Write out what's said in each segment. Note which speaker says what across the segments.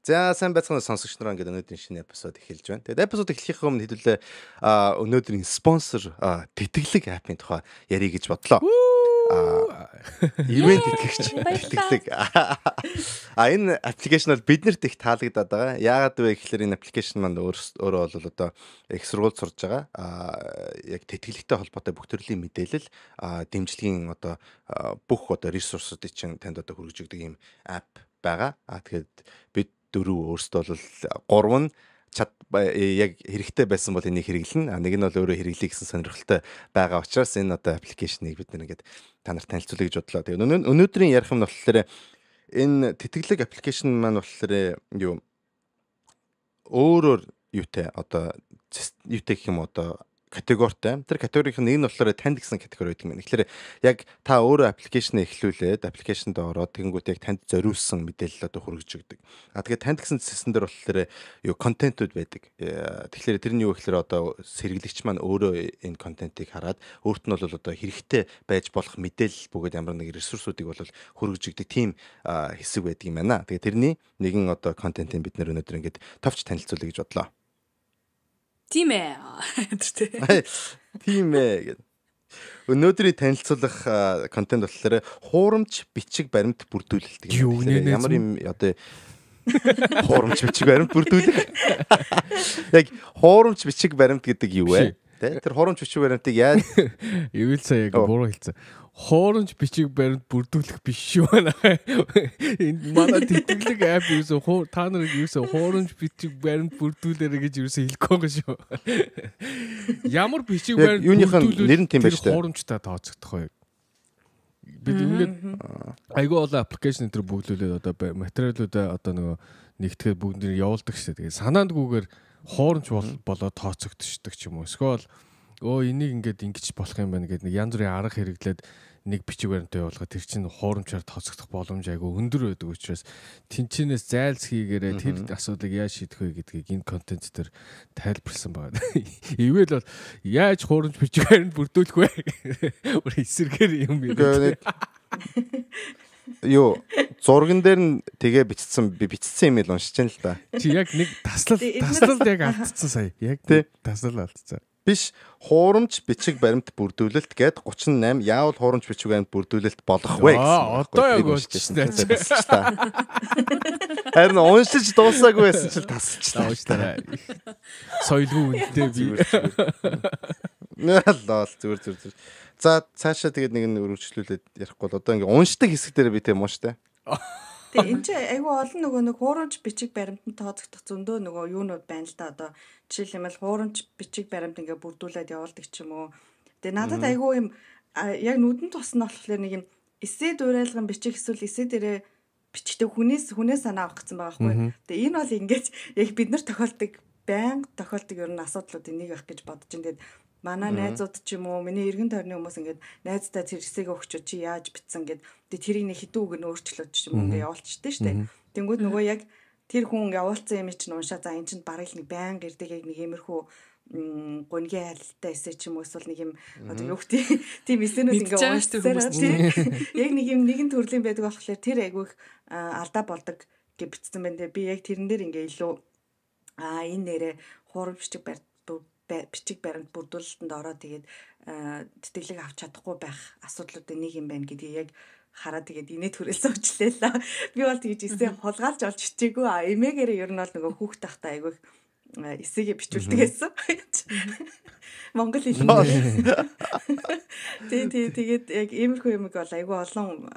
Speaker 1: За сайн байцгаана сонсогч нараа ингээд өнөөдрийн шинэ эпизод эхэлж байна. Тэгээд эпизод эхлэхийн өмнө хэдүүлээ өнөөдрийн спонсор тэтгэлэг апын тухай ярих гэж бодлоо. Ивент тэтгэгч тэтгэлэг. Энэ аппликейшн бол биднэрт их таалагдаад байгаа. Яагаад вэ гэхээр энэ аппликейшн маань өөрөө бол одоо их сургууль сурж байгаа. Яг тэтгэлэгтэй холбоотой бүх төрлийн мэдээлэл дэмжлэгийн одоо бүх одоо ресурсуудыг чинь танд одоо хүргэж өгдөг юм ап байгаа. Тэгэхээр бид дөрөв өөрсдөө бол гурав нь яг хэрэгтэй байсан бол энийг хэрэглэнэ. Нэг нь бол өөрөө хэрэглэе гэсэн сонирхолтой байгаа учраас энэ одоо аппликейшнийг бид нэгээд та нарт танилцуулъя гэж бодлоо. Тэгээд өнөөдрийн ярих юм нь болохоор энэ тэтгэлэг аппликейшн маань болохоор юу өөрөөр юутай одоо юутай гэх юм одоо категоритой. Тэр категорийн нэг нь болохоор танд гэсэн категори гэдэг юм. Тэгэхээр яг та өөрөө аппликейшнээ эхлүүлээд аппликейшнд ороод тэгэнгүүт яг танд зориулсан мэдээлэл одоо хүргэж өгдөг. Тэгээд танд гэсэн систем дээр болохоор юу контентууд байдаг. Тэгэхээр тэрний юу гэхээр одоо сэргэлэгч маань өөрөө энэ контентыг хараад өөрт нь бол одоо хэрэгтэй байж болох мэдээлэл бөгөөд ямар нэг ресурсуудыг бол хүргэж өгдөг тийм хэсэг байдаг юм байна. Тэгээд тэрний нэгэн одоо контентыг бид нэр өнөөдөр ингээд товч танилцуулъя гэж бодлоо.
Speaker 2: Тийм ээ.
Speaker 1: Тийм ээ. Өнөөдрийн танилцуулах контент болохоор хуурамч бичиг баримт бүрдүүлэлт гэдэг. Ямар юм одоо хуурамч бичиг баримт бүрдүүлэх. Яг хуурамч бичиг баримт гэдэг юу вэ? Тэр хуурамч бичиг баримтыг яаж
Speaker 3: ивэл сая яг буруу хэлсэн. Хуурамч бичиг баримт бүрдүүлэх биш шүү байна. Энэ манай тэтгэлэг ап юусэн та нарыг юусэн хуурамч бичиг баримт бүрдүүлээрэ гэж юусэн хэлэхгүй байгаа шүү. Ямар бичиг баримт
Speaker 1: юуныхын нэр нь тийм байж таа.
Speaker 3: Хуурамчтай тооцогдох вэ? Бид ингээд айгүй олон аппликейшн энэ төр бүглүүлээд одоо материалуудаа одоо нөгөө нэгтгэхэд бүгднийг явуулдаг шүү. Тэгээ санаандгүйгээр хуурамч болоод тооцогдчихдаг ч юм уу. Эсвэл энийг ингээд ингэж болох юм байна гэдэг нэг янз бүрийн арга хэрэглээд нэг бичиг баримтаа явуулгаад тэр чинь хуурамчаар тооцогдох боломж айгүй өндөр байдаг учраас тэнцэнээс зайлсхийгээрээ тэр асуудлыг яаж шийдэх вэ гэдгийг энэ контент дээр тайлбарласан байна. Ивэл бол яаж хуурамч бичиг баримт бүрдүүлэх вэ? Өөр эсэргээр юм юм.
Speaker 1: Юу зурган дээр нь тэгээ бичсэн юм л уншиж байна л да.
Speaker 3: Чи яг нэг таслал яг алдсан сая. Яг таслал алдсан.
Speaker 1: Биш хуурамч бичиг баримт бүрдүүлэлт гээд 38 яавал хуурамч бичиг баримт бүрдүүлэлт болох вэ гэсэн.
Speaker 3: Одоо яг болчихсон.
Speaker 1: Харин уншиж дуусаагүй байсан чил тасалчлаа.
Speaker 3: Соёлгүй үнэтэй би.
Speaker 1: Нэлээ зүгээр. За цаашаа тэгээд нэг нь өргөжлүүлээд ярихгүй бол одоо ингээ уншдаг хэсэг дээр би тийм ууштай.
Speaker 2: Тэгээ энэ чинь айгүй олон нөгөө нэг хуурамч бичиг баримтанд тооцогдох зөндөө нөгөө юунууд байна л да одоо жишээлбэл хуурамч бичиг баримт ингээ бүрдүүлээд явуулдаг ч юм уу. Тэгээ надад айгүй юм яг нүдэн тусна болохоор нэг юм эссе дуурайлган бичих эсвэл эссе дээрээ бичдэг хүнээс санаа авах гэсэн байгаа байхгүй. Тэгээ энэ бол ингээд яг бид нар байнга тохиолдог ер нь асуудлуудын нэг байх гэж бодож байна. Тэгээд манай найзууд ч юм уу миний эргэн тойрны хүмүүс ингээд найздаа тэр хэсэг өгчөө чи яаж битсэн гэд тэрийг нэг хитүү үг нь өөрчлөөд ч юм уу ингээд явуулчихдээ штэ. Тэнгүүд нөгөө яг тэр хүн явуулсан юм чинь уншаа за эн чинь бараг нэг байнга ирдэг яг нэг иймэрхүү гонгийн хайлттай эсэ ч юм уу эсвэл нэг юм одоо юу гэх тийм эсэнүүд ингээд уншсан. Яг нэг юм нэгэн төрлийн байдаг болохоор тэр айгүйх алдаа болдог гэж бичсэн байна. Би яг тэрэн дээр ингээд илүү энэ нэрэ хуурамч бичиг баримт бүрдүүлэлтэнд ороод тэгээд тэтгэлэг авч чадахгүй байх асуудлуудын нэг юм байна гэдгийг яг хараад тэгээд инээ төрөлсөн өчлээ л. Би бол тэгж эсээ хулгайлж олж хичээгүй. Эмээгээр ер нь бол нөгөө хүүхд тахтай айгүй эсэгээ бичүүлдэг гэсэн. Монгол хэлээр. Тэгээд яг иймэрхүү юм бол айгүй олон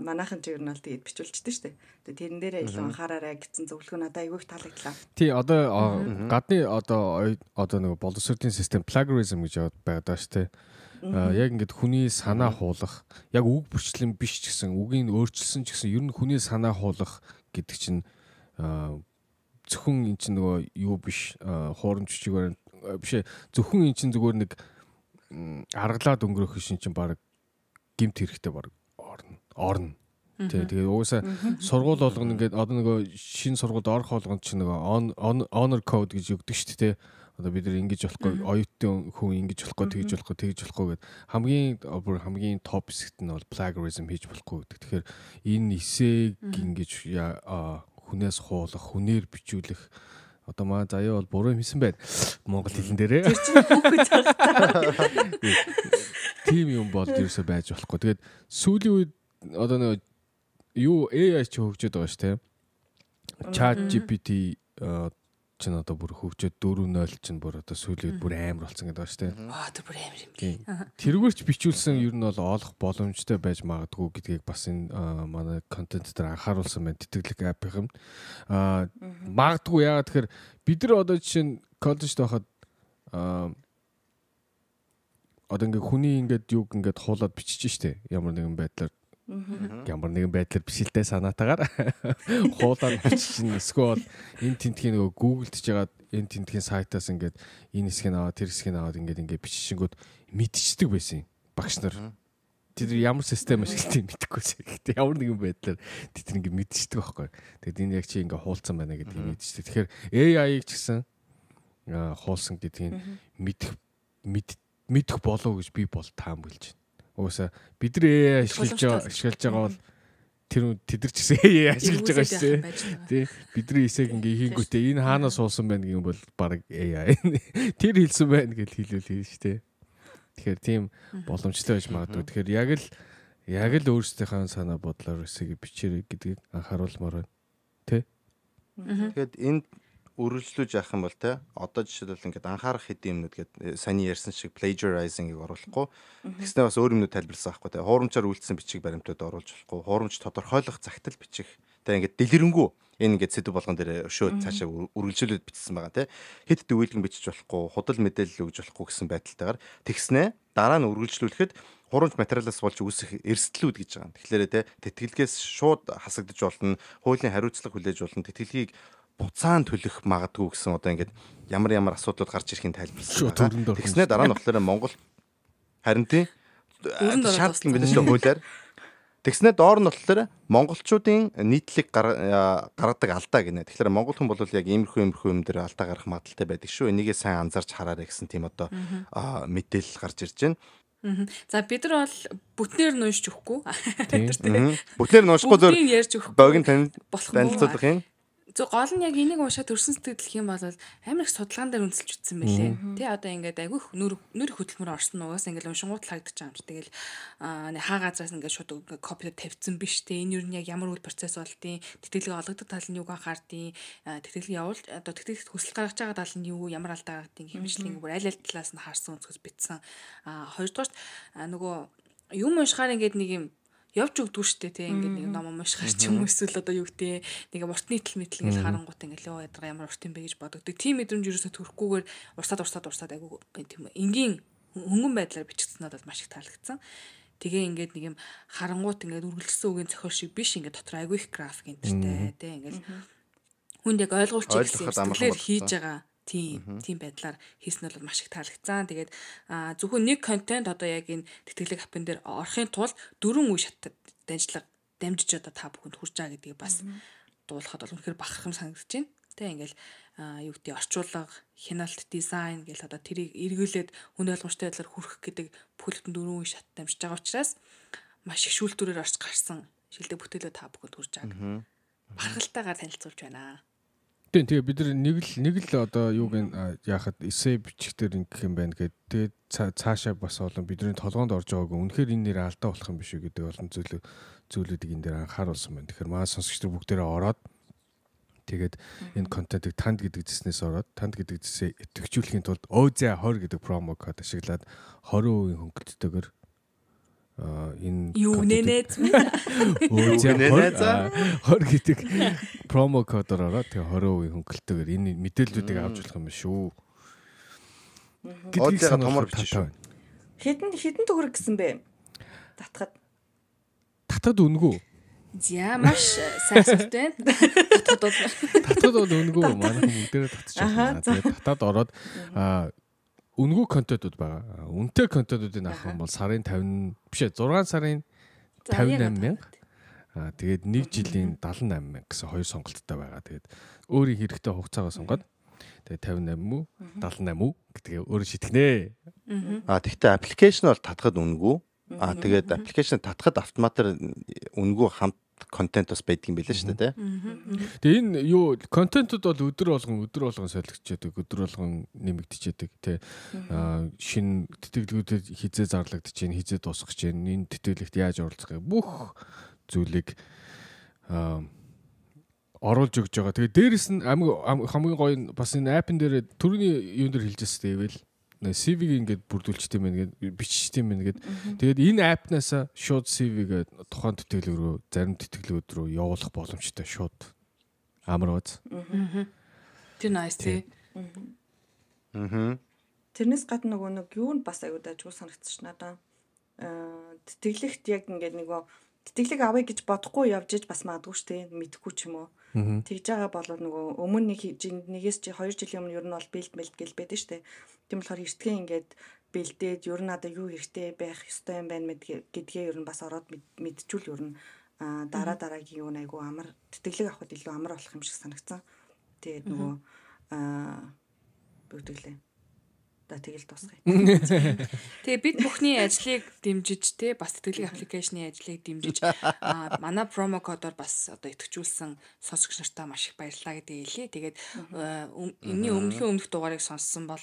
Speaker 2: манайхан ч ер нь бол тэгээд бичүүлчихдээ штэ. Тэрэн дээрээ илүү анхаараарай гэсэн зөвлөгөө надад айгүй таалагдлаа.
Speaker 3: Тий одоо гадны одоо нэг боловсролын систем plagiarism гэж байгаа даа штэ. Яг ингээд хүний санаа хуулах яг үг бүрчлэн биш ч гэсэн үгийг өөрчилсөн ч гэсэн ер нь хүний санаа хуулах гэдэг чинь зөвхөн эн чинь нөгөө юу биш хуурамч бичгээр биш зөвхөн эн чинь зүгээр нэг аргалаад өнгөрөх шин чинь баг гимт хэрэгтэй баг орно. Тэгээд угаасаа сургууль болгоно ингээд одоо нөгөө шинэ сургуульд орох болгонд чинь нөгөө honor code гэж өгдөг шүү дээ. Одоо бид нар ингэж болохгүй оюутны хүн ингэж болохгүй тэгж болохгүй гэд хамгийн топ хэсэгт нь бол plagiarism хийж болохгүй гэдэг. Тэгэхээр энэ эсээг ингэж хүнээс хуулах, хүнээр бичүүлэх одоо маа заяа бол буруу юм хийсэн байна. Монгол хэлэн дээрээ.
Speaker 2: Тэр чинь хүүхэд цагтаа.
Speaker 3: Тим юм бол ерөөсөй байж болохгүй. Тэгээд сүүлийн үед одоо нэг юу AI ч хөгжөөд байгаа шүү дээ. Chat GPT чинь одоо бүр хөгжөөд 4.0 чинь бүр одоо сүүлийн үед бүр амар болсон гэдэг байна шүү дээ.
Speaker 2: Тэр бүр амар юм би.
Speaker 3: Тэргээрч бичүүлсэн ер нь бол олох боломжтой байж магадгүй гэдгийг бас энэ манай контент дээр анхааруулсан байна. Тэтгэлэг апп юм. Магадгүй яагаад тэгэхээр бид нар одоо жишээ нь коллежд байхад одоо ингээ хүний ингээд юг ингээд хуулаад бичиж штэ ямар нэгэн байдлаар бишэлтэй санаатаагаар хуулаад бичиж эсвэл энэ тентхийн нөгөө Google-д жагаад энэ тентхийн сайтаас ингээд энэ хэсгийг аваад тэр хэсгийг аваад ингээд биччихэнгүүт мэдчихдэг байсан юм багш нар. Тэр ямар систем ашиглалтыг мэдэхгүйсэн. Гэхдээ ямар нэгэн байдлаар тэр ингээд мэдчихдэг байхгүй. Тэгэд энэ яг чи ингээд хуулсан байна гэдгийг мэдчихдэг. Тэгэхээр AI-ыг ч гэсэн хуулсан гэдгийг мэдэх болов гэж би бол таамаглаж байна. Угаасаа бид нар ашиглаж байгаа бол тэд нар ч гэсэн ашиглаж байгаа шээ. Тий. Бидний эсэг ингээ хийнгүүтээ энэ хаанаас суусан байна гэх юм бол баг AI. Тэр хэлсэн байна гэж хэлвэл хийн штэ. Тэгэхээр тийм боломжтой байж магадгүй. Тэгэхээр яг л өөрсдийнхээ санаа бодлоор эсэгийг бичээрэй гэдгийг анхааруулмаар байна. Тэ?
Speaker 1: Тэгэхээр энд үргэлжлүүлж явах юм бол те одоо жишээлбэл ингээд анхаарах хэдийн юмнууд гээд саний ярьсан шиг plagiarizing-ыг оруулахгүй тэгснээр бас өөр юмнууд тайлбарласан байхгүй те хуурамчаар үйлдэлсэн бичиг баримтууд оруулж болохгүй хуурамч тодорхойлох загтал бичих те ингээд дэлгэрэнгүй энэ ингээд сэдв болгон дээр өшөө цаашаа үргэлжлүүлээд бичсэн байгаа те хэд дүүлгэн бичиж болохгүй худал мэдээлэл өгж болохгүй гэсэн байдалтайгаар тэгснээ дараа нь үргэлжлүүлэхэд хуурамч материалаас болж үүсэх эрсдлүүд гэж байгаа юм. Тэгэхээр те тэтгэлгээс шууд хасагдаж болно, хуулийн хариуцлага хүлээж болно, тэтгэлгийг буцаан төлөх магадгүй гэсэн одоо ингээд ямар асуудлууд гарч ирэхин тайлбарласан байна. Тэгснээр дараа нь болохоор Монгол харин тийм шаардлага мэдээж хуулиар тэгснээр доор нь болохоор монголчуудын нийтлэг гаргадаг алдаа гинэ. Тэгэхээр монгол хүн бол яг иймэрхүү юм дээр алдаа гарах магадaltaй байдаг шүү. Энийгээ сайн анзаарч хараарай гэсэн тийм одоо мэдээлэл гарч ирж байна.
Speaker 4: За бид нар бол бүтнээр нуушч өгөхгүй.
Speaker 1: Бүтнээр нуушгүй зөв богино танд танилцуулах юм.
Speaker 4: Зөв гол нь яг энийг уушаад төрсөн сэтгэл юм бол амар их судалгаан дээр үнэлж утсан байлээ. Тэ одоо ингээд айгүй нөр хөдөлмөр орсон нугаас ингээд уншингууд харагдаж байгаа юм чи. Тэгэл хаа газраас ингээд шууд копи тавьсан биш тэ. Энэ юу нь яг ямар үйл процесс болдیں۔ Тэтгэлэг олгодог тал нь юугаар хаардیں۔ Тэтгэлэг явуул одоо тэтгэлэгт хүсэл гаргаж байгаа тал нь юу ямар алдаа гаргадیں۔ Хэмжлэгийн бүр аль талаас нь харсан өнцгөөс битсэн. Хоёрдугаарт нөгөө юм уншихаар ингээд нэг юм явж өгдгүү штэ тий ингээд нэг ном уншихаар ч юм уу эсвэл одоо юу гэдэг нэг урт нийтлэл мэтлэг гэж харангуут ингээд лөө ядарга ямар урт юм бэ гэж бодогддаг. Тийм мэдрэмж юусоо төрөхгүйгээр урсаад айгу тийм энгийн хөнгөн байдлаар бичигдсэн надад маш их таалагдсан. Тэгээ ингээд нэг юм харангуут ингээд үргэлжлсэн үгийн зохиол шиг биш ингээд дотор айгу их график энтертэй тий ингээд хүнд яг ойлгуулчих гэсэн сэтгэлээр хийж байгаа. Тийм байдлаар хийсэн бол маш их таалагдсан. Тэгээд зөвхөн нэг контент одоо яг энэ тэтгэлэг апп дээр орохын тулд 4 үе шатад дамжиж одоо та бүхэнд хүрч байгаа гэдгийг бас дуулахад бол үнэхээр бахархам санагдаж байна. Тэ ингээл юу гэдэг орчуулга, хяналт, дизайн гэл одоо тэрийг эргүүлээд хүн ойлгомжтой байдлаар хүрэх гэдэг бүхэлдэн 4 үе шат дамжиж байгаа учраас маш их шүүлтүүрээр орж гарсан шилдэг бүтээлөө та бүхэнд хүрч байгааг бахархалтайгаар танилцуулж байна.
Speaker 3: Тэгээ бид нэг л одоо юуг яахад эссе бичихдэр ингэх юм байна гэдэг. Тэгээд цаашаа бас олон бидний толгоонд орж байгааг үнэхээр энэ нэр алдаа болох юм биш үү гэдэг олон зүйлүүдийг энэ дээр анхааруулсан байна. Тэгэхээр маа сонсогч нар бүгдээрээ ороод тэгээд энэ контентыг танд гэдэг зэснээс ороод танд гэдэг зэсээ идэвхжүүлэхийн тулд ОЗ 20 гэдэг промо код ашиглаад 20% хөнгөлөлтөөр энэ
Speaker 4: юу нэнэз
Speaker 3: хор гэдэг промо кодоор ороод тэгээ 20% хөнгөлөлтөөр энэ мэдээллүүдийг авч болох юм шүү.
Speaker 1: Гэдгийг томор бичиж.
Speaker 2: Хэдэн төгрөг гэсэн бэ?
Speaker 3: Татад үнэгүй.
Speaker 4: За маш сайн асуулт байна.
Speaker 3: Татад бол үнэгүй манай хүмүүс бүгдээрээ татчих байна. Тэгээ татад ороод үнэгүй контентууд байгаа. Үнэтэй контентуудыг авах юм бол сарын 50 биш 6 сарын 58 мянга. Тэгээд 1 жилийн 78 мянга гэсэн хоёр сонголттой байгаа. Тэгээд өөрийн хэрэгтэй хугацаагаа сонгоод тэгээд 58 мүү 78 үү гэдгээ өөрөө шийтгэнэ.
Speaker 1: Тэгвэл аппликейшн бол татхад үнэгүй. Тэгээд аппликейшн татхад автоматар үнэгүй хамт контент бас байдаг юм билээ шүү дээ.
Speaker 3: Тэгээ энэ юу контентууд бол өдөр болгон солигдчихэдэг, өдөр болгон нэмэгдчихэдэг тий. Шинэ тэтгэлгүүдэд хизээ зарлагдчихээн, хизээ дуусчихээн, энэ тэтгэлэгт яаж оролцох гэх бүх зүйлийг оруулж өгж байгаа. Тэгээ дээрэс нь хамгийн гоё нь бас энэ апн дээр түрүүний юун дээр хэлжсэн тэйвэл CV-г ингээд бүрдүүлчихдээ мэн гээд биччихдээ мэн гээд тэгээд энэ апнаас шууд CV-г тухайн тэтгэлэг рүү зарим тэтгэлгүүд рүү явуулах боломжтой шууд амар бац.
Speaker 4: Тэр nice тий.
Speaker 2: Тэрнээс гадна нөгөө нэг юу нь бас аюу дайггүй санагдчих надаа. Тэтгэлэгт яг ингээд нөгөө тэтгэлэг авъя гэж бодохгүй явж иж бас магадгүй шүү дээ. Мэдхгүй ч юм уу. Тэгж байгаа бол нөгөө өмнө нэгээс чи 2 жилийн өмнө ер нь бол бэлд гэл байдаг шүү дээ. Тийм болохоор эртгээ ингээд бэлдээд ер нь надаа юу хэрэгтэй байх ёстой юм байна гэдгээ ер нь бас ороод мэдчихвэл ер нь дараагийн юу айгу амар тэтгэлэг авахд илүү амар болох юм шиг санагцсан. Тэгээд нөгөө бүгдгэлээ. Тэгэл дуусгая.
Speaker 4: Тэгээ бид бүхний ажлыг дэмжиж те бас тэтгэлэг аппликейшны ажлыг дэмжиж манай промо кодоор бас одоо идэвхжүүлсэн сонсогч нартаа маш их баярлалаа гэдэг хэлье. Тэгээд энэний өмнөх дугаарыг сонссон бол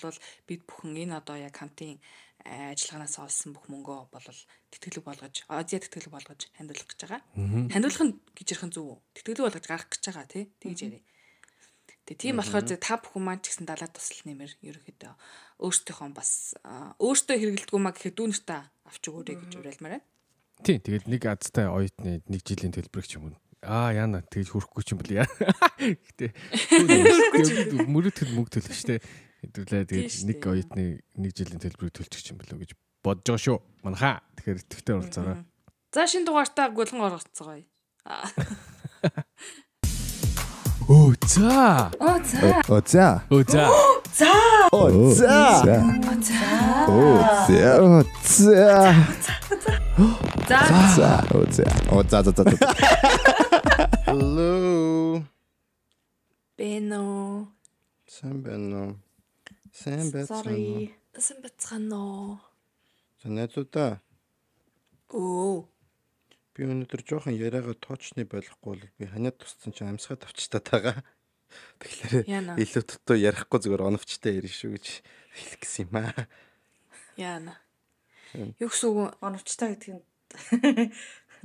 Speaker 4: бид бүхэн энэ одоо яг хамтын ажиллагаанаас олсон бүх мөнгөө бол тэтгэлэг болгож Азия тэтгэлэг болгож хандуулах гэж байгаа. Хандуулах нь гэж ярих нь зөв үү? Тэтгэлэг болгож гаргах гэж байгаа тий. Тэгж ярив. Тэгээ тийм болохоор та бүхэн маань ч гэсэн далаад тусал нэмэр ерөөхдөө өөртөөхөө бас өөртөө хэрэгэлдэггүй маа гэхэд дүүнэртээ авч өгөөрэй гэж уриалмаар байна.
Speaker 3: Тийм тэгээд нэг азтай оюутны 1 жилийн төлбөрийг ч юм уу яана тэгж хүрхгүй ч юм бол яа. Гэтэ мөрөдөхөд мөнгө төлөх штэ. Хэдүүлээ тэгээд нэг оюутны 1 жилийн төлбөрийг төлчих юм болоо гэж бодож байгаа шүү. Манайхаа тэгэхээр итгэвтэй уулзаарай.
Speaker 4: За шинэ дугаартаа гүлгэн оргоцгоё.
Speaker 3: За.
Speaker 1: Hello.
Speaker 4: Бэно.
Speaker 1: Сайн
Speaker 2: Sorry.
Speaker 4: Сэн бацгаано.
Speaker 1: найзуудаа. Би өнөөдөр жоохон яриагаа тоочны болохгүй бол би ханиад туссан чинь амьсгаад авчтаад байгаа. Тэгэхээр илүү тутуу ярихгүй зүгээр оновчтой ярина шүү гэж хэлэх гэсэн юм аа.
Speaker 4: Яана. Юу гэсэн үг
Speaker 2: оновчтой гэдэг нь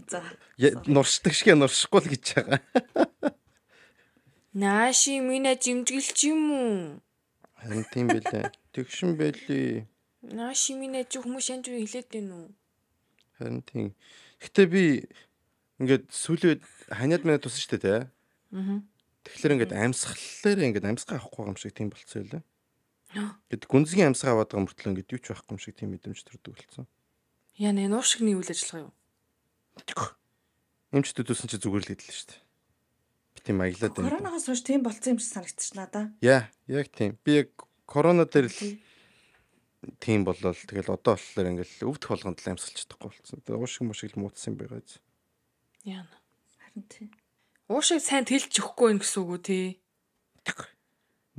Speaker 2: за
Speaker 1: нуршдаг шиг нуршихгүй л гэж байгаа.
Speaker 4: Нааши минь жимжгэлч юм уу?
Speaker 1: Харин тийм байлаа. Тэгшин байли.
Speaker 4: Нааши минь хүмүүс шанж хэлээд байна уу?
Speaker 1: Харин тийм. Гэтэ би ингээд сүүлийн ханиад минь тусан штэ тий. Тэгэхээр ингээд амьсгаллаар ингээд амьсгаа авахгүй юм шиг тийм болцсон байлаа. Гэт гүнзгий амьсгаа аваад байгаа мөртлөө ингээд юу ч байхгүй юм шиг тийм мэдрэмж төрдөг болсон.
Speaker 4: Яа нэ нуушигны үйл ажиллагаа юу?
Speaker 1: Эмчтэй төсөн чи зүгээр л хэллээ штэ. Би тийм аялаад байна.
Speaker 2: Коронавигоос хойш тийм болцсон юм шиг санагдчих надаа.
Speaker 1: Яг тийм. Би яг корона дээр л тийм болол тэгэл одоо болохоор ингээл өвдөх болгонд л амьсгалж чадахгүй болсон. Тэгээ уушиг муутсан юм байгаа зү.
Speaker 4: Яана.
Speaker 2: Харин тийм.
Speaker 4: Уушиг сайн тэлж өгөхгүй юм гэсэн үг үү тий?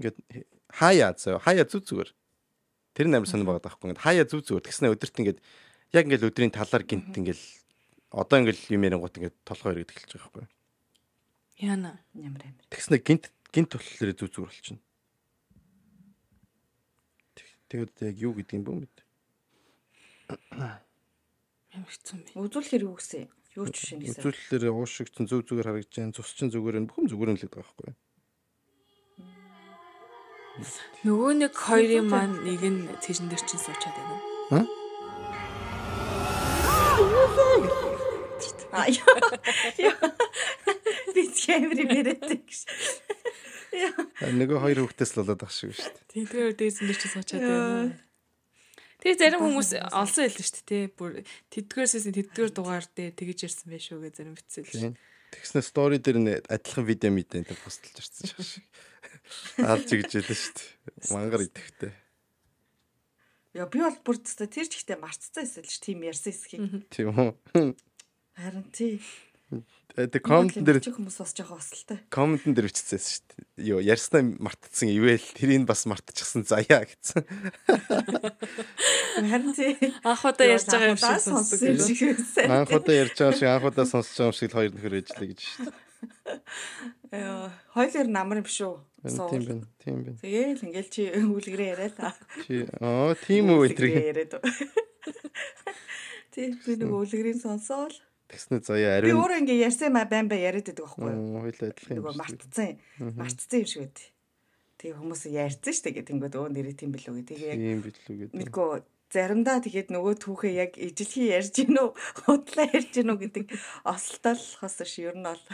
Speaker 1: Ингээд хаяа зүг зүгээр. Тэр нь амар сонир байгаа даахгүй. Ингээд хаяа зүг зүгээр. Тэгснэ өдөрт ингээд яг ингээд өдрийн талаар гинт ингээл одоо ингээл юм ярингууд ингээд толгой ирээд эхэлж байгаа байхгүй.
Speaker 4: Яана.
Speaker 2: Ямар.
Speaker 1: Тэгснэ гинт болохоор зүг зүгээр болчихно. Тэгээд яг юу гэдэг юм бэ мэд.
Speaker 4: Ямар хэцүү юм бэ?
Speaker 2: Үзүүлэх хэрэг үгсэн. Юу ч шинийсээ.
Speaker 1: Үзүүлэлээр уушигчсан зүгээр харагдаж байна. Цус чин зүгээр нь бүхэн зүгээр нь л гэдэг байхгүй.
Speaker 4: Нөгөө нэг хоёрын маань нэг нь цэжин дээр чинь суучаад байна уу? Би
Speaker 2: чамри мэрэдэг ш.
Speaker 1: Нөгөө хоёр хүүхдээс л болоод ах шиг шүү дээ.
Speaker 4: Тийм тэр дээсэн дээр чинь суучаад байна. Тэгээ зарим хүмүүс олсон хэлсэн шүү дээ. Бүр тэдгээр дугаар дээр тэгж ярьсан байх шүү гэж зарим битсэн л шүү.
Speaker 1: Тэгснэ стори дээр нэ адилхан видео мэдэн дээр постолж ирсэн шиг. Алж гэж хэлсэн шүү дээ. Мангар идэхтэй.
Speaker 2: Яа би бол бүр тэр ч ихтэй марцсан эсвэл ш тийм ярьсан хэсгийг.
Speaker 1: Тийм үү.
Speaker 2: Харин тий.
Speaker 1: Тэг комментэн дээр
Speaker 2: хүмүүс бас жоохон осолтой.
Speaker 1: комментэн дээр бичсэн шүү дээ. Юу ярьснаа мартцсан ивэл тэрийг бас мартчихсан заяа гэсэн.
Speaker 2: Харин тий
Speaker 4: Анх удаа ярьж байгаа юм шиг сонсдог
Speaker 2: гэсэн.
Speaker 1: Анх удаа ярьж байгаа шиг анх удаа сонсож байгаа юм шиг хоёр нөхөр ээжлээ гэж шүү дээ.
Speaker 2: Хоёулаар намар юм шүү.
Speaker 1: Тийм байна. Тийм байна.
Speaker 2: Тэгээл ингээл чи үлгэрээ яриа та.
Speaker 1: Чи тийм үү өдрийг.
Speaker 2: Тийм би нэг үлгэрийн сонсоол.
Speaker 1: Тэгснэ заяа
Speaker 2: Би
Speaker 1: ариун.
Speaker 2: өөрөө ингээ ярьсан байн яриад байдаг байхгүй юу?
Speaker 1: Хоёул адилхан юм.
Speaker 2: Нөгөө мартцсан юм шиг байд. Тэгээ хүмүүс ярьсан шүү дээ гэдэг ингээд нэрээ тийм билүү гэдэг. Тэгээ яг
Speaker 1: Тийм билүү гэдэг.
Speaker 2: мэдгүй заримдаа тэгээд нөгөө түүхээ яг ижилхий ярьж гин үү, худлаа ярьж гин үү гэдэг осолтолхоос ш ер нь бол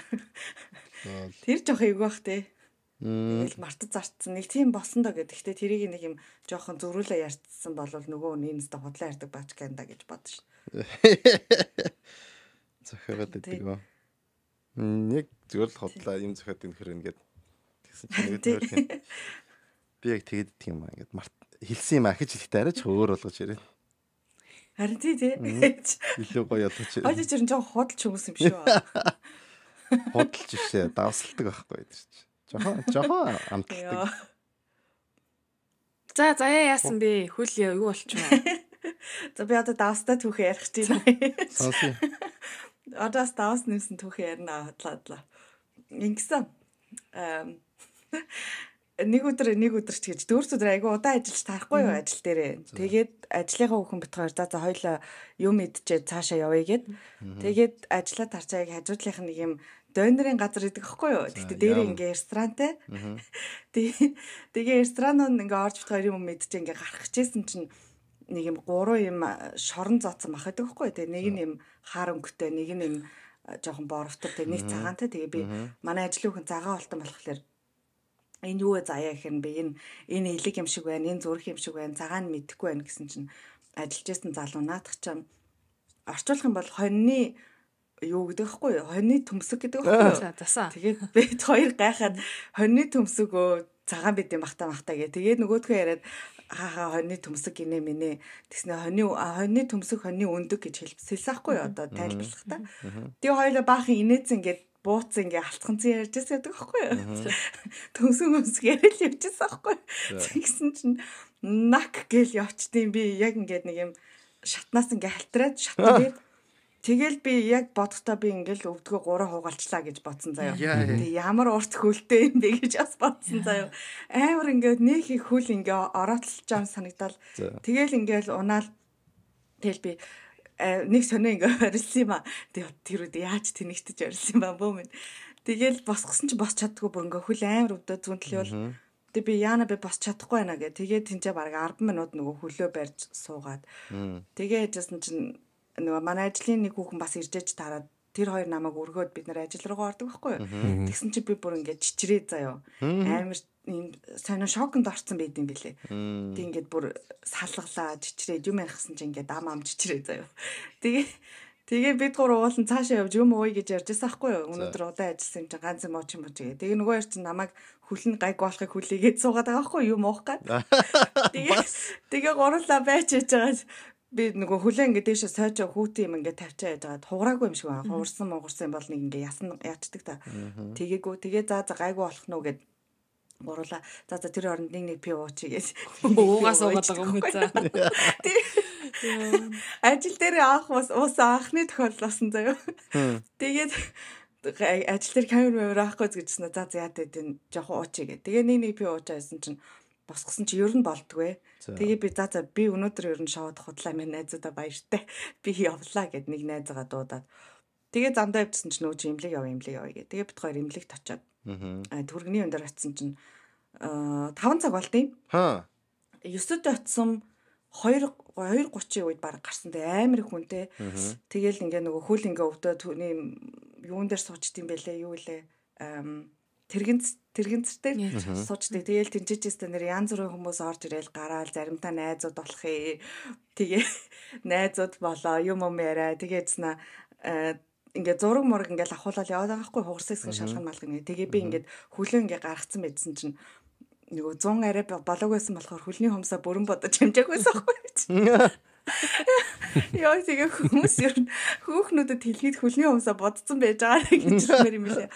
Speaker 2: тэр жоох эвгүй бах те. Тэгэл мартаж зарцсан нэг тийм болсон доо гэдэг. Гэхдээ тэрийг нэг юм жоохон зөрүүлээ ярьцсан бол нөгөө нь энэстэй худлаа ярьдаг бач гэнда гэж бодсон ш.
Speaker 1: Захиагаад байдаг. Нэг зүгээр л хотлаа юм захиад нөхөр ингээд тэгсэн чинь нэг төр. Би яг тэгээд тийм аа ингээд хэлсэн юм ахиж ихтэй арайч өөр болгож ирээ.
Speaker 2: Харин тий.
Speaker 1: Илүү гоё ялгаж ирээ.
Speaker 2: Хойд чирэн жоохон худалч хүмүүс юм шүү.
Speaker 1: Худалч ишээ давсалдаг байхгүй гэдэг чинь. Жохоо амтлагдаг.
Speaker 4: За заяа яасан бэ? Хөл юу болчихвоо?
Speaker 2: За би одоо давстаа түүхээ ярих гэж байна.
Speaker 1: Сонсъё.
Speaker 2: Одоо давс нэмсэн түүхээ ярина хадлаа. Ингэсэн нэг өдөр ч гэж 4 өдөр айгу удаа ажиллаж тарахгүй юу ажил дээрээ. Тэгээд ажлынхаа хүн бит хоёр за хоёлаа юм идчихээ цаашаа явъя гэд. Тэгээд ажиллаа тарчаа яг хажуудлынх нэг юм донорын газар идэг байхгүй юу. Тэгтээ дээр ингээ ресторантай. Тэгээ ресторанууд ингээ орж бит хоёр юм мэдчихээ ингээ гарах гэжсэн чинь нэг юм 3 юм шорон зооцсон мах гэдэг байхгүй. Тэгээ нэг нь юм хаар өнгөтэй, нэг нь юм жоохон боровтой, тэгээ нэг цагаантай. Тэгээ би манай ажлын хүн цагаан олтон болохоор энэ юу вэ заяа гэхээр би энэ элэг юм шиг байна, энэ зүрх юм шиг байна, цагаан мэдэхгүй байна гэсэн чинь ажиллаж байсан залуу наадах чинь орчуулах юм бол хоньны юу гэдэг вэ? Хоньны төмсөг гэдэг вэ?
Speaker 4: Засаа.
Speaker 2: Тэгээд бид хоёр гайхаад хоньны төмсөг цагаан бид юм бахта гэ. Тэгээд нөгөөдхөө яриад хаа хоньны төмсөг гинэ минэ. Тэгснэ хоньны төмсөг хоньны өндөг гэж хэлсэхгүй одоо тайлбарлахдаа. Тэгээ хоёлоо баахан инээц ингээд бууц ингээ алцганцсан ярьж байсан гэдэг байхгүй юу? Төмсөг яриад явчихсан байхгүй юу? Тэгсэн чинь нак гэл явчдیں۔ Би яг ингээд нэг юм шатнаас ингээ халтраад шатнаад тэгэл би яг бодохдоо би ингээл өвдгөө 3 хугалчлаа гэж бодсон заяа. Тэгээ ямар урт хөлтэй юм бэ гэж бас бодсон заяа. Амар ингээд нэг их хөл ингээ ороотолж байгаа санагдал. Тэгэл ингээл унаал тэгэл би нэг сонио ингээ орилсан юм аа. Тэр үед яаж тэнэгтэж орилсан юм ба бөөмэн. Тэгэл босгосон чи босч чаддгүй бүр ингээ хөл амар өвдөө зүнтл бол. Тэгээ би яана би босч чадахгүй байна гэ. Тэгээ тэнцээ бараг 10 минут нөгөө хөлөө барьж суугаад. Тэгээ яжсэн чинь нөгөө манай ажлын нэг хүүхэн бас иржээж тараад тэр хоёр намайг өргөөд бид нэр ажил руугаа ордог байхгүй юу. Тэгсэн чи би бүр ингээ чичрээ заяа. Амар ийм сонио шоконд орсон байд юм билэ. Тэг ингээд бүр салгалаа чичрээд юм ярихсан чи ингээд ам чичрээ заяа. Тэгээ бид гур уулан цаашаа явж юм ууй гэж ярьжсэн байхгүй юу. Өнөөдөр удаа ажилласан юм чи ганц юм ууч юм уу тэгээ. Тэгээ нөгөө яар чи намайг хүлэн гайг болохыг хүлээгээд суугаад байгаа байхгүй юу юм уух гад. Тэгээ гурлаа байж байгаа. Би нөгөө хүлэн ингээ дэше сойчоо хүүтэн юм ингээ тавьчаа яагаад хугараагүй юм шиг байна. Хугарсан юм бол нэг ингээ ясна яачдаг та. Тэгээгүй. Тэгээ за гайгүй болох нь гэд гурлаа. За тэр оронд нэг пи ууч гэж.
Speaker 4: Уугаас уугаад байгаа юм за.
Speaker 2: Ажил дээр аах ус аахны тохиолдол болсон заяа. Тэгээд ажил дээр камер аахгүй гэжсэн. За яа гэдэг жоохон ууч гээ. Тэгээ нэг пи уучаасан чинь босгосон чи ер нь болдгоо. Тэгээ би за би өнөөдөр ер нь шоуд худлаа минь найзуудаа баяртай. Би явлаа гэд нэг найзгаа дуудаад. Тэгээ замдаа явчихсан чинь нөө чи имлэг яваа гэ. Тэгээ бид хоёр имлэгт очиод. Түргэний өндөр очисон чинь 5 цаг болдیں۔ 9-д очисон 2:30 үед баг гарсан тэ амар их хүнтэй. Тэгээл ингээ нөгөө хөл ингээ өвдөө түүний юун дээр суучдсан байлээ юу лээ. Тэрэгцтэй суучдаг. Тэгээл тэнцээчээстэй нэр янз бүрийн хүмүүс орж ирээл гараал заримдаа найзууд болохыг. Тэгээ найзууд болоо юм яриа. Тэгээдснэ ингээ зураг мураг ингээл ахуулаад яваад байгаа хгүй хугарсагс шалган малган. Тэгээ би ингээд хөлөө ингээ гаргацсан байдсан чинь нөгөө 100 арай болоог байсан болохоор хөлний хумсаа бүрэн бодож хэмжээх байсан хгүй. Яа тэгээ хүмүүс ер нь хөөхнүүдэд хэлхийд хөлний хүмүүсээ бодцсон байж байгаа гэж хэлмээр юм лээ.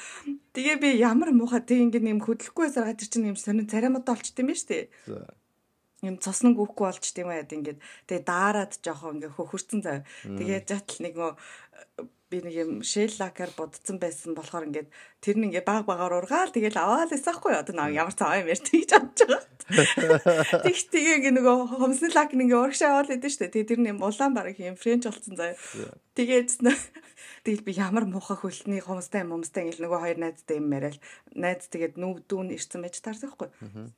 Speaker 2: Тэгээ би ямар муухай тэг ингээд юм хөдлөхгүй байсараа тэр чинь юм сонин царамдаа болчт юм байна шүү дээ. Юм цосног гүхгүй болчт юм аа ингээд тэгээ даарад жоохон ингээд хөхөрцөн зав. Тэгээ жатл нэг би нэг юм шэл лакаар бодцсон байсан болохоор ингээд тэр нь ингээд баг-багаар ургаал тэгэл аваад байсаахгүй одоо нэг ямар цаа юм ярьж тийж бодож байгаа. Тэгээ ингээд нөгөө хомсны лак нэг урагшаа аваад идэв штэ. Тэгээ тэр нь улаан бараг юм френч болсон заяа. Тэгэл би ямар муухай хөлтний хомстай ингээл нөгөө хоёр найзтай юм яриад найз тэгээд дүүн ирсэн байж таарсахгүй.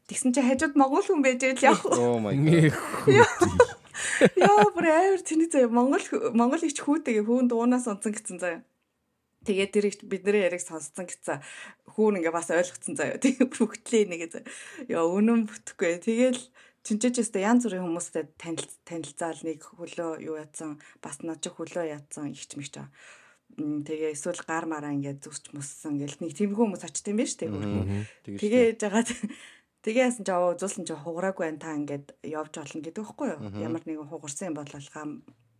Speaker 2: Тэгсэн чи хажууд монгол хүн байж л явах.
Speaker 1: Oh my god.
Speaker 2: Яа, брэвэр тэний заяа Монгол их хүүтэйгээ хүүн дуунаас унтсан гэсэн заяа. Тэгээд тэр их бидний яриг сонсцсон гэсэн хүүн ингээ бас ойлгоцсон заяа. Тэгээд бүгдлээ нэгэ заяа. Яа, үнэн бүтэхгүй. Тэгэл чинчээчээсээ янз бүрийн хүмүүстэй танилцаал нэг хөлөө юу ятсан, бас над чи хөлөө ятсан ихч мэгч байгаа. Тэгээ эсвэл гар мараа ингээ зүсч муссан гэл нэг тиймгүй хүмүүс очт юм байна шүү дээ. Тэгээд жагаад тэгээ яасан ч зулсан ч хугараагүй байна та ингээд явж болно гэдэг байхгүй юу? Ямар нэгэн хугарсан юм бодлоо хам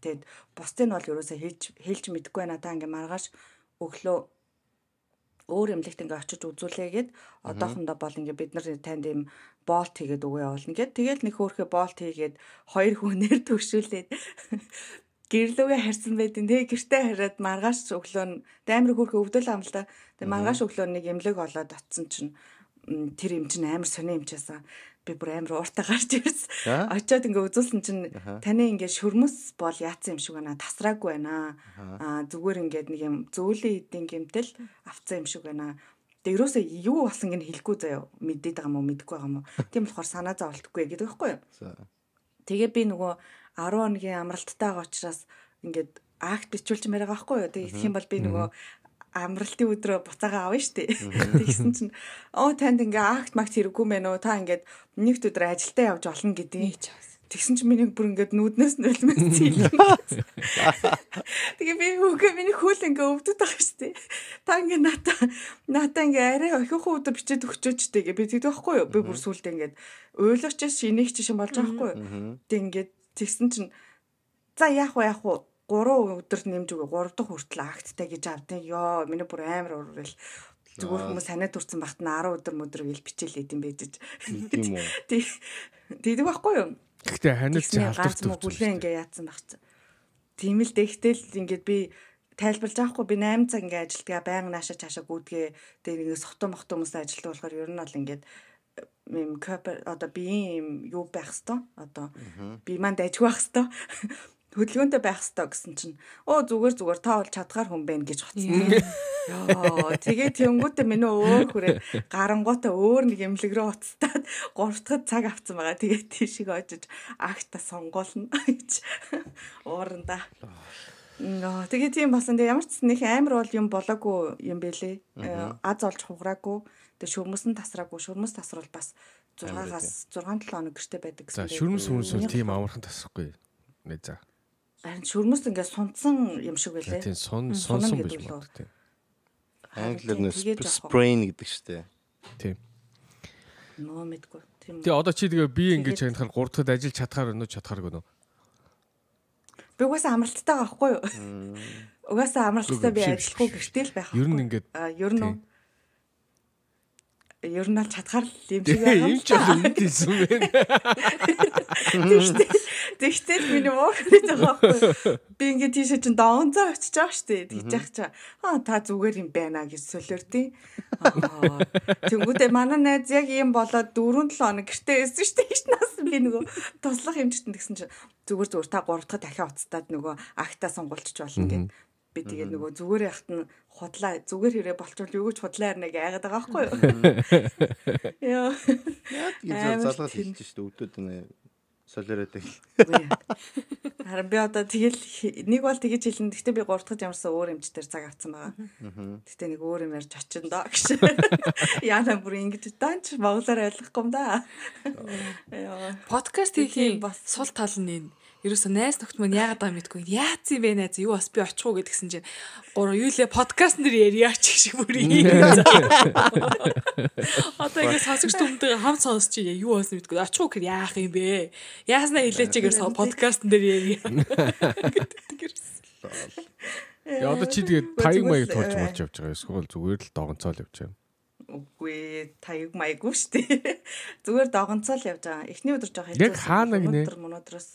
Speaker 2: тэгэд бусдыг нь бол ерөөсөө хэлж мэдэхгүй байна та ингээ маргааш өглөө өөр эмнэлэгт ингээ очиж үзүүлээгээд одоохондоо бол ингээ бид нар танд юм боолт хийгээд өгөө явуулна гэд тэгэл нэг хөөрхөө боолт хийгээд хоёр хүнээр төвшүүлээд гэрлүүгээ харсан байдин тэгээ гэртээ хараад маргааш өглөө нь амар хөөрхөө өвдөл ам л да. Тэгээ маргааш өглөө нэг эмнэлэг олоод очсон чинь тэр юм чинь амар сони юмчаасаа би бүр амар ууртаа гарч ирсэн. Очоод ингээ үзүүлсэн чинь таны ингээ шөрмөс бол яатсан юм шиг байна. Тасраагүй байна. Зүгээр ингээд нэг юм зөүлийн эдийн гэмтэл авцсан юм шиг байна. Тэгээ ерөөсөө юу болсон гэнэ хэлэхгүй заяа. Мэдээд байгаа мó мэдэхгүй байгаа мó. Тийм болохоор санаа зовлтгүй гэдэг байхгүй юу? Тэгээ би нөгөө 10 хоногийн амралттай байгаа учраас ингээд акт бичүүлж мээр байгаа байхгүй юу? Тэгээ их юм бол би нөгөө амралтын өдрөө буцаага авна штэ. Тэгсэн чинь танд ингээ акт магт хэрэггүй мэн үү? Та ингээд нэгд өдөр ажилдаа явж олно гэдэг. Тэгсэн чинь миний бүр ингээд нүүднээс нөлмөс зийлээ. Тэгээ би үгүй миний хөл ингээ өвдөд байгаа штэ. Та ингээ ната ингээ арай охинхоо өдөр бичээд өгчөөч штэ гэ би тэгдэг байхгүй юу? Би бүр сүултээ ингээд уйлгч шинийгч шин болж байгаа байхгүй юу? Тэг ингээд тэгсэн чинь за яах вэ 3 өдөр нэмж өгөө 3 дахь хүртэл акттай гэж авдیں۔ Йоо миний бүр амар урвал зүгээр хүмүүс санаад төрсэн багт нь 10 өдөр мөдрөг ил бичээлээд юм байж. Тийм үү. Тэгдэг байхгүй юу?
Speaker 3: Гэхдээ ханилж халдвартай
Speaker 2: бүлээ ингээ яатсан баг ч. Тийм л дэхтэл ингээд би тайлбарлаж авахгүй би 8 цаг ингээ ажилтгаа байнга наашаа цаашаа гүйдгээ тэгээ ингээ сохтон мохтон хүмүүстэй ажилтдаг болохоор ер нь бол ингээд юм одоо би юм юу байх хэвээр одоо би манд ажиг байх хэвээр хөдөлгөөнтэй байх хэвээр гэсэн чинь зүгээр та бол чадгаар хүн байна гэж хоцсон. Яа тэгээ тэнгуүтэ миний өөр хүрээ гарангуутаа өөр нэг эмнэлэг рүү уцтаад 3 дахь цаг авсан байгаа. Тэгээ тийшээ очиж акта сонгуулна гэж ууранда. Тэгээ тийм болсон. Тэгээ ямар ч нэг амар бол юм болоогүй юм бэлээ. Аз олж хугараагүй. Тэгээ шөрмөс нь тасраагүй. Шөрмөс тасрал бас 6-7 хоног гэртээ байдаг гэсэн.
Speaker 3: За шөрмөс бол тийм амархан тасрахгүй. Нэ за.
Speaker 2: Харин шөрмөс ингээ сунцсан юм шиг байлээ.
Speaker 3: Тийм сонсон байж байна тийм.
Speaker 1: Англиар нь sprain гэдэг штэ.
Speaker 3: Тийм.
Speaker 2: Нөө мэдгүй. Тийм.
Speaker 3: Тэгээ одоо чи тэгээ би ингээ чанахаар 3 дахьд ажиллаж чадхаар өнөө чадхааргүй нөө.
Speaker 2: Би угаасаа амралттай байгаа байхгүй юу? Угаасаа амралттай би ажиллахгүй гэртэл байх.
Speaker 3: Ер нь ингээд
Speaker 2: ер нь л чадхаар л юм шиг байна.
Speaker 3: Юм ч үнд хэлсэн байна.
Speaker 2: Тэгтэл миний уурхаж байгаа байхгүй. Би ингээд тийшээ чин доонцоо очиж байгаа штэ. Тэгж яах чаа. Та зүгээр юм байна гэж солиордیں۔ Тэнгүүдээ манай найз яг юм болоод 4-7 хоног гэртээ байсан штэ. Их нас би нөгөө туслах хэмжтэн гэсэн чинь зүгээр та 3 дахь дахиад уцтаад нөгөө акта сонгуулчих болно гэд. Би тэгээд нөгөө зүгээр яхад нь худлаа зүгээр хэрэг болчвол юу гэж худлаа ярнаг айгаад байгаа байхгүй юу? Яа.
Speaker 1: Яг залгаад хэлж штэ өвдөд нэ солиороод их.
Speaker 2: Харин би одоо тэгэл нэг бол тэгэж хэлнэ. Гэхдээ би 3 дахь ямарсан өөр эмчтэр цаг авсан байгаа. Гэхдээ нэг өөр юм ярьж очин доо гэж. Яна бүр ингэж даанч монголоор ойлгохгүй юм да.
Speaker 4: Подкаст хийх сул тал нь ерөөсөө найз нөхд мань яагаад байгаа мэдгүй. Яац юм бэ найз? Юу бас би очих уу гэдгсэн чинь юу лээ подкаст нэр ярьяач шиг бүрий. Одоо ингэ сонсогч түмтэйгээ хамт сонсч юу бас мэдгүй. Очих уу гэхээр яах юм бэ? Яаснаа хэлээч гэхээр подкаст нэр ярья.
Speaker 3: Яа одоо чи тэгээд таяг маяг тулж болж явж байгаа. Эсвэл зүгээр л догонцоол явж байгаа юм.
Speaker 2: Үгүй таяг маяггүй шүү дээ. Зүгээр догонцоол явж байгаа. Эхний өдөр жоох
Speaker 3: яг хаана гинэ?
Speaker 2: Өнөөдрөөс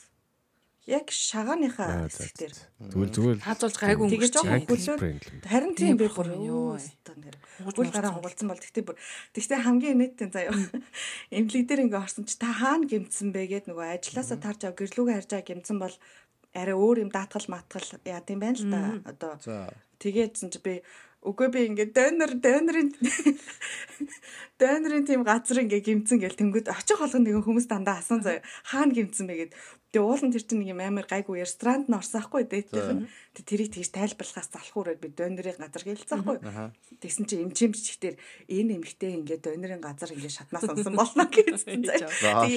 Speaker 2: яг шагааныхаа хэсгээр
Speaker 3: зүгээр
Speaker 4: хаазуулж гайгүй
Speaker 2: ингэж жоох
Speaker 3: хөглөө.
Speaker 2: Харин тийм би бүр юу гол гараа хугалцсан бол тэгтээ хамгийн нийтэн заяа эмнэлэг дээр ингээ орсон чи та хаана гимцсэн бэ гэд нөгөө ажилласаа тарж ав гэрлүүгээ харж байгаа гимцсэн бол арай өөр юм даатгал матгал яа тийм байна л да. Одоо тэгээдсэн чи би үгүй би ингээ донорын тийм газар ингээ гимцэн гэл тэнгүүд очих болгоно нэгэн хүмүүс дандаа асан заяа хаана гимцсэн бэ гэд тэгээ уулын тэр чинь нэг юм амар гайгүй ресторанд н орсон ахгүй дээдийнх нь тэрийг тэгж тайлбарлахаас залхуураад би донорын газар гэлцсэн ахгүй тэгсэн чи эмчим бичгээр энэ эмхтэй ингээ донорын газар ингээ шатнаас онсон болно гэсэн заяа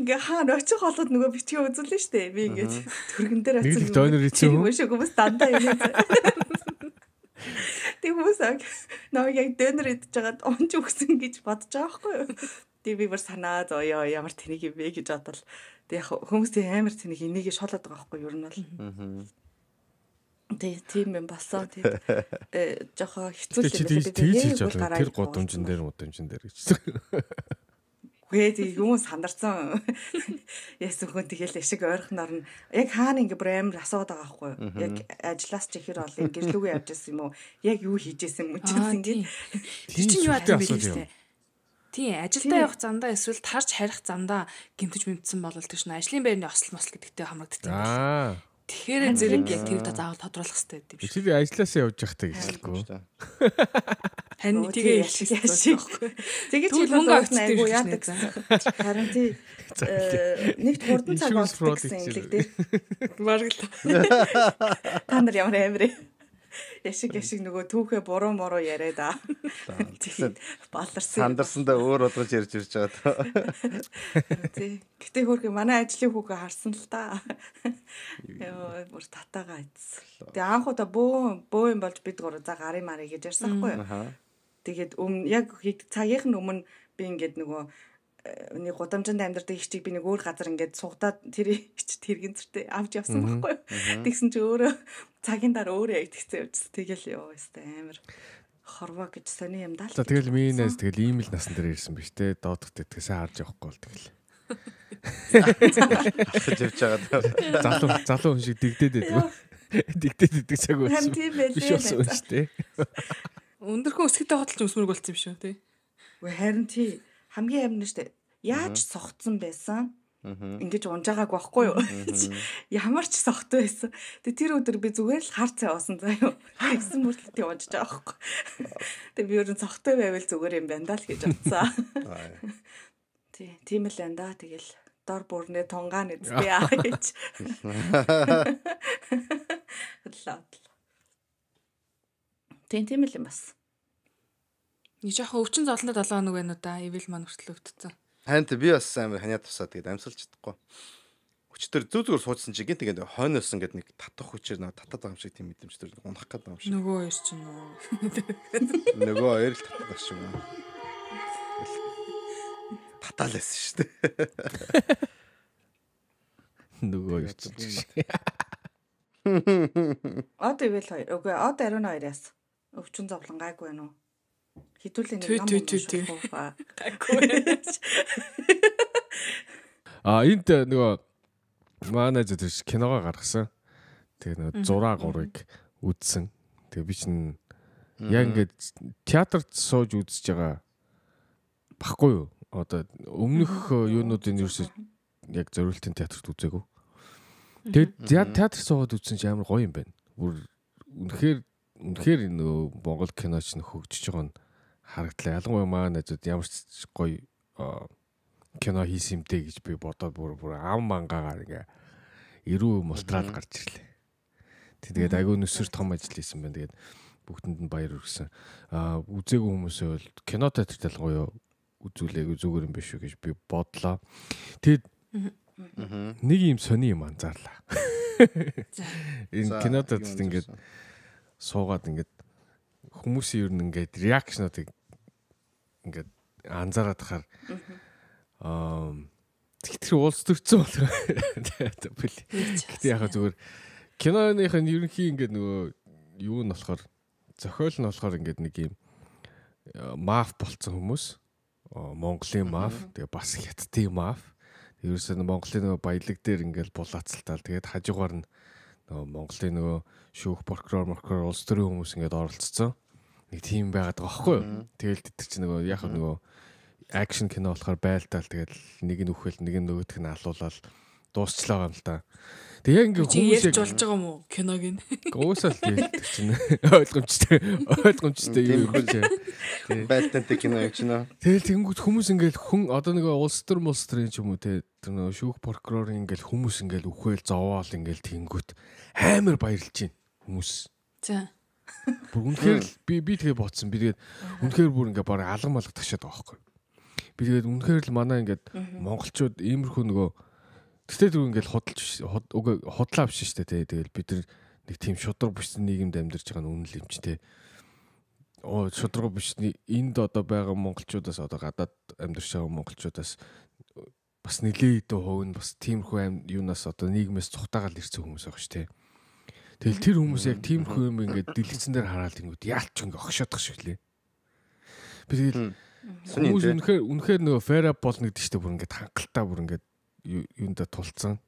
Speaker 2: ингээ хаана очих болгоод нөгөө битгий үзүүлнэ штэ би ингээ төргөн дээр
Speaker 3: очив нэг донор хийсэн юм
Speaker 2: хүмүүс дандаа юм тэг хүмүүс яг донор идэж байгаад онч өгсөн гэж бодож байгаа байхгүй юу. Тэг би бүр санаа зоё ямар тэнийг юм бэ гэж бодвол тэг яг хүмүүс амар тэнийг энийг шолоод байгаа байхгүй юу ер нь бол. Тэг тийм юм болсон. Тэг жохоо хэцүү л
Speaker 3: юм. Тэр гудамжин дээр гэж.
Speaker 2: Үгүй юм сандарсан. Яасан хүн тэгэл ашиг ойрхоноор нь яг хаана ингэ бүр амар асууад байгаа байхгүй юу? Яг ажиллаас ч ихэр ол гэрлүүгээ явж байсан юм уу? Яг юу хийж байсан юм чинь ингэ.
Speaker 4: Тэр чинь юу atan бэ лээ? Тийм ажилдаа явах замдаа эсвэл тарж харих замдаа гэмтэж мэдсэн бол тэр чинь ажлын байрны осол мосл гэдэгтэй хамрагддаг юм. Тэгэхээр зэрэг яг тэр та заавал тодруулах хэрэгтэй гэдэг юм шиг.
Speaker 3: Чи ажилласаа явж байхдаа гэжлэхгүй.
Speaker 4: Харин тэгээ яшиг.
Speaker 2: Тэгээд чи мөнгө авчихсан айгу яадаг. Харин тий нэгт хурдан цаг болсон юм лэг дээ.
Speaker 4: Бараг л.
Speaker 2: Та нар ямар амир. Яшиг нөгөө түүхээ буруу мороо яриа да. Тэгээд баларсан.
Speaker 1: Сандарсандаа өөр удаж ярьж ирж байгаа.
Speaker 2: Тий. Гэтэ хөргөө манай ажлын хүүгээ харсан л та. Яа, бүр татаага айц. Тэгээ анх удаа бөө юм болж бид гурав за гарын мари гэж ярьсан байхгүй юу? Тэгээд яг цагийнх нь өмнө би ингээд нөгөө нэг гудамжинд амьдардаг ихчийг би нэг өөр газар ингээд сугадаад тэр ичт тэргэнцэртэй авч явсан байхгүй юу? Тэгсэн чи өөрөө цагийн дараа өөрөө яг тэгсэн явжсэн. Тэгэл ёо өстэй амар хорвоо гэж сони юм даа.
Speaker 3: За тэгэл минээс тэгэл иймэл насан дээр ирсэн биз дээ. Доодох тэтгэсээ харж явахгүй бол тэгэл.
Speaker 1: Ахаж явж байгаа.
Speaker 3: Залуу хүн шиг дэгдээд байдаг. Дэгдээд идэг цаг байсан.
Speaker 2: Биш
Speaker 3: болсон шүү дээ.
Speaker 4: Өндөрхөн өсгөтэй хотолч өсмөрг болсон юм шүү тий.
Speaker 2: Үгүй харин тий хамгийн амин штэ. Яаж согтсон байсан? Ингэж унжаагааг байхгүй юу? Ямар ч согт байсан. Тэгээ тэр өдөр би зүгээр л хар цай уусан заяа. Тэгсэн мөртлөө тий унжиж байгаа байхгүй. Тэгээ би өөрөө согтой байвал зүгээр юм байна даа л гэж бодсон. Тий, тийм л байна да. Тэгэл дор бүрнээ тунгаа нэзтэй аа гэж. Тийм л юм бас.
Speaker 4: Нэг жоохон өвчин золондоо 7 хоног байна уу да. Ивэл маань хүртэл өвдсөн.
Speaker 1: Хант би бас амар ханиа тусаад тэгээд амьсгалж чадахгүй. Хүчтэр зүгээр суучсан чи гинт ингээд хойноос ингээд нэг татах хүчээр нэг татаад байгаа юм шиг тийм мэдрэмж төр унах гэдэг юм шиг.
Speaker 4: Нөгөө хоёр ч нөө.
Speaker 1: Нөгөө хоёр л татаад байгаа шүү. Татаалаас шүү дээ.
Speaker 3: Нөгөө хоёр ч.
Speaker 2: Од ивэл хоёр. Үгүй од ариун хоёроос өвчин зовлон гайгүй байна уу? Хитүүлээ нэг ном унших.
Speaker 3: Энд нөгөө манай зөв киногоо гаргасан. Тэгээ нөгөө 6-3-ыг үзсэн. Тэгээ би чинь яг ингээд театрт сууж үзэж байгаа баггүй юу? Одоо өмнөх юунуудын ерөөсөө яг зориултын театрт үзээгүй. Тэгээд театрт суугаад үзсэн чинь амар гоё юм байна. Бүр үнэхээр нөгөө Монгол киноч нь хөгжиж байгаа нь харагдлаа. Ялангуяа маа найзууд ямар ч гоё кино хийсэн юмтэй гэж би бодоод бүр ам мангаагаар ингээ эрүү мултраад гарч ирлээ. Тэгээд айгүй нүсэр том ажил хийсэн байна. Тэгээд бүгдэнд нь баяр хүргэсэн. Үзээгүй хүмүүсээ бол кино театрт ялангуяа үзүүлээгүй зүгээр юм биш үү гэж би бодлоо. Тэгэд Нэг юм сони юм анзаарлаа. Энэ кинод ингээд суугаад ингээд хүмүүсийн ер нь ингээд реакшнуудыг ингээд анзаараад тахаар тэр уулз төрсөн болоо. Гэтэ яхаа зүгээр киноных нь ерөнхий ингээд нөгөө юу нь болохоор зохиол нь болохоор ингээд нэг юм маф болцсон хүмүүс. Монголын маф, тэгээ бас хятадын маф. Ерөөсөө Монголын нөгөө баялаг дээр ингээд булаацалтаал тэгээд хажуугаар нь нөгөө Монголын нөгөө шүүх прокурор улс төрийн хүмүүс ингээд оролцсон. Нэг тийм байгаад байгаа байхгүй юу? Тэгэл тэр чинь нөгөө яг нөгөө акшн кино болохоор байлтаал тэгээд нэг нь үхэл нэг нь нөгөөх нь алуулаад дуусчлаа юм л да. Тэгээ ингээд
Speaker 4: хүмүүс ярьж болж байгаа юм уу киног нь?
Speaker 3: Уусаал тийм чинь ойлгомжтой юм хэлээ.
Speaker 1: Байлтантай кино юм чинь.
Speaker 3: Тэгэл тэнгууд хүмүүс ингээд хүн одоо нэг улс төрийн ч юм уу те нөгөө шүүх прокурорын ингээд хүмүүс ингээд үхэл зовоол ингээд тэнгууд амар баярлж байна хүмүүс.
Speaker 4: За.
Speaker 3: Бүр үнэхээр би тэгээ ботсон. Би тэгээд үнэхээр бүр ингээд бараг алгам алга ташаад байгаа байхгүй. Би тэгээд үнэхээр л манай ингээд монголчууд иймэрхүү нөгөө тэгтээ түрүү ингээд худлаа биш шүү дээ. Тэгэл бид нэг тийм шудраг биш нийгэмд амьдарч байгаа нь үнэн л юм чи те. Шудраг биш энд одоо байгаа монголчуудаас одоо гадаад амьдарч байгаа монголчуудаас бас нэлээд хувь нь бас тиймэрхүү юунаас одоо нийгмээс цухтаагаал ирсэн хүмүүс байгаа шүү те. Тэгэл тэр хүмүүс яг тиймэрхүү юм ингээд дэлгэцэн дээр хараад ингүүд яалч ингээ огшоодох шиг лээ. Би тэгэл хүмүүс үнэхээр нөгөө фэра болно гэдэг чинь бүр ингээд хангалттай бүр ингээд юунда тулцсан.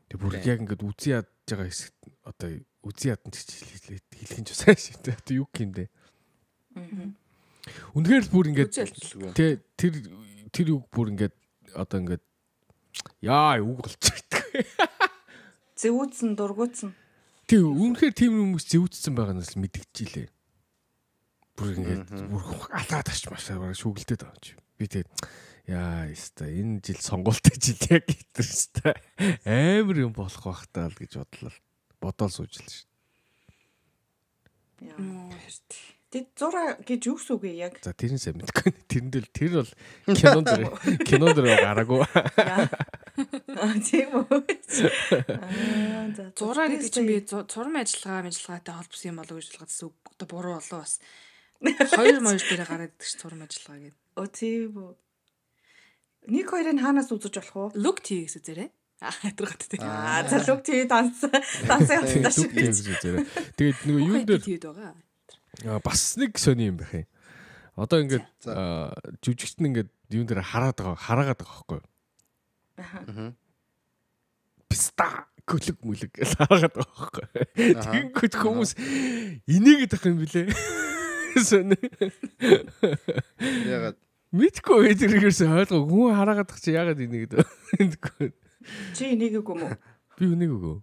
Speaker 3: Тэг бүр яг ингээд үзий ядж байгаа хэсэг одоо үзий яданд хэлэх юм ч сайн шүү дээ. Одоо юу гэмдэ. Үнэхээр л бүр ингээд тэр үг бүр ингээд одоо ингээд яа үг болж байдаг.
Speaker 2: Зэвүүцэн дургуутсан.
Speaker 3: Тэг үнэхээр тийм хүмүүс зэвүүцсэн байгаа нь л мэдгэжээ. Бүр ингээд бүр алгаад тач машаа бараг шүүгэлдээд байгаа юм чи. Би тэг яа яста энэ жил сонгуультай жил яг гэтэрстэй амар юм болох байх таа л гэж бодоол сууж л шүү.
Speaker 2: Тэд зура гэж юу гэсэн үг яг?
Speaker 3: За тэрэн сайн мэдгүй. Тэрэндэл тэр бол кинон дээр гараагүй.
Speaker 2: Тийм үү.
Speaker 4: За зураг гэдэг чинь би цурам ажиллагаатай холбосон юм болов уу гэж бодсон. Одоо буруу болоо бас. Хоёр дээр гараад идэх ш цурам ажиллагаа гэдэг.
Speaker 2: Тийм үү. Нэг хоёрыг хаанаас үзэж болох вэ?
Speaker 4: Look TV гэсэн үзээрэй. Хатаргат тийм.
Speaker 2: За Look TV дансаа шүү.
Speaker 3: Тэгээд нөгөө юун дээр бас нэг сони юм байх юм. Одоо ингээд жүжигч нь ингээд юун дээр хараагаад байгаа байхгүй юу? Писта гөлөг мүлэг гэж хараагаад байгаа байхгүй юу? Тэгэнгүүт хүмүүс инээгээд ах юм блэ? Сони.
Speaker 1: Ягаад
Speaker 3: мэдгүй тэргээрс ойлгоо хүн хараагаад ах чи ягаад инээгээд байна?
Speaker 2: Чи инээгээгүй юм уу?
Speaker 3: Би инээгээгүй.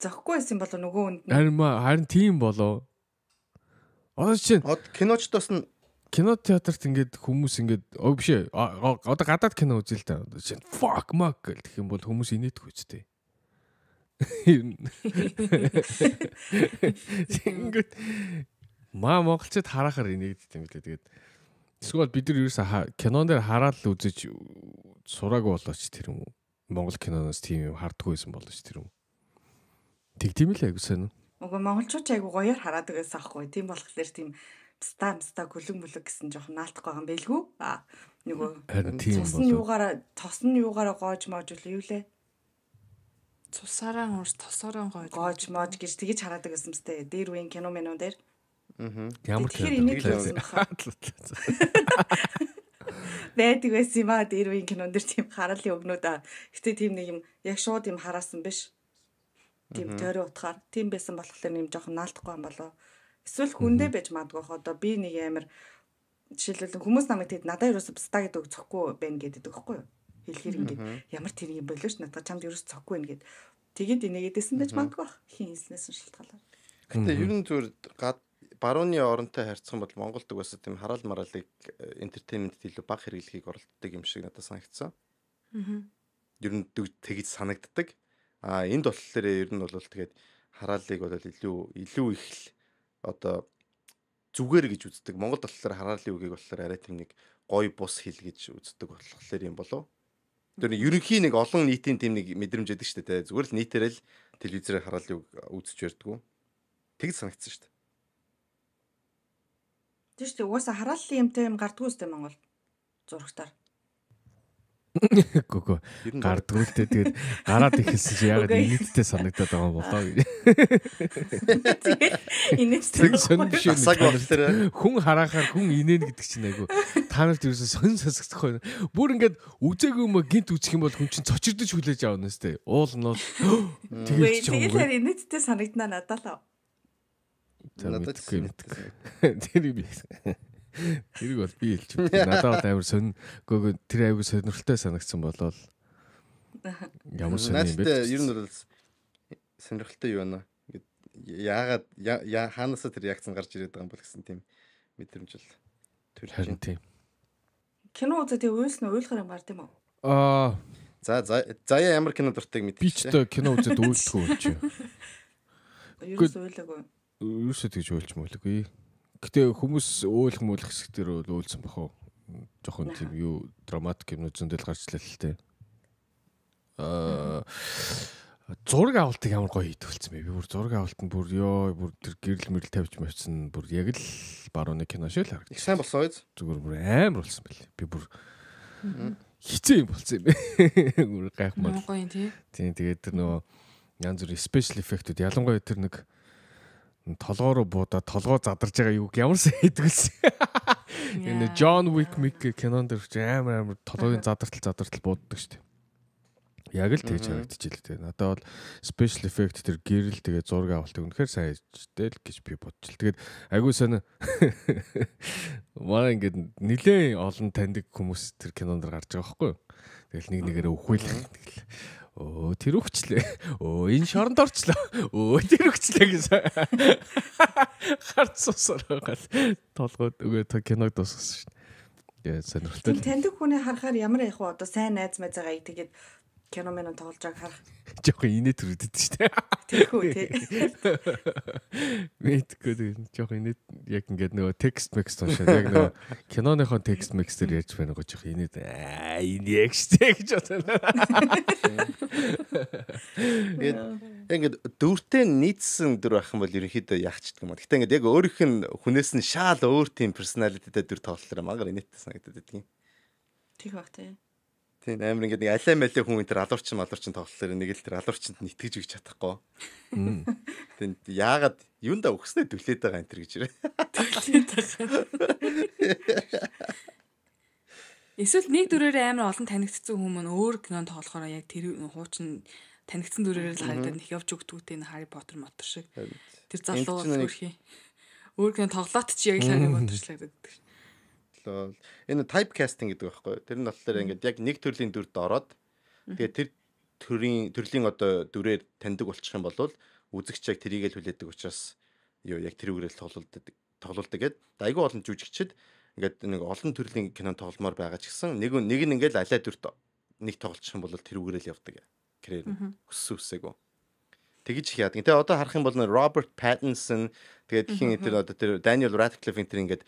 Speaker 2: Захгүй байсан болоо нөгөө үнд.
Speaker 3: Харин тийм болоо. Одоо чинь
Speaker 1: киночдоос нь
Speaker 3: кино театрт ингээд хүмүүс ингээд биш ээ. Одоо гадаад кино үзэл та. Чинь fuck fuck гэх юм бол хүмүүс инээдэг үстэй. Ингээд монголчууд харахаар инээдэг юм билээ. Тэгээд эсвэл бид нар ерөөсө кинон дээр хараад л үзэж сураагүй болооч тэр юм уу? Монгол киноноос тийм юм хардггүй байсан болооч тэр юм. Тийм л айгу сайн уу?
Speaker 2: Уг монголчууд айгу гоёор хараад байсан аахгүй. Тийм болохоор тийм пста гөлөг мүлэг гэсэн жоохон наалтах байгаа юм байлгүй. Нөгөө тос нь юугаараа гоож моож үл юу лээ?
Speaker 4: Цусаараа уурс тосоороо
Speaker 2: гоож моож гэж тэгэж хараад байсан мэт. Дээр үеийн кино мэнүү дээр.
Speaker 3: Ямар
Speaker 2: кино байдаг байсан юм аа дээр үеийн кинон дээр тийм хараалын өгнүүд аа. Гэтэ тийм нэг юм яг шууд юм хараасан биш. Тийм тойроо утгаар тийм байсан болохоор юм жоохон наалтахгүй юм болоо. Эсвэл хүндээ байж магадгүй хаа. Одоо би нэг амар жишээлбэл хүмүүс намайг тэгэд надад ерөөсө пста гэдэг үг цохгүй байна гэдэг байхгүй юу? Хэлэхэр ингээд ямар тэр юм болооч надад чамд ерөөсө цохгүй байна гэд. Тэгэд инээгээдсэн байж магадгүй бах. Хин хэлснээс нь шалтгаалаад.
Speaker 1: Гэтэ ер нь зүгээр барууны оронтой харьцсан бол Монголд угаасаа тийм хараал мараалыг entertainment илүү бага хэрэглэхийг оролддог юм шиг надад санагдсан. Ер нь тэгж санагддаг. Энд болохоор ер нь бол тэгээд хараалыг бол илүү их л одоо зүгээр гэж үздэг. Монголд болохоор хараалын үгийг болохоор арай тийм нэг гоё бус хэл гэж үздэг болохоор юм болов. Тэр нэг ерөнхий нэг олон нийтийн тийм нэг мэдрэмж өгдөг шүү дээ. Зүгээр л нийтээрээ л телевизээр хараалыг үзэж ярьдгүү. Тэгж санагдсан шүү дээ.
Speaker 2: Тийм шүү дээ. Угаасаа харааллын юмтай юм гардггүй шүү дээ Монгол зурагтаар.
Speaker 3: Гүгөө гардггүй л тэгээд гараад ихэлсэн чи ягаад нийтдээ санагдаад байгаа юм болоо гэж.
Speaker 2: Инээстэй
Speaker 3: Хүн харахаар хүн инээн гэдэг чинь айгу та нарт ерөөсө сонь сасагдах байна. Бүр ингээд үзээгүй юм гинт үзэх юм бол хүн чинь цочирдож хүлээж авна сте. Уул нь бол тэгээд ч юм уу.
Speaker 2: Тэгээд инээдтэй санагдана надад л.
Speaker 1: Надад
Speaker 3: Тэр би тэрийг бол би хэлж байна. Надад амар сонь гоо тэр айгу сонирхолтой санагдсан болол ямар сонь юм бэ?
Speaker 1: Ер нь бол сонирхолтой юу байна? Яагаад хаанаас тэр реакцэн гарч ирээд байгаа юм бол гэсэн тийм мэдрэмж л төрж
Speaker 3: харин тийм.
Speaker 2: Кино үзээ тэг уйлсан уйлахаар юм гард юм уу?
Speaker 1: Заяа ямар кино дуртайг мэдээ.
Speaker 3: Би ч одоо кино үзээд уйлдаггүй юм чи.
Speaker 2: Ерөөс уйлаагүй.
Speaker 3: Ерөөсөө тэгж уйлж мөлгүй. Гэтэ хүмүүс өөлх мөөлх хэсгээр уйлсан баху. Жохон тийм юу драматик юм зөндөл гарч лээ л тээ. Зураг авалтыг ямар гоё хийдвэлцсэн бэ? Би бүр зураг авалтанд бүр бүр тэр гэрэл мэрэл тавьж мавьсан бүр яг л барууны кино шиг л харагдав.
Speaker 1: Их сайн болсон байз.
Speaker 3: Зүгээр бүр амар болсон байл. Би бүр хизээ юм болсон юм бэ. Бүр гайхмаар.
Speaker 4: Гоё тий.
Speaker 3: Тийм тэгээд тэр нөгөө янз бүрийн special effect-үүд ялангуяа тэр нэг толгоо руу буудаад толгоо задарж байгаа юу ямар сайн хийдгэлсэн. Энэ John Wick кинонд амар толгойн задартал бууддаг шүү дээ. Яг л тэгж харагдчихжээ л дээ. Надад бол special effect тэр гэрэл тэгээ зураг авалтыг үнэхээр сайн хийжтэй л гэж би бодчих. Тэгээд айгуу сайн манай ингээд нэлээд олон таньдаг хүмүүс тэр кинонд гарч байгаа байхгүй юу. Тэгэл нэг нэгээрээ үхвэлэх тэгэл. Оо тэр өгчлээ. Оо энэ шоронд орчлоо. Оо тэр өгчлээ гэсэн. Харц сусаар гал толгойд өгөө киног дуусгасан шин. Яа сонирхолтой.
Speaker 2: Таньдаг хүний харахаар ямар их вэ? Одоо сайн найз мазагаа тэгээд кино мэн тоглож байгааг харах.
Speaker 3: Жохон инээ төрөдөд шүү дээ.
Speaker 2: Тэрхүү тий.
Speaker 3: Мэдгүй жохон инээ яг ингээд нөгөө текст мекст уншаад яг нөгөө киноныхон текст мекст дээр ярьж байна гоо жохон инээ инээ гэж бодсон.
Speaker 1: Ингээд дөрвтэй нийцсэн дүр байх юм бол ерөнхийдөө яахчдаг юм. Гэхдээ ингээд яг өөрийнх нь хүнээс нь шал өөр тийм персоналититэй дүр тоглолоор магаар инээдтэй санагдаад байдаг юм.
Speaker 2: Тэг баг тий.
Speaker 1: Тийм амар ингээд нэг алей малей хүн энэ алуурчин тоглолоор нэг л тэр алуурчинд нь итгэж өгч чадахгүй. Тийм яагаад юунда өгснээ дүлээд байгаа энэ төр гэж ирээ.
Speaker 4: Эсвэл нэг дүрээрээ амар олон танигдсан хүмүүс өөр кинонд тоглохоор яг тэр хуучин танигдсан дүрээрээ л харагдаад нэг явж өгдөгтэй энэ Harry Potter мотор шиг. Тэр залуу өөрхий. Өөр кино тоглоод чи яг л Harry Potter шиг харагдаад.
Speaker 1: Энэ type casting гэдэг байхгүй. Тэр нь болохоор ингээд яг нэг төрлийн дүрд ороод тэгээд тэр төрлийн одоо дүрээр таньдаг болчих юм бол үзэгч яг тэрийг л хүлээдэг учраас яг тэрүүгээрэл тоглолдог гэдэг. Айгүй олон жүжигчд ингээд нэг олон төрлийн кинонд тогломоор байгаа ч гэсэн нэг нь ингээд алай дүрт нэг тоглолчих юм бол тэрүүгээрэл явдаг. Кэрээр өссөн үсээгөө. Тэгж их яадаг. Тэгээ одоо харах юм бол Роберт Pattinson тэгээд хин тэр одоо тэр Daniel Radcliffe энэ ингээд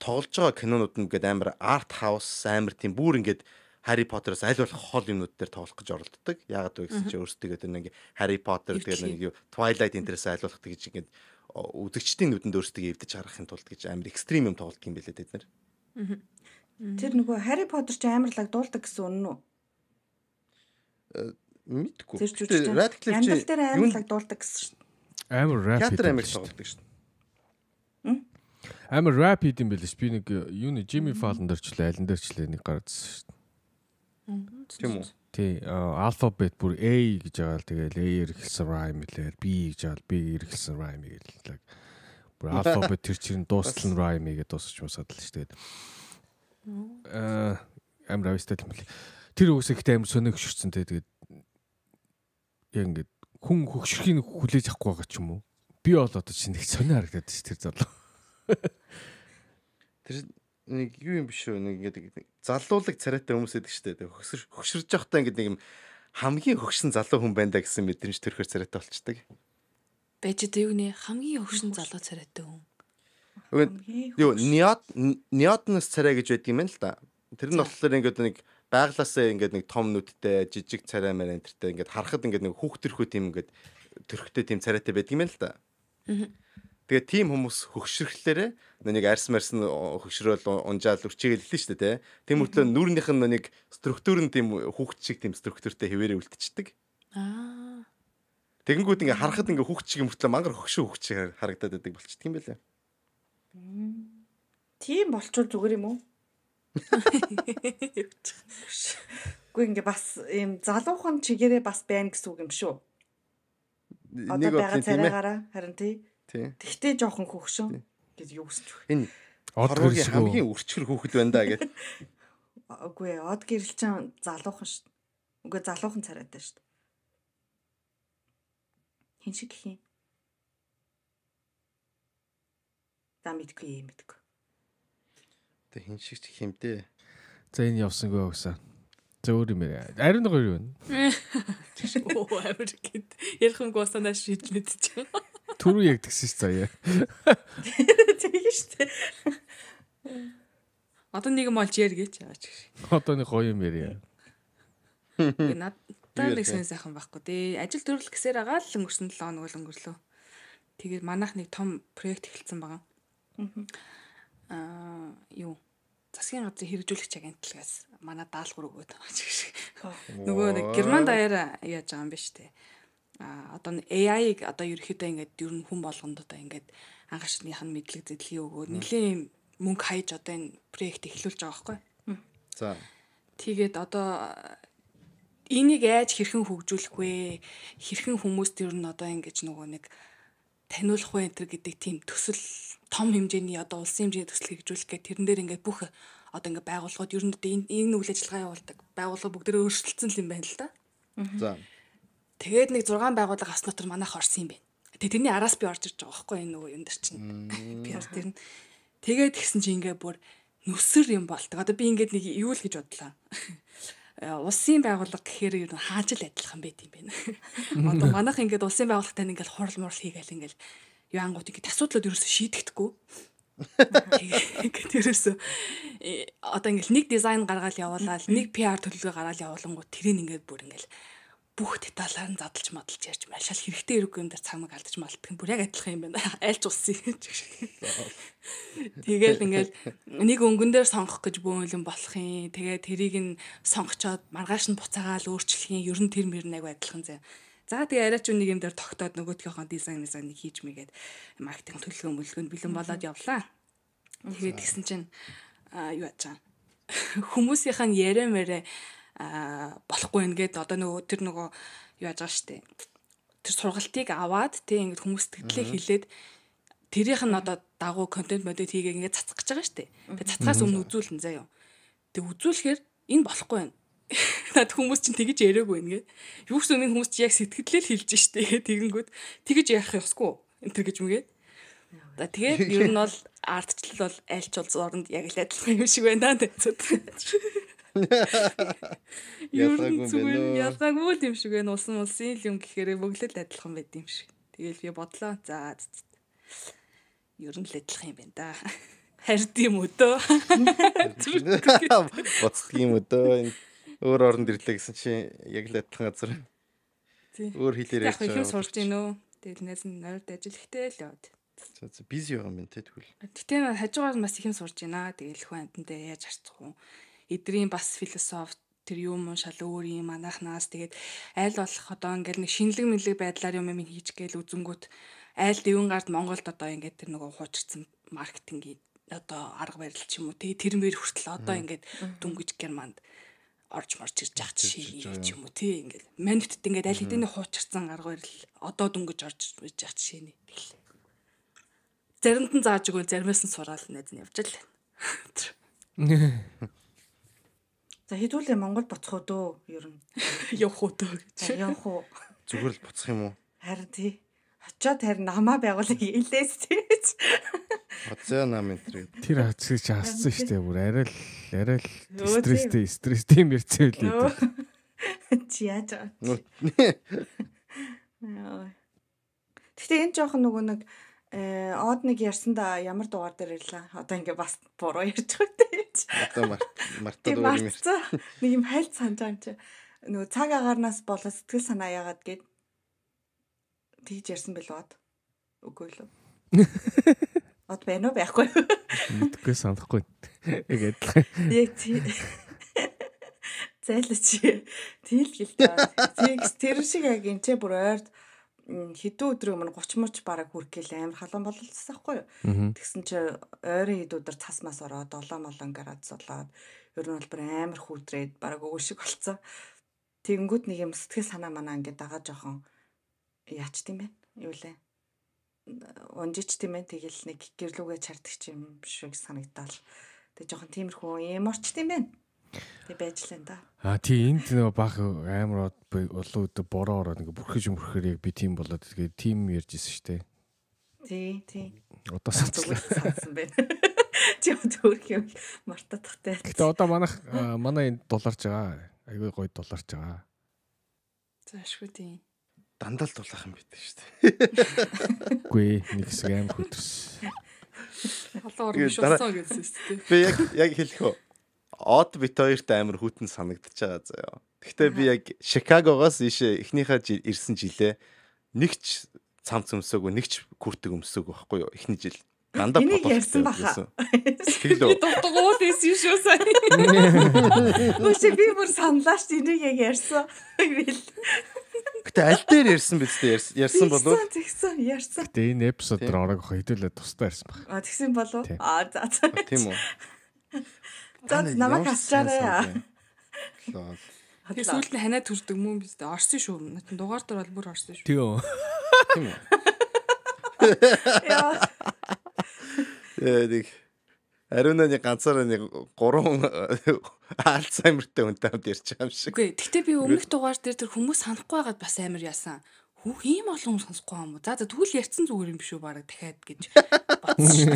Speaker 1: тоглож байгаа кинонууд нь ингээд амар арт хаус амар тийм бүр ингээд Harry Potter-аас аль болох хол юмнууд дээр тоглох гэж оролддог. Яагаад вэ гэсэн чинь өөрсдөө тэр нэг Harry Potter тэгээд нэг Twilight интерээс аль болох тэгж ингээд үзэгчдийн нүдэнд өөрсдөө эвдэж харахын тулд гэж амар экстрим юм тоглолт юм билээ тэд нар.
Speaker 2: Тэр нөгөө Harry Potter ч амарлаг дуулдаг гэсэн үнэн үү?
Speaker 1: Мэдгүй.
Speaker 2: Radcliffe ч дээр амарлаг дуулдаг гэсэн шүү.
Speaker 3: Амар rap
Speaker 1: театр амиг тоглодог шүү.
Speaker 3: Амар rap хийдэм байлээ ш. Би нэг юуны Jimmy Fallon дэрчлээ, алин дэрчлээ нэг гарцсан шүү.
Speaker 1: Тийм үү?
Speaker 3: Тий, alphabet бүр A гэж байгаа л тэгэл A-ээр эхэлсэн rhyme хэлээ. B гэж байгаа л B-ээр эхэлсэн rhyme хэлээ. Бүр alphabet тэр чинь дуустал нь rhyme гэдэг дуусч мусаад л ш. Тэгээд амар авистай юм билээ. Тэр үгсээ ихтэй амар сонио хөшөрсөн те. Тэгээд яг ингээд хүн хөгшөрхийг хүлээж авахгүй байгаа ч юм уу. Би бол одоо чинь их сонио харагдаад ш тэр залуу.
Speaker 1: Тэр нэг юу юм биш үү? Нэг ингээд залуулаг царайтай хүмүүс байдаг шүү дээ. Хөгшөрж явахдаа ингээд нэг юм хамгийн хөгшин залуу хүн байна да гэсэн мэдрэмж төрөхөр царайтай болчдаг.
Speaker 4: Байж дээ юу нэ хамгийн хөгшин залуу царайтай хүн.
Speaker 1: Юу неоднос царай гэж байдаг юм байна л да. Тэр нь болохоор ингээд нэг байглаасаа ингээд нэг том нүдтэй жижиг царай мэр энтертэй ингээд харахад ингээд нэг хүүхдэрхүү тийм ингээд төрхтэй тийм царайтай байдаг юм л да. Тэгээд тийм хүмүүс хөгшрөхлөөрэ нэг арьс марс нь хөгшрөөл унжаал үрчээл хэлсэн шүү дээ. Тийм мөртлөө нүрнийх нь нэг структур нь тийм хүүхд шиг тийм структуртэй хэвээрээ үлдчихдэг. Тэгэнгүүт ингээ харахад ингээ хүүхд шиг мөртлөө мангар хөгшөө хүүхд шиг харагдаад байдаг болчихдөг юм байлаа.
Speaker 2: Тийм болчвол зүгээр юм уу? Үгүй ингээ бас ийм залуухан чигээрээ бас байна гэсэн үг юм шүү. Одоо байгаа царайгаараа харин тий. Тэгтээ жоохон хөгшөө гэж юу гэсэн ч вэ?
Speaker 1: Энэ хорвогийн хамгийн өрчгөр хүүхэд байна да гэдэг.
Speaker 2: Үгүй од гэрэл чинь залуухан шүү. Үгүй залуухан царайтай шүү. Хин шиг гэх юм. За мэдгүй юм мэдгүй.
Speaker 1: Тэг хин шиг гэх юм дээ.
Speaker 3: За энэ явсангүй өгсөн. За өөр юм яриа. Ариун гоё юу вэ?
Speaker 4: Оо Америкт ярих юм гоосанаа шийдэж мэдчих.
Speaker 3: Түрүү яг тэгсэн ш заяа.
Speaker 2: Тэгэж штэ.
Speaker 4: Одоо нэг юм олж яргэж яаж гэж.
Speaker 3: Одоо нэг гоё юм яриа.
Speaker 4: Надад нэг сайхан байхгүй дээ. Ажил төрөл гэсээр агаал л өнгөрсөн 7 хоног л өнгөрлөө. Тэгээд манайх нэг том проект эхэлсэн байгаа. Юу засгийн газрын хэрэгжүүлэгч агентлагаас манай даалгавар өгөөд байгаа ч гэх. Нөгөө нэг Герман даяар яаж байгаа юм бэ штэ. Одоо AI-г одоо ерөөхдөө ингээд ер нь хүн болгонд одоо ингээд анхаарчных нь мэдлэг зэдлэгийг өгөөд нэлийн мөнгө хайж одоо энэ проект эхлүүлж байгаа байхгүй.
Speaker 1: За.
Speaker 4: Тэгээд одоо энийг яаж хэрхэн хөгжүүлэх вэ? Хэрхэн хүмүүст ер нь одоо ингэж нөгөө нэг таниулах вэ энэ гэдэг тийм төсөл том хэмжээний одоо улсын хэмжээний төсөл хэрэгжүүлэх гэх тэрэн дээр ингээд бүх одоо ингээд байгууллагууд ер нь энэ үйл ажиллагаа явуулдаг байгууллага бүгдээ өөрчлөлтсөн л юм байна л да.
Speaker 1: За.
Speaker 4: Тэгээд нэг 6 байгууллага авсан дотор манайх орсон юм байна. Тэгээд тэрний араас би орж ирж байгаа байхгүй энэ нөгөө юм дээр чинь. PR дээр нь. Тэгээд тэгсэн чинь ингээд бүр нүсэр юм болдог. Одоо би ингээд нэг юу л гэж бодлоо. Улсын байгууллага гэхээр ер нь хааж л адилхан байт юм байна. Одоо манайх ингээд улсын байгууллагатай ингээд хурал мурал хийгээл ингээд юу ангууд ингээд асуудлууд ерөөсөө шийдэгдэхгүй. Тэгээд ерөөсөө одоо ингээд нэг дизайн гаргаад явуулаад нэг PR төлөвлөгөө гаргаад явуулангууд тэрийг ингээд бүр ингээд бүх деталаар нь задлж модалж ярьж машаал хэрэгтэй хэрэггүй юм дээр цагмаг алдаж малтдаг. Бүр яг адилхан юм байна. Айлч улсын. Тэгэл ингээл нэг өнгөн дээр сонгох гэж бөөнлөн болох юм. Тэгээ тэрийг нь сонгочоод маргааш нь буцаагаал өөрчлөх юм. Ер нь тэр мөр нэг адилхан зэ. За тэгээ арайч нэг юм дээр тогтоод нөгөөдгийнхөө дизайныг хийж мэгээд маркетинг төлөвлөгөө мөлгөнд бэлэн болоод явлаа. Тэгээд тэгсэн чинь юу яачаа. Хүмүүсийнхэн яриа мэрэ болохгүй ингээд одоо нөгөө тэр нөгөө юу яаж байгаа штэ. Тэр сургалтыг аваад тий ингээд хүмүүс тэтгэлээ хэлээд тэрийнх нь одоо дагуу контент модод хийгээ ингээд цацах гэж байгаа штэ. Тэгээ цацхаас өмнө үзүүлэн заяа. Тэг үзүүлэхээр энэ болохгүй байна. Наад хүмүүс чинь тэгэж яриаггүй ингээд. Юу ч өмнө хүмүүс чинь яг сэтгэлдээ л хэлж штэ. Тэгэнгүүт тэгэж ярих ёсгүй. Энэ төр гэж мэгээд. Тэгээд ер нь бол артчлал бол айлч бол зуранд яг л адилхан юм шиг байна гэсэн. Ялгаагүй юм шиг байна. Улсын юм гэхээр бүгд л адилхан байд юм шиг. Тэгээл би бодлоо. За ер нь л адилхан юм байна да. Хард юм уу дөө.
Speaker 1: Боцох юм уу дөө. Өөр оронд ирлээ гэсэн чинь яг л адилхан газар. Өөр хэлээр
Speaker 4: ярьж байгаа. Яг их сурж гин үү. Тэгэл найз нь ойрд ажил ихтэй л яваад.
Speaker 1: За бизи байгаа юм те тэгвэл.
Speaker 4: Гэтэ хажуугаар бас их юм сурж гинэ. Тэгэл хүн амтандаа яаж харцах вэ? Эдрийн бас философи тэр юм шал өөр юм манайхнаас тэгээд айл болох одоо ингээл нэг шинэлэг мэлэг байдлаар юм хийж гээл үзэнгүүт айл дэвэн гард Монголд одоо ингээд тэр нөгөө хуучирсан маркетингийн одоо арга барил ч юм уу тэр мөр хүртэл одоо ингээд дүнгиж Германд орж морж ирж байгаа жишээ ч юм уу тий ингээд манифтд ингээд аль хэдийн хуучирсан арга барил одоо дүнгиж орж ирж байгаа жишээ нэ тэгэл заримд нь зааж өгвөл заримаас нь сураал найз нь явж л байна.
Speaker 2: За хэдүүлээ Монгол буцах уу дөө ер нь.
Speaker 4: Явах уу дөө гэж.
Speaker 2: Явах уу.
Speaker 1: Зүгээр л буцах юм уу?
Speaker 2: Харин тий. Очоод харин намаа байгуулах илээс тийч.
Speaker 1: Оцоо нам энэ.
Speaker 3: Тэр хацгийг чи хассан штэ бүр арай л стресстэй мэрцээ үлээ.
Speaker 2: Чи яаж байгаа. Гэтэ энэ жоохон нөгөө нэг Од нэг ярьсандаа ямар дугаар дээр ирлээ. Одоо ингээ бас буруу ярьж байгаа гэж.
Speaker 1: Одоо мартаад байгаа юм ярьсан.
Speaker 2: Нэг юм хайлт санаж байгаа юм чи. Нөгөө цаг агаарнаас болоод сэтгэл санаа яагаад гээд тийж ярьсан бэлээд. Үгүй л үү. Од байна уу байхгүй юу?
Speaker 3: Мэдгүй санахгүй. Яг адилхан.
Speaker 2: Яг тий. Зайлч. Тэгэл гэлтэй. Тэр шиг яг энэ бүр ойрд хэдэн өдрийн өмнө 30 мөрч бараг хүрх гээл амар халуун бололцсон байхгүй юу? Тэгсэн чи ойрын хэд өдөр цас мас ороод 7 градус болоод ер нь бол бүр амар хүүтрээд бараг өвөл шиг болцсон. Тэгэнгүүт нэг юм сэтгэл санаа манаа ингээд дагаа жоохон яач тийм бэ? Юу лээ? Унжиж тийм ээ тэгэл нэг гэрлүүгээ чарддаг юм шиг санагдал. Тэг жоохон тиймэрхүү юм орч тийм бэ? Тэг байж л энэ да.
Speaker 3: Тий энд нэг баг амар олон өдөр бороо ороод ингээ бүрхэж яг би тийм болоод тэгээ тийм ярьж исэн штэ.
Speaker 2: Тий.
Speaker 3: Одоо сансан
Speaker 2: байна. Чи өөрх юм мартаадахтай.
Speaker 3: Гэтэ одоо манай энэ дулаарч байгаа. Айгүй гоё дулаарч байгаа.
Speaker 4: Заашгүй тий.
Speaker 1: Дандаа л дулаах юм байдаг штэ.
Speaker 3: Үгүй нэг хэсэг амар хөтөрсөн.
Speaker 4: Олон орн биш болсон гэсэн үстэй.
Speaker 1: Би яг хэлэх үү. Од бит хоёрт амар хүйтэн санагдчихж байгаа заяа. Гэхдээ би яг Шикагогоос ийшээ эхнийхээ ирсэн жилээ нэг ч цамц өмсөөгүй, нэг ч күртэг өмсөөгүй байхгүй юу? Эхний жил. Дандаа
Speaker 2: бодсон баха.
Speaker 1: Тэглөө.
Speaker 4: Дугуул ийсэн шүү сая.
Speaker 2: Үгүй би бүр саналаач энийг яг ярьсан.
Speaker 1: Гэтэ аль дээр ярьсан биз дээ? Ярьсан болов?
Speaker 2: Тэгсэн ярьсан.
Speaker 3: Гэтэ энэ эпизод дээр ороог хэдүүлээ тустай ярьсан баг.
Speaker 2: Тэгсэн болов? За.
Speaker 1: Тийм үү.
Speaker 2: За намайг хасчаарай.
Speaker 4: Тэгээ сүүлд нь ханаа төрдөг мөн биз дээ. Орсон шүү. Дугаар дээр бол бүр орсон шүү.
Speaker 3: Тийм үү.
Speaker 1: Тийм үү. Нэг Ариунаны ганцаараа нэг 3 Альцгеймертэй хүнтэй хамт ярьж байгаа юм шиг.
Speaker 4: Үгүй. Гэтэ би өмнөх дугаар дээр тэр хүмүүс санахгүй байгаад бас амар яасан. Хүү ийм олон хүмүүс сонсохгүй юм уу? За тэгвэл ярьсан зүгээр юм биш үү бараг дахиад гэж бодсон.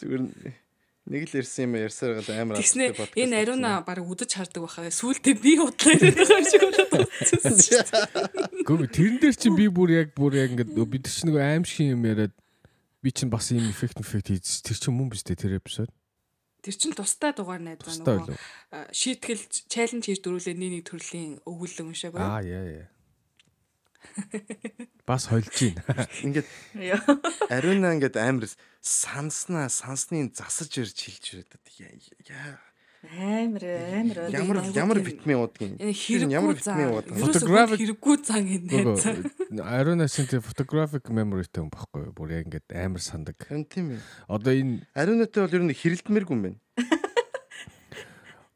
Speaker 1: Зүгээр нэг л ярьсан юм ярьсаар гал амар
Speaker 4: асуулттай подкаст. Энэ Ариуна бараг үдэж хардаг байхаа. Сүүлдээ би удлаа яриад байгаа юм шиг болоод байна.
Speaker 3: Гүг тэрэн дээр чинь би бүр яг ингээд бид чинь нэг аим шиг юм яриад би чинь бас ийм эффект хийж тэр чинь мөн биз дээ тэр эпизод.
Speaker 4: Тэр чинь тустай дугаар найдаа нөгөө шийтгэл чаленж хийж дөрүүлээ нэг төрлийн өгүүлэг уншааг байна.
Speaker 3: Яа. Бас хойлж байна.
Speaker 1: Ингээд Ариуна ингээд амар сансны засаж ирж хэлж ирээд яа. Ямар битмээ уудгийн. Ямар битмээ уудгийн.
Speaker 4: Фотографик хэрэггүй зан энэ.
Speaker 3: Ариунаас энэ photographic memory-тэй юм баггүй юу? Бүр яг ингээд амар сандаг.
Speaker 1: Тийм ээ.
Speaker 3: Одоо энэ
Speaker 1: Ариунатай бол ер нь хэрэлдмээргүй юм байна.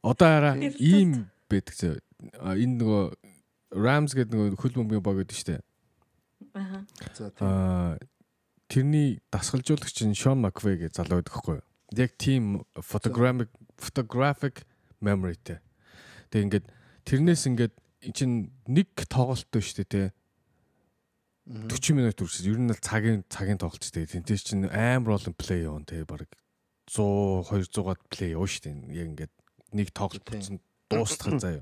Speaker 3: Одоо араа ийм байдаг зөө. Энэ нөгөө Rams гэдэг нөгөө хөл бөмбөгийн баг гэдэг шүү дээ. Тэрний дасгалжуулагч нь Sean McVay гэж залуу байдаг хгүй юу? Яг тийм photographic memory-тэй. Тэг ингээд тэрнээс ингээд чинь нэг тоглолт шүү дээ те. 40 минут үргэлж ер нь л цагийн тоглолт шүү дээ. Тэнтэйс чинь амар олон play явна те. Бараг 100 200-аад play явна шүү дээ. Яг ингээд нэг тоглолт болсон дуустах заяа.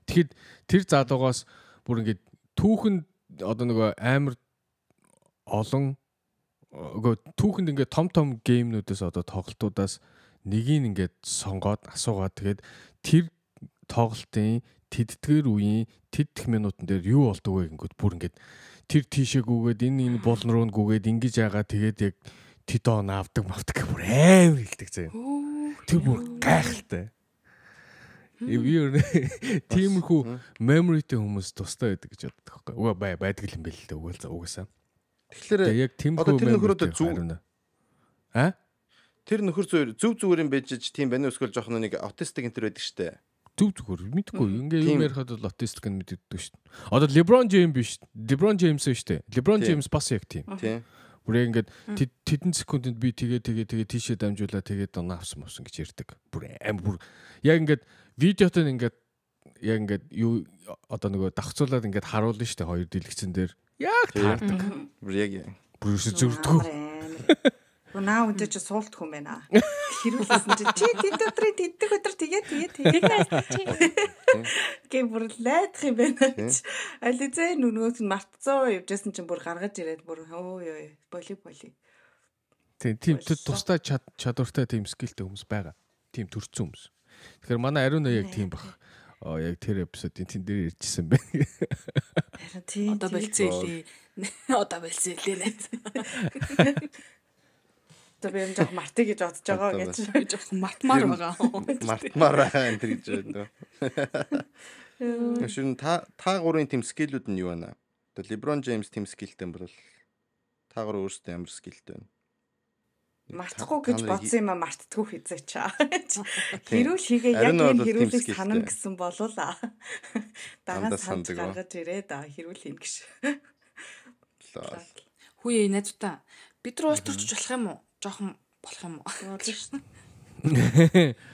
Speaker 3: Тэгэхэд тэр залуугаас бүр ингээд түүхэнд одоо нөгөө амар олон түүхэнд ингээд том геймнүүдээс одоо тоглолтуудаас нэгийг ингээд сонгоод асуугаад тэгээд тэр тоглолтын тэддгээр үеийн тэддэх минутан дээр юу болдог вэ гингүүд бүр ингээд тэр тийшээ гүгээд энэ болон руу гүгээд ингэж яагаа тэгээд яг тэдон авдаг бүр амар хэлдэг заяа. Тэр бүр гайхалтай. Тиймэрхүү memory-тэй хүмүүс тустай байдаг гэж боддог байхгүй. Угаа байдаг юм байл л дээ угаасаа.
Speaker 1: Тэгэхээр
Speaker 3: яг тиймэрхүү memory-тэй харна.
Speaker 1: Тэр нөхөр зүгээр юм байж тийм байна уу эсвэл жоохон нэг аутистик энэ төр байдаг штэ.
Speaker 3: Зүгээр мэдгүй. Ингээ юм ярихад бол аутистик нь мэддэг шүү дээ. Одоо LeBron James биш. LeBron James шүү дээ. LeBron James бас яг тийм.
Speaker 1: Тийм.
Speaker 3: Бүр ингээд тэдэн секундэд би тэгээ тийшээ дамжуулаа тэгээд оноо авсан мовсон гэж ярьдаг. Бүр яг ингээд видеотод ингээд яг ингээд юу одоо нөгөө давхцуулаад ингээд харуулна шүү дээ хоёр дэлгэцэн дээр. Яг таардаг.
Speaker 1: Бүр яг
Speaker 3: бүр зүрдгүү.
Speaker 2: Наа үнтэй чи суулт хүн байна. Хэрүүлсэн чи тэд өдрийн тэддэг өдөр тэгээ. Гэ бүр лайдах юм байна гэж. Аль зээ нүгөөс нь мартцсан явжсэн чинь бүр гаргаж ирээд бүр өө боли.
Speaker 3: Тийм тустай чадвартай тийм скиллтэй хүмүүс байгаа. Тийм төрцөн хүмүүс. Тэгэхээр манай Ариун яг тийм баг. Яг тэр эпизодын тэн дээр ирчихсэн байна.
Speaker 2: Харин тийм.
Speaker 4: Одоо болцсон илээ.
Speaker 2: За би юм жоо мартыг гэж бодож байгаа гэж.
Speaker 4: Жоохон мартмаар байгаа.
Speaker 1: Мартмаар байгаа энэ гэж байна. Шин та гурийн team skill-үүд нь юу байна? Одоо LeBron James team skill-тэй бол та гурав өөрсдөө ямар skill-тэй байна?
Speaker 2: Мартахгүй гэж бодсон юм а мартдаггүй хэзээ чаа. Хэрүүл хийгээ яг энэ хэрүүлийг санана гэсэн болоола. Дагаад санд гаргаж ирээд хэрүүл хийн гэж.
Speaker 4: Хүүе найзуудаа бид нар уул төрчих болох юм уу? Жохон болох юм уу?
Speaker 2: Болно шүү.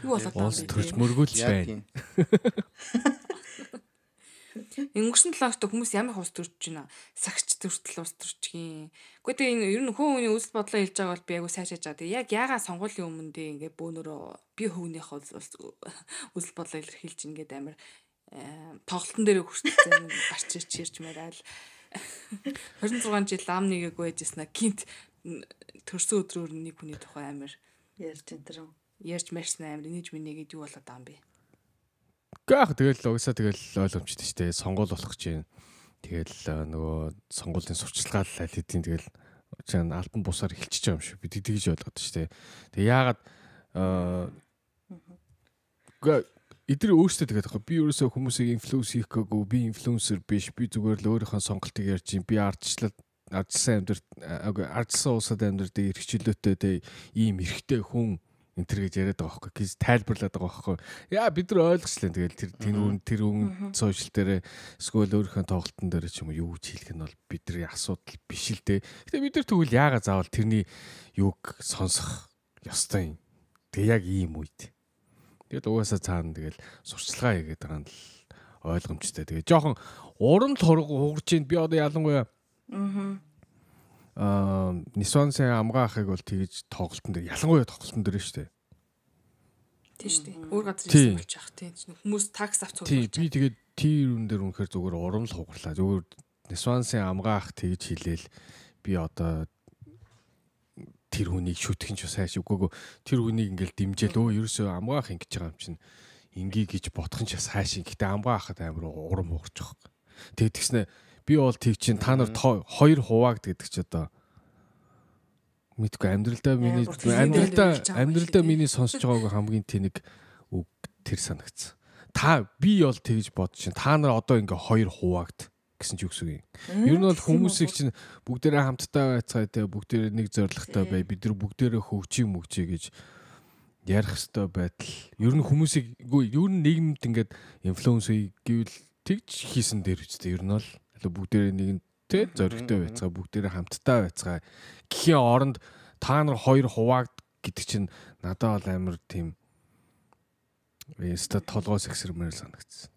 Speaker 4: Юу болоод байгаа
Speaker 3: юм бэ? Төрч мөргүүлж байна.
Speaker 4: Өнгөрсөн 7 хоногт хүмүүс ямар хус төрж байна? Сагч төртөл ус төрчихин. Гэхдээ тэгээ энэ ер нь хүн хүний үзэл бодлоо хэлж байгаа бол би айгу сайшааж байгаа. Тэгээ яг яагаад сонгуулийн өмнө дээ ингээ бөөнөрөө би хувийнхээ үзэл бодлоо илэрхийлж ингээд амар тоглолтын дээр хүртэл гарч ирж мээрэл 26 жил ам нэгээгүй байжсна гинт төрсөн өдрөөр нэг хүний тухай амар ярьж марьсан амар нэж минийгээд юу болоод байгаа юм бэ?
Speaker 3: Гэх тэгэл угсаа тэгэл ойлгомжтой шүү дээ. Сонгуул болох гэж байна. Тэгэл нөгөө сонгуулийн сурчлагаа л аль хэдийн тэгэл чан альбан бусаар эхэлчихэж байгаа юм шүү. Би тэгж ойлгоод шүү дээ. Тэг яагаад эдгээр өөрсдөө тэгээд байгаа. Би ерөөсөө хүмүүсийг инфлюенс хийх гээгүй. Би инфлюенсер биш. Би зүгээр л өөрийнхөө сонголтыг ярьж юм. Би ардсан улсад амьдрал эрхчлөөтэй тэ ийм эрхтэй хүн энэ төр гэж яриад байгаа байхгүй. Гэж тайлбарлаад байгаа байхгүй. Яа бид нар ойлгочлаа. Тэгэл тэр үн сошиал дээр эсвэл өөрийнхөө тоглолтын дээр ч юм уу юу гэж хэлэх нь бол бидний асуудал биш л дээ. Гэтэ бид нар тэгвэл яагаад заавал тэрний юуг сонсох ёстой юм. Тэг яг ийм үед. Тэгэл угаасаа цаана тэгэл сурчлагаа хийгээд байгаа нь л ойлгомжтой. Тэгээ жоохон урам хугарч ийн би одоо ялангуяа Нисвансын амгаа ахыг бол тэгж тоглолтон дээр ялангуяа тоглолтон дээр шүү дээ.
Speaker 4: Тийм шүү дээ. Өөр газар ирсэн болж явах тийм. Хүмүүс такс авч
Speaker 3: цуглуулж. Тийм би тэгээд тэр дээр үнэхээр зүгээр урам л хугарлаа. Зүгээр Нисвансын амгаа ах тэгж хэлээл би одоо тэр хүнийг шүтгэн ч сайш үгүй тэр хүнийг ингээл дэмжээл ерөөсөө амгаа ах ингэж байгаа юм чинь ингээ гэж бодох нь ч сайш. Гэтэ амгаа ахад амар урам хугарч байгаа. Тэгээд тэгснэ би бол тэг чинь та нар хоёр хуваагд гэдэг чи одоо мэдгүй амьдралдаа миний сонсож байгааг хамгийн тэнэг үг тэр санагцсан. Би бол тэгж бодож чинь та нар одоо ингээ хоёр хуваагд гэсэн ч үгс үг юм. Ер нь бол хүмүүсийг чинь бүгдээрээ хамтдаа байцгаа те бүгдээрээ нэг зорилготой бай. Бид нар бүгдээрээ хөгжиж гэж ярих хэвээр байтал ер нь хүмүүсийг ер нь нийгэмд ингээд инфлюенс гэвэл тэгж хийсэн дээр үстэй ер нь бол бүгдээрээ нэг те зоригтой байцгаа бүгдээрээ хамтдаа байцгаа гэхийн оронд та нар хоёр хуваагд гэдэг чинь надад бол амар тийм толгоос ихсэрмээр санагдсан.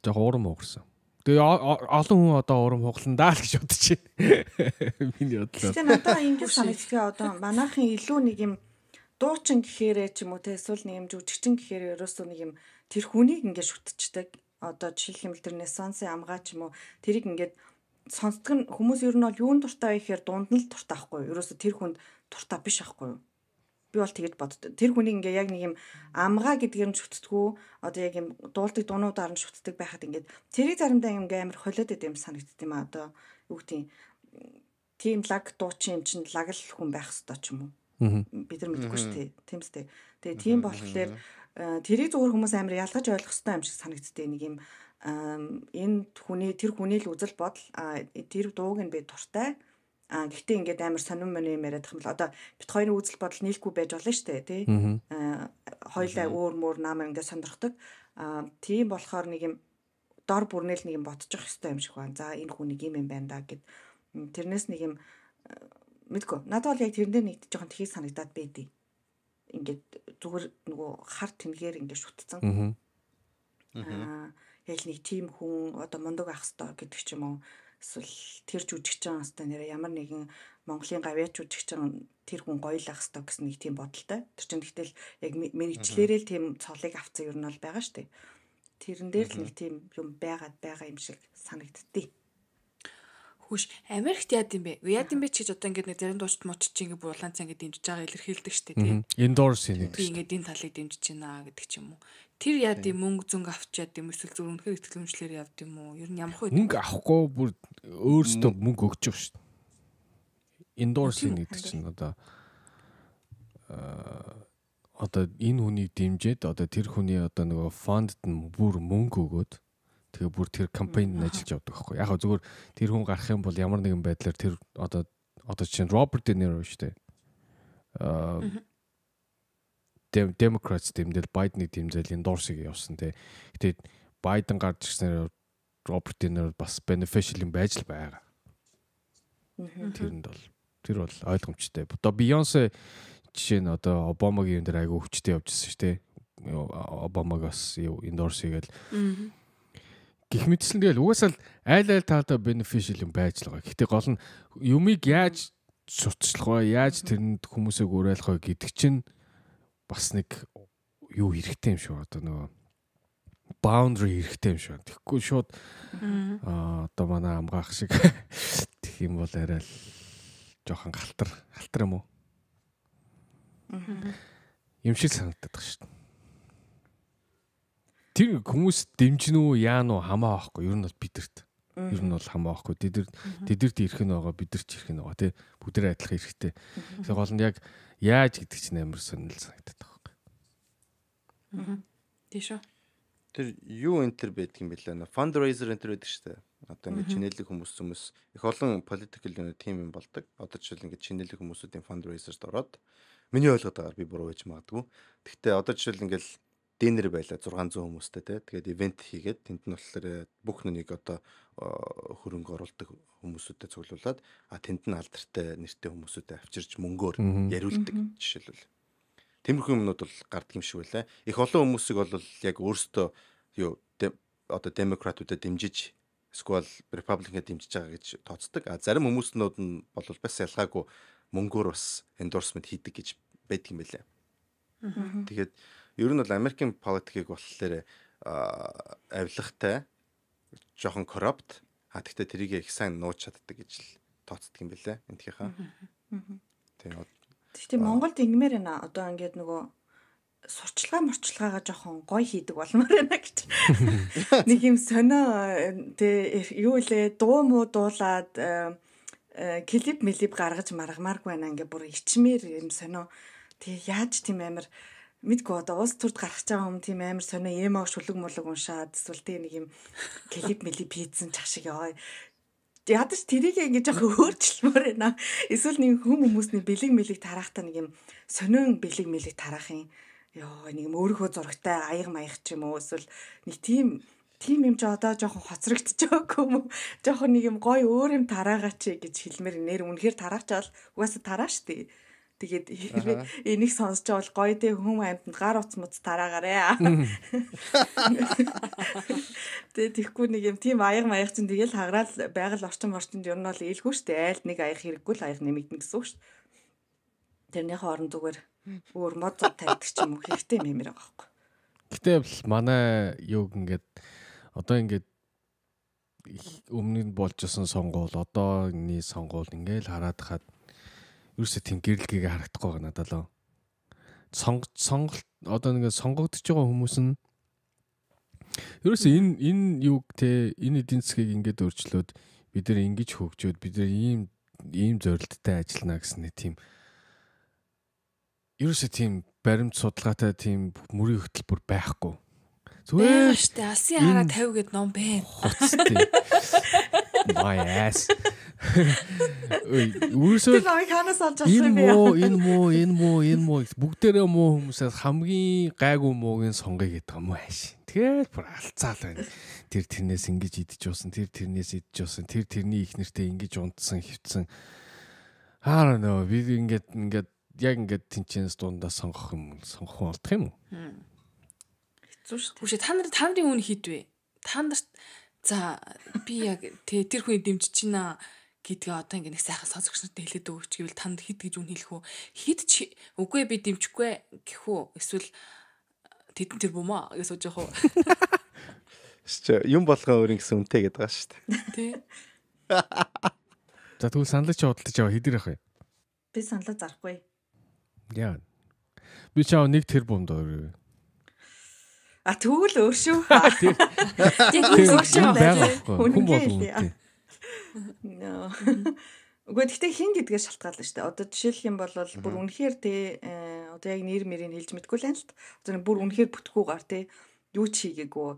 Speaker 3: Жог урам уурсан. Тэгээ олон хүн одоо урам хугландаа л гэж бодож байна. Миний бодлоо.
Speaker 2: Тэгээ надад ингэж санагдчихээ одоо манайхын илүү нэг юм дуучин гэхээрээ ч юм уу те эсвэл нэг юм жүжигчин гэхээр ерөөсөө нэг юм тэр хүнийг ингэж шүтчихдэг. Одоо жишээлх юм тэр Нисвансын амгаа ч юм уу тэрийг ингээд сонсдог нь хүмүүс ер нь бол юун дуртай гэхээр дунд нь л дуртай байхгүй юу? Ерөөсө тэр хүнд дуртай биш байхгүй юу? Би бол тэгэж боддог. Тэр хүнийг ингээ яг нэг юм амгаа гэдгээр нь шүтдэггүй. Одоо яг юм дуулдаг дуунуудаар нь шүтдэг байхад ингээд тэрийг заримдаа ингээ амар холиод идэв юм санагддаг юм аа. Одоо юу гэдэг тийм лаг дуучин юм чинь лаг л хүн байх хэвээр ч юм уу. Бид нар мэдгүй шүү дээ. Тийм үстэй. Тэгээ тийм болохоор тэрийг зөвхөн хүмүүс амар ялгаж ойлгох хэрэгтэй юм шиг санагддээ нэг юм энэ тэр хүний л үзэл бодол тэр дууг нь би дуртай гэхдээ ингээд амар сонирм юм яриад их юм л одоо бит хоёрын үзэл бодол нийлэхгүй байж болно шүү дээ тий хоёулаа өөр мөр нам ингээд сонирхдаг тийм болохоор нэг юм дор бүрнээл нэг юм бодчих хэрэгтэй юм шиг байна за энэ хүнийг юм байна да гэд тэрнээс нэг юм мэдгүй надад бол яг тэрнээ нэг жоохон тхий санагдаад байдیں۔ Ингээд зүгээр нөгөө хар тэнгээр ингээд шүтцэн. Яг нэг тийм хүн одоо мундаг ах хэвээр гэдэг ч юм уу. Эсвэл тэр жүжигчин хэвээр нэрээ ямар нэгэн Монголын гавьяач жүжигчин тэр хүн гоё л ах хэвээр гэсэн нэг тийм бодолтой. Тэр чинь гэтэл яг мэрэгчлэрэл тийм цолыг авцсан ер нь бол байгаа шүү дээ. тэрэн дээр л нэг тийм юм байгаа юм шиг санагдтыг.
Speaker 4: Хүш Америкт яад юм бэ? Яад юм бэ ч гэж одоо ингээд нэг зарим дуучид мочч ингээд бурлаан цаа ингээд дэмжиж байгаа илэрхийлдэг штэ тий.
Speaker 3: Endorse хийдэг.
Speaker 4: Би ингээд энэ талыг дэмжиж байна гэдэг ч юм уу. Тэр яад юм мөнгө зөнгө авч яад юм эсвэл зөв үнэхээр ихтгэл өмчлөөр явд юм уу? Ер нь ямар хөө
Speaker 3: мөнгө авахгүй бүр өөрөөсөө мөнгө өгч байгаа штэ. Endorse гэдэг чинь одоо энэ хүнийг дэмжиж одоо тэр хүний одоо нөгөө фондд нь бүр мөнгө өгөөд тэгээ бүр тэр кампанид ажиллаж явдаг байхгүй. Яг зүгээр тэр хүн гарах юм бол ямар нэгэн байдлаар тэр одоо чинь Роберт Де Ниро шүү дээ. Democrats дэмдэл Байденыг дэмжэл endorse-ийг явуулсан те. Гэтэ Байден гарч ирснээр Роберт Де Ниро бас beneficial юм байж л байгаа. Тэр бол ойлгомжтой. Одоо Beyoncé жишээ нь одоо Обамагийн юм дээр айгүй хүчтэй явжсэн шүү дээ. Обамагаас endorse хийгээл. Гэх мэтсэн тэгэл угаасаа айл таалда beneficial юм байж л байгаа. Гэхдээ гол нь юмыг яаж суцлах вэ? Яаж тэрэнд хүмүүсийг уриалах вэ гэдэг чинь бас нэг юу хэрэгтэй юм шүү. Одоо нөгөө boundary хэрэгтэй юм шүү. Тэгэхгүй шууд одоо манай амгаах шиг тэгэх юм бол арай л жоохон халтар юм уу? Юм шиг санагдаад байгаа шүү. Тэр хүмүүс дэмжин үү яа нуу хамаа байхгүй. Ер нь бол бидэрт. Ер нь бол хамаа байхгүй. Тэдэрт ирэх нь байгаа, бидэрт ирэх нь байгаа тий. Бүгдээ адилхан ирэхтэй. Тэгэхээр гол нь яг яаж гэдэг чинь амар сонирхол санагдаад байгаа байхгүй.
Speaker 4: Тийш үү.
Speaker 1: Тэр юу энтер байдаг юм бэ лээ. Fundraiser энтер байдаг шүү дээ. Одоо ингээд чинэлэг хүмүүс их олон political team юм болдог. Одоо жишээл ингээд чинэлэг хүмүүсүүдийн fundraiser-д ороод миний ойлгоод байгаагаар би буруу байж магадгүй. Гэхдээ одоо жишээл ингээд дэнэр байла 600 хүмүүстэй те. Тэгээд ивент хийгээд тэнд нь болохоор бүх нүнийг одоо хөрөнгө оруулдаг хүмүүсүүдэд цуглуулад тэнд нь алдартай нэртэй хүмүүсүүдэд авчирч мөнгөөр яриулдаг жишээлбэл. Тиймэрхүү юмнууд бол гардаг юм шиг байлаа. Их олон хүмүүсийг бол яг өөрсдөө одоо демократуудад дэмжиж эсвэл Republican-д дэмжиж байгаа гэж тооцдог. Зарим хүмүүснүүд нь бол бас ялгаагүй мөнгөөр бас endorsement хийдэг гэж байдаг юм байлаа. Тэгээд ер нь бол Америкийн политикийг болохоор авилгатай жоохон коррупт гэхдээ тэрийг их сайн нууж чаддаг гэж л тооцдог юм байлаа энтхийнхаа.
Speaker 2: Тэгтээ Монголд ингэмээр байна. Одоо ингээд нөгөө сурчлагаагаа жоохон гоё хийдэг болмоор байна гэж. Нэг юм сонио юу илээ дуу муу дуулаад клип гаргаж маргамааргүй байна. Ингээ бүр ичмээр юм сонио. Тэг яаж тийм амар мэдгүй одоо уус төрд гарах гэж байгаа юм тийм амар сонио эмоо шүлэг мулэг уншаад эсвэл тийм нэг юм клип хийсэн чашиг яа. Ядаж тэрийг ингэ жоохон өөрчлөлмөр байна. Эсвэл нэг хүмүүсний бэлэг тараахтаа нэг юм сонион бэлэг тараах юм. Йоо нэг юм өөрийнхөө зурагтай аяг маях ч юм уу эсвэл нэг тийм юм ч одоо жоохон хоцрогдож байгаагүй юм уу? Жоохон нэг юм гоё өөр юм тараагач гэж хэлмээр нэр үнэхээр тараачаал угаасаа тараа штий. Тэгээд энийг сонсож байгаа бол гоё те хүм амьтанд гар утас муц тараагаарэ. Тэгээд тийхгүй нэг юм тийм аяг маяг чинь тэгэл хаграал байгаль орчинд ер нь бол ээлгүй штэ. Айл нэг аяг хэрэггүй л аяг нэмэгдэн гэсэн үг штэ. Тэрнийхээ орон зүгээр өөр мод тавьдаг ч юм уу хэрэгтэй юм байгаа байхгүй.
Speaker 3: Гэтэ манай юг ингээд одоо ингээд өмнө нь болж исэн сонгуул одооний сонгуул ингээл хараад хаад ерөөсөө тийм гэрэлгээ харагдахгүй байгаа надад л. Сонголт одоо нэг сонгогдож байгаа хүмүүс нь ерөөсөө энэ юг те энэ эдийн засгийг ингээд өөрчлөөд бид нар ингэж хөгжөөд бид нар ийм зорилттой ажиллана гэсэн нэг тийм ерөөсөө тийм баримт судалгаатай тийм мөрийн хөтөлбөр байхгүй.
Speaker 4: Зүгээр штэ алсын хараа 50 гэд ном байна.
Speaker 3: My ass. Үрсөө энэ муу бүгдээрээ муу хүмүүсээс хамгийн гайгүй муугийн сонгоё гэдэг юм ааш. Тэгээд бүр алцаал байна. Тэр тэрнээс ингэж идэж уусан, тэрнээс идэж уусан, тэрний их нэртэй ингэж унтсан, хөвцөн. Аа нөө би ингээд яг ингээд тэнцэнс дундаа сонгох болдох юм уу?
Speaker 4: Хэцүү шүү. Үшээ та нарын үн хийдвэ. Та нарт за би яг тэр хүний дэмжиж байна гэдгээ одоо ингэ нэг сайхан сонсогч нарт хэлээд өгч гэвэл танд хэд гэж үн хэлэх үү? Хэд ч үгүй би дэмжихгүй гэх үү? Эсвэл тэдэн тэр бумаа гэж сууж явах уу?
Speaker 1: Юм болгоо өөр ингэсэн үнтэй гэдэг байгаа шүү дээ.
Speaker 4: Тий.
Speaker 3: За тэгвэл саналч худалдаж аваа хэдэр ах вэ?
Speaker 2: Би саналаа зарахгүй.
Speaker 3: Яа. Би чаа 1 тэрбум доо.
Speaker 2: А тэгвэл өөр шүү.
Speaker 4: Яг
Speaker 2: өөр шүү
Speaker 3: байгаа. Хүн
Speaker 2: Үнэнгээ
Speaker 3: болов
Speaker 2: хэлье.
Speaker 3: үнэтэй.
Speaker 2: Үгүй гэхдээ хин гэдгээс шалтгаална шүү дээ. Одоо жишээлх юм бол бүр үнэхээр те одоо яг нэр мэрийг хэлж мэдгүй л юм л та. Одоо бүр үнэхээр бүтгүүгээр те юу ч хийгээгүй.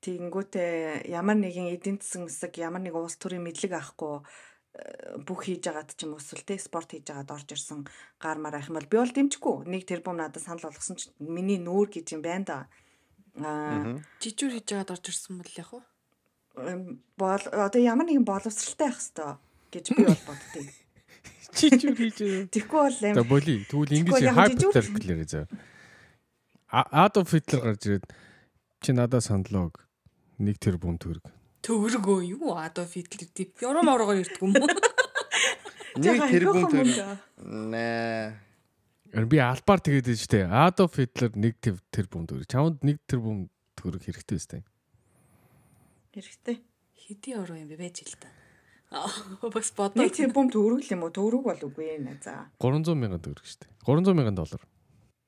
Speaker 2: Тэгэнгүүтээ ямар нэгэн эдийн засаг ямар нэгэн улс төрийн мэдлэг авахгүй бүх хийж агаад ч юм уу те спорт хийж агаад орж ирсэн гар мар ах юм бол би бол дэмжихгүй. 1 тэрбум надад санал болгосон ч миний нүүр гэж юм байна да.
Speaker 4: Жижүүр хийж байгаад орж ирсэн бол яг уу.
Speaker 2: Бол одоо ямар нэгэн боловсралтай байх хэвээр гэж би бол боддیں۔
Speaker 3: Жижүүр хийж.
Speaker 2: Тэгэхгүй бол
Speaker 3: За боли. Тэгвэл ингэж hypothetical за. Adolf Hitler гарч ирээд чи надад саналог 1 тэрбум төгрөг.
Speaker 4: Төгрөгөө юу Adolf Hitler тийм. Ёром орогоор ирдэг юм уу?
Speaker 1: 1 тэрбум төгрөг. Наа.
Speaker 3: Би албаар тэгээд байж тээ. Adolf Hitler 1 тэрбум төгрөг. Чамд 1 тэрбум төгрөг хэрэгтэй өстэй.
Speaker 2: Хэрэгтэй.
Speaker 4: Хэдий ороо юм бэ байж л та. Бас бодоо.
Speaker 2: 1 тэрбум төгрөг л юм уу? Төгрөг бол үгүй нэ. За.
Speaker 3: 300 мянган төгрөг шүү дээ. 300 мянган доллар.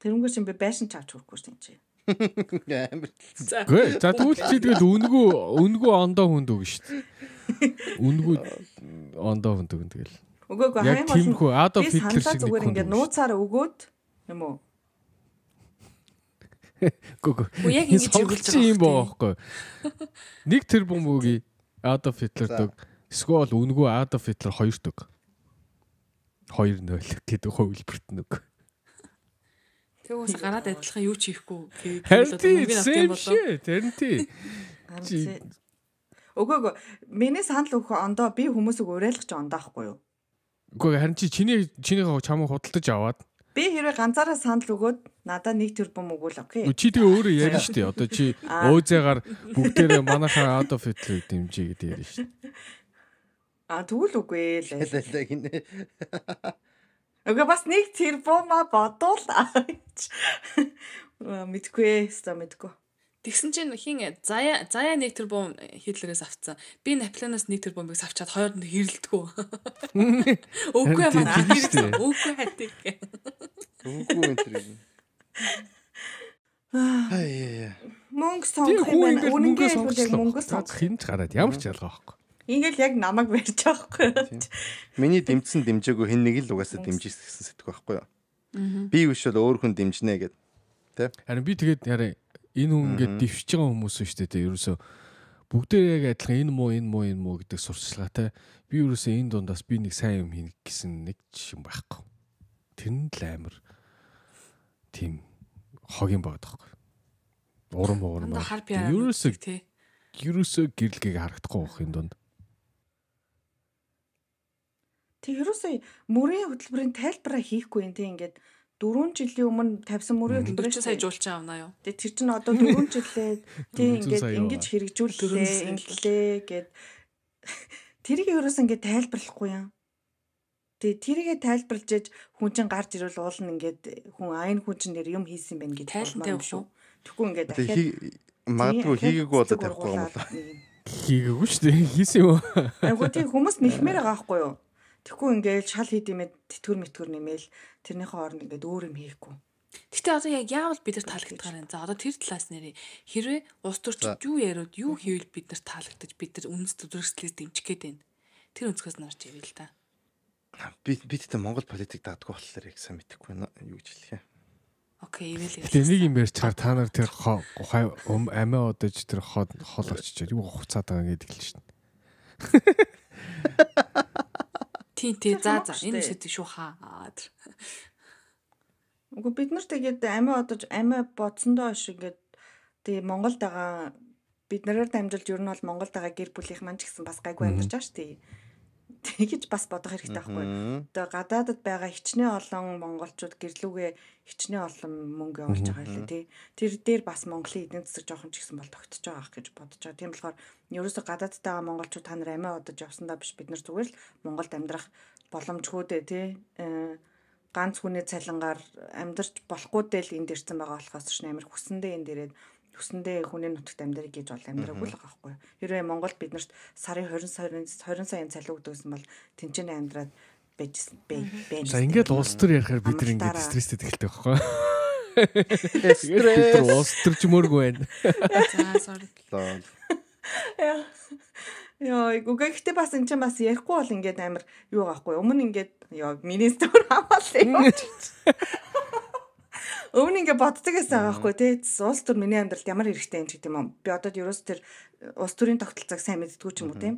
Speaker 2: Тэрнгүүр чинь би байшин чавч хүрхгүй шүү дээ.
Speaker 1: Амар.
Speaker 3: Гэ. За тэгвэл чи тэгээд үнгүү ондоо хүнд үг шүү дээ. Үнгүү ондоо хүнд үг тэгэл.
Speaker 2: Үгүй
Speaker 3: Яг тиймхүү Adolf Hitler шиг
Speaker 2: зүгээр ингээд нууцаар өгөөд юм уу?
Speaker 3: Гүг.
Speaker 4: Яг ингэж
Speaker 3: хэрэглэж байгаа юм баахгүй. 1 тэрбум өгье Adolf Hitler дэг. Эсвэл үнгүү Adolf Hitler 2 дэг. 2-0 гэдэг хувилбарт нэг.
Speaker 4: Тэгээс гараад адилхан юу ч хийхгүй
Speaker 3: Харин
Speaker 4: мөнгө авах юм болоо.
Speaker 3: тэрэн тий.
Speaker 2: Үгүй миний санал өгөх ондоо би хүмүүсийг уриалгах ч ондохгүй юу?
Speaker 3: Үгүй харин чинийхээ чамыг худалдаж аваад
Speaker 2: Би хэрвээ ганцаараа санал өгөөд надад 1 тэрбум өгвөл окей.
Speaker 3: чи тэгээ өөрөө ярина шүү дээ. Одоо чи өөзөгаар бүгдээрээ манайхаа Adolf Hitler дэмжиж гэдэг ярина шүү дээ.
Speaker 2: Тэгвэл үгүй л.
Speaker 1: Гинэ.
Speaker 2: Үгүй бас 1 тэрбума бодвол мэдгүй ээ, мэдгүй.
Speaker 4: Тэгсэн чинь хин заяа 1 тэрбум Хитлерээс авцсан. Би Наполеоноос 1 тэрбумыг авчаад хооронд хэрэлдэггүй. Үгүй байна. Үгүй хатыг.
Speaker 1: Үгүй энэ тэр. Хаяа.
Speaker 2: Мөнгө сонгох юм байна. Үнэнгээ хэлбэл яг мөнгө сонгох.
Speaker 3: Хинч гараад ямар ч ялгаа байхгүй.
Speaker 2: Ингээл яг намайг барьж байгаа байхгүй.
Speaker 1: Миний дэмжсэн дэмжээгүй хэн нэг л угаасаа дэмжиж гэсэн сэтгэх байхгүй юу? Би биш бол өөр хүн дэмжнэ гэд. Тэ?
Speaker 3: Харин би тэгээд яриа энэ хүн ингээд дэвшиж байгаа хүмүүс шүү дээ. Ерөөсө бүгдээ яг адилхан энэ муу гэдэг сурчлагатай. Би ерөөсө энэ дундаас би нэг сайн юм хийнэ гэсэн нэг юм байхгүй. Тэр нь л амар тийм хогийн багт байхгүй. Урам. Ерөөсө гэрлэгийг харагдахгүй байх энэ дунд.
Speaker 2: Тэг ерөөсөө мөрийн хөтөлбөрийн тайлбараа хийхгүй юм тийм ингээд 4 жилийн өмнө тавьсан мөрийн хөтөлбөрөөр
Speaker 4: сая жуулчаа авнаа юу.
Speaker 2: Тэг тэр чинь одоо 4 жилээ тийм ингээд ингэж хэрэгжүүллээ инглээ гэд тэрийг ерөөсөө ингээд тайлбарлахгүй юм. Тэг тэрийгэ тайлбарлаж ээж хүн чинь гарч ирвэл уулна ингээд хүн айн хүн чинь нэр юм хийсэн байх гэж
Speaker 4: тайлантай юм шүү.
Speaker 2: Тэгэхгүй ингээд дахиад
Speaker 1: магадгүй хийгээгүй болоод тавихгүй юм болоо.
Speaker 3: Хийгээгүй шүү дээ. Хийсэн юм.
Speaker 2: Айгуу тийм хүмүүс нэлмээр байгаа байхгүй юу? Тэгэхгүй ингээд шал хийдимэд тэтгэр нэмэл тэрнийхээ хооронд ингээд өөр юм хийхгүй.
Speaker 4: Гэтэ одоо яг яавал бид нар таалагдгаар байна. За одоо тэр талаас нэрээ хэрвээ улс төрчид юу яриуд юу хийвэл бид нар таалагдаж бид нар үнэс төдөрслээс дэмжих гээд байна. Тэр өнцгөөс нарч ивэл та.
Speaker 1: Бид тэ Монгол политик даадгүй болохоор яг сайн мэдэхгүй байна. Юу гэж хэлэх юм.
Speaker 4: Окей, ивэл.
Speaker 3: Тэгээ нэг юм ярьчаар та нар тэр амиа одож тэр хол очичоор юу хуцаад байгаа гэдэг л шин.
Speaker 4: Тий за энэ сэдв шүү хаа.
Speaker 2: Үгүй бид нар тэгээд амиа одож амиа бодсондоо шиг ингээд тий Монголд байгаа бид нараар дамжуулж ер нь бол Монголд байгаа гэр бүлийнх маань ч гэсэн бас гайгүй амьдарч байгаа шүү дээ. Тэгэж бас бодох хэрэгтэй байхгүй. Одоо гадаадд байгаа хичнээн олон монголчууд гэрлүүгээ хичнээн олон мөнгө явуулж байгаа хэлээ тий. Тэр дээр бас Монголын эдийн засаг жоохон ч гэсэн бол тогтож байгаа ах гэж бодож байгаа. Тийм болохоор ерөөсө гадаадд байгаа монголчууд та нар амиа одож явсандаа биш бид нар зүгээр л Монголд амьдрах боломжгүй дээ тий. Ганц хүний цалингаар амьдарч болохгүй дээ л энд ирсэн байгаа болохоос ч амар хүсэндээ энэ дээрээ хүсэндээ хүний нутагт амьдрыг гэж бол амьдраагүй л байгаа байхгүй. Хэрвээ Монголд биднэрт сарын 20 саяын цалин өгдөгсөн бол тэнцэнэ амьдраад байж байна.
Speaker 3: За ингээд улс төр ярихаар бид нар ингээд стресстэй эхэлдэг байхгүй.
Speaker 1: Стресс.
Speaker 3: Тэр улс төрч мөргүй байна.
Speaker 4: За sorry.
Speaker 2: Яа, гэхдээ бас энэ чинь бас ярихгүй бол ингээд амар юу gaахгүй. Өмнө ингээд яа министр хамаалаа. Өмнө ингээ боддог байсан байхгүй тий. Улс төр миний амьдралд ямар хэрэгтэй юм ч гэдэг юм. Би одоо ерөөс тэр улс төрийн тогтолцоог сайн мэддэггүй ч юм уу тий.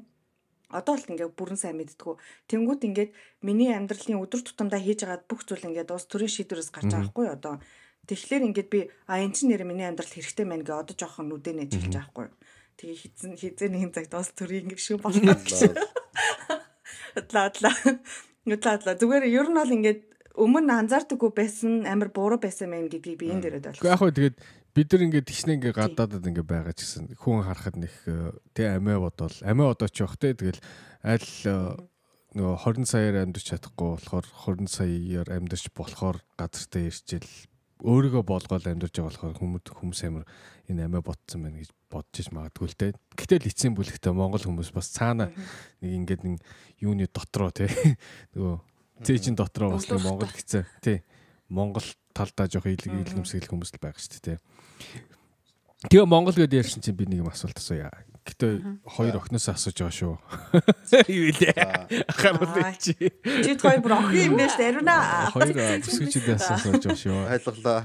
Speaker 2: Одоо л ингээ бүрэн сайн мэддэггүй. Тэнгүүт ингээд миний амьдралын өдөр тутамдаа хийж байгаа бүх зүйл ингээд улс төрийн шийдвэрээс гарч байгаа байхгүй одоо. Тэгэхээр ингээд би энэ чинь нэр миний амьдралд хэрэгтэй байна гэ одоо жоохон нүдэн нэж хэлж байгаа байхгүй. Тэгээ хизээ нэгэн цагт улс төрийн ингээ шүү болоод гэж. Удлаа. Зүгээр ер нь бол ингээд өмнө анзаардаггүй байсан амар буруу байсан мэн гэдгийг би энэ дээрээ ойлгосон.
Speaker 3: Яг хөө тэгээд бид нар ингээд тичнээ ингээд гадаадад ингээд байгаа ч гэсэн хүн харахад нэг тий амиа бодож явах тий тэгэл аль нөгөө 20 саяар амьдарч чадахгүй болохоор 20 саяар амьдарч болохоор газартаа ирчээл өөрийгөө болгоод амьдарч байгаа болохоор хүмүүс амар энэ амиа ботсон байна гэж бодож иж магадгүй л тий. Гэтэл эцсийн бүлэгтээ Монгол хүмүүс бас цаана нэг ингээд нэг юуны дотроо тий нөгөө зээжин дотроо бас Монгол гэсэн тий Монгол талдаа жоох илгэмсгэл хүмүүс л байгаа шүү дээ тий. Тэгээ Монгол гэдээ ярьсан чинь би нэг юм асуулт асууя. Гэтэ хоёр охиноос асууж байгаа шүү. Юу вэ? Ахаруулаач.
Speaker 2: Чи хоёр бүр охин юм байна шүү ариуна.
Speaker 3: Хоёр бүсгүйчдээ асууж байгаа шүү.
Speaker 1: Ойлголоо.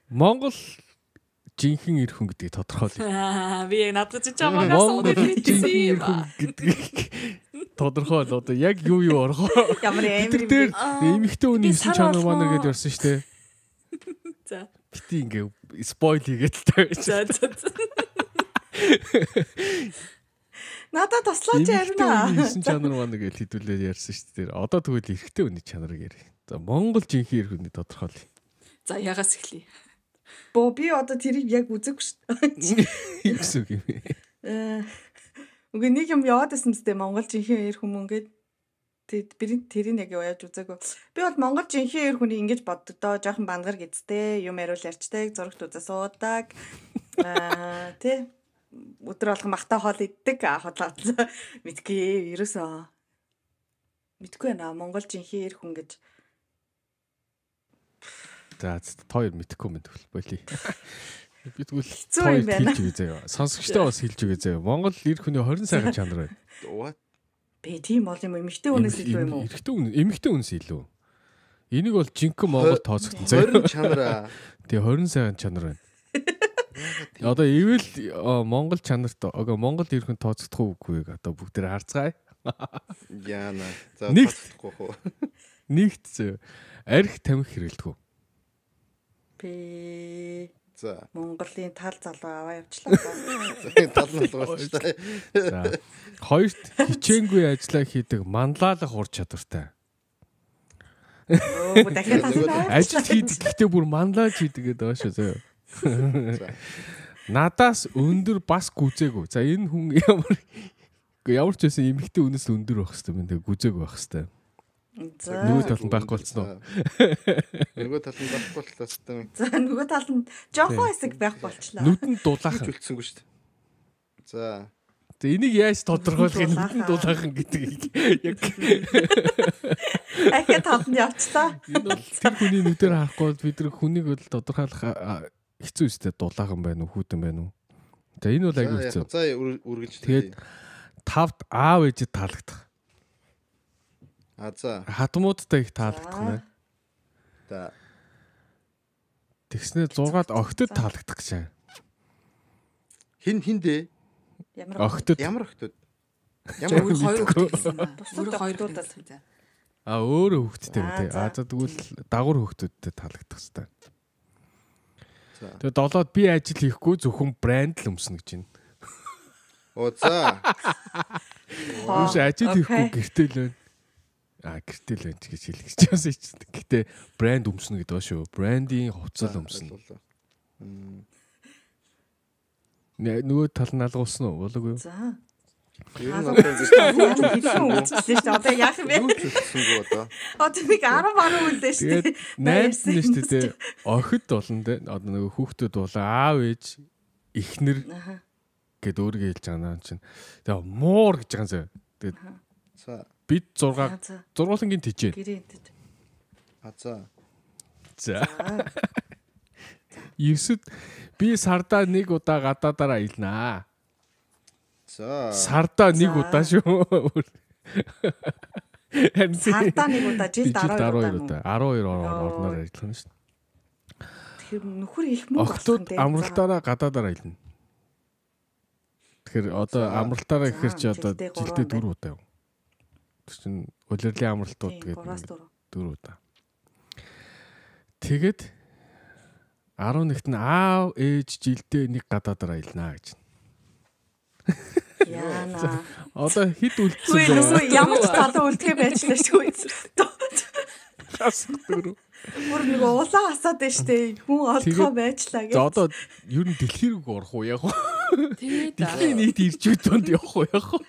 Speaker 3: Монгол жинхэнэ эр хүн гэдгийг тодорхойлъё.
Speaker 4: Би яг надад ч жамаагаас
Speaker 3: Монгол жинхэнэ эр хүн гэдгийг тодорхойл одоо яг юу орхоо.
Speaker 2: Ямар
Speaker 3: тэр дээр эмэгтэй хүний 9 чанар манар гэдээ ярьсан шүү дээ.
Speaker 4: За.
Speaker 3: Бити ингээ спойл хийгээд л тавьж.
Speaker 4: За.
Speaker 2: Надад туслаач ариуна.
Speaker 3: 9 чанар манар гэж хэдүүлээд ярьсан шүү дээ. Одоо тэгвэл эрэгтэй хүний чанарыг ярь. За Монгол жинхэнэ эр хүний тодорхойлъё.
Speaker 4: За ягаас эхлэе.
Speaker 2: Би одоо тэрийг яг үзээгүй шүү дээ.
Speaker 3: Юу гэсэн үг юм бэ?
Speaker 2: Үгүй нэг юм яваад байсан мэт Монгол жинхэнэ эр хүмүүс ингээд тэрийг яг яаж үзээгүй. Би бол Монгол жинхэнэ эр хүний ингэж боддог доо жоохон бангар гэцтэй юм яриул ярьчдаг зурагт үзээ суудаг. Тэ өдөр болгон махта хоол иддэг хотлоо мэдгүй ерөөсөө мэдгүй байна Монгол жинхэнэ эр хүн гэж.
Speaker 3: За хоёр мэдхгүй мэд болий. Би тэгвэл
Speaker 2: Хэцүү юм байна.
Speaker 3: хэлж өгье заяа. Сонсогчтой бас хэлж өгье заяа. Монгол эр хүний 20 сайхан чанар байна.
Speaker 2: Би тийм бол юм эмэгтэй хүнээс илүү юм уу?
Speaker 3: Эмэгтэй хүнээс илүү. Энийг бол жинхэнэ Монгол тооцогдсон заяа.
Speaker 1: 20 чанараа.
Speaker 3: Тэгээ 20 сайхан чанар байна. Одоо ивэл Монгол чанарт Монгол эр хүн тооцогдох үгүйг одоо бүгдээр харцгаая.
Speaker 1: Яана. За
Speaker 3: Нэгт.
Speaker 1: тооцохгүй хөө.
Speaker 3: Нэгт заяа. Арх тамхи хэрэглэдэг үү?
Speaker 2: Би
Speaker 1: За.
Speaker 2: Монголын тал залуу аваа явчлаа.
Speaker 1: Тал нь болгооч та.
Speaker 3: За. Хоёрт хичээнгүй ажиллаа хийдэг манлайлах ур чадвартай.
Speaker 2: Оо дахиад тасна.
Speaker 3: Ажил хийдэг гэхдээ бүр манлайлж хийдэг гэдэг байгаа шүү заяа. Надаас өндөр бас гүзээгүй. За энэ хүн ямар ч байсан эмэгтэй үнээс өндөр байх хэвээр байна. Тэгээ гүзээгүй байх хэвээр.
Speaker 2: За.
Speaker 3: Нөгөө тал нь байхгүй болсон уу?
Speaker 1: Нөгөө тал нь байхгүй болчихлоо.
Speaker 2: За нөгөө тал нь жоохон хэсэг байх болчлаа.
Speaker 3: Нүдэнд дулаахан.
Speaker 1: Үлдсэнгүй шүү дээ. За.
Speaker 3: За энийг яаж тодорхойлох нүдэнд дулаахан гэдгийг яг
Speaker 2: ахиад талд нь явчлаа.
Speaker 3: энэ бол тэр хүний нүдээр харахгүй бол бид нар хүнийг бол тодорхойлох хэцүү үстэй дулаахан байна уу хүүтэн байна уу? За энэ бол аягүй хэцүү.
Speaker 1: За үргэлж.
Speaker 3: Тэгээд тавд аав ээжэд таалагдах.
Speaker 1: За.
Speaker 3: Хатмуудтай их таалагдах нэ.
Speaker 1: За.
Speaker 3: Тэгснээр 6-ад огтод таалагдах гэж.
Speaker 1: Хин дээ?
Speaker 3: Огтод.
Speaker 1: Ямар огтод?
Speaker 4: Ямар хоёр хүүхдтэй байна. Өөрөө хоёр хүүхдтэй байна.
Speaker 3: Өөрөө хүүхдтэй үү те. За тэгвэл дагуур хүүхдүүдтэй таалагдах хэвээр. Тэгээд 7-д би ажил хийхгүй зөвхөн брэнд л өмснө гэж байна.
Speaker 1: Оо за.
Speaker 3: Юус ажил хийхгүй гэртэл байна. Гэртэл байна гэж хэлэх гэж байсан чинь. Гэтэ брэнд өмснө гэдэг ба шүү. Брэндийн хувцас өмснө. Нөгөө тал нь алгуулсан уу? Болоогүй юу?
Speaker 2: За.
Speaker 1: Ер нь одоо ингэж
Speaker 2: хэлсэн үзлээ шүү дээ. Одоо яах вэ?
Speaker 1: юу ч хэлсэнгүй одоо.
Speaker 2: Одоо нэг 10 баруун үлдээ шүү
Speaker 3: Тэгээд
Speaker 2: дээ.
Speaker 3: найз нь шүү дээ. Охид болон тэ одоо нөгөө хүүхдүүд болоо аав ээж эхнэр гэд өөрийгөө хэлж байгаа наа чинь. Тэгээ муур гэж байгаа юм. Тэгээд бид 6 зургуулангийн тижээ.
Speaker 2: Гэрээнд.
Speaker 1: За.
Speaker 3: 9-д би сардаа нэг удаа гадаадаараа илнаа.
Speaker 1: За.
Speaker 3: Сардаа нэг удаа шүү.
Speaker 2: Сардаа нэг удаа жилд 12
Speaker 3: удаа. 12 орноор ажиллах нь шүү.
Speaker 2: Тэгэхээр нөхөр их мөнгө
Speaker 3: Охтууд амралтаараа гадаадаараа илнэ. Тэгэхээр одоо амралтаараа ихэр чи одоо жилдээ 4 удаа юу. Тэр чинь улирлын амралтууд гэдэг 4 удаа. Тэгэд 11-т нь аав ээж жилдээ нэг гадаадаараа илнаа гэж.
Speaker 2: Яна.
Speaker 3: Одоо хэд үлдсэн бэ?
Speaker 2: Ямар ч талаа үлдэхэ байчлаа шүү.
Speaker 3: Хасах дөрөв.
Speaker 2: Бүр нэг улаан асаад байна штэ. Хүн олдгоо байчлаа гэж.
Speaker 3: За одоо ер нь дэлхий рүү орох уу яг уу?
Speaker 4: Тэгээд
Speaker 3: Дэлхийн нийт ирж үдэнд явах уу яг уу?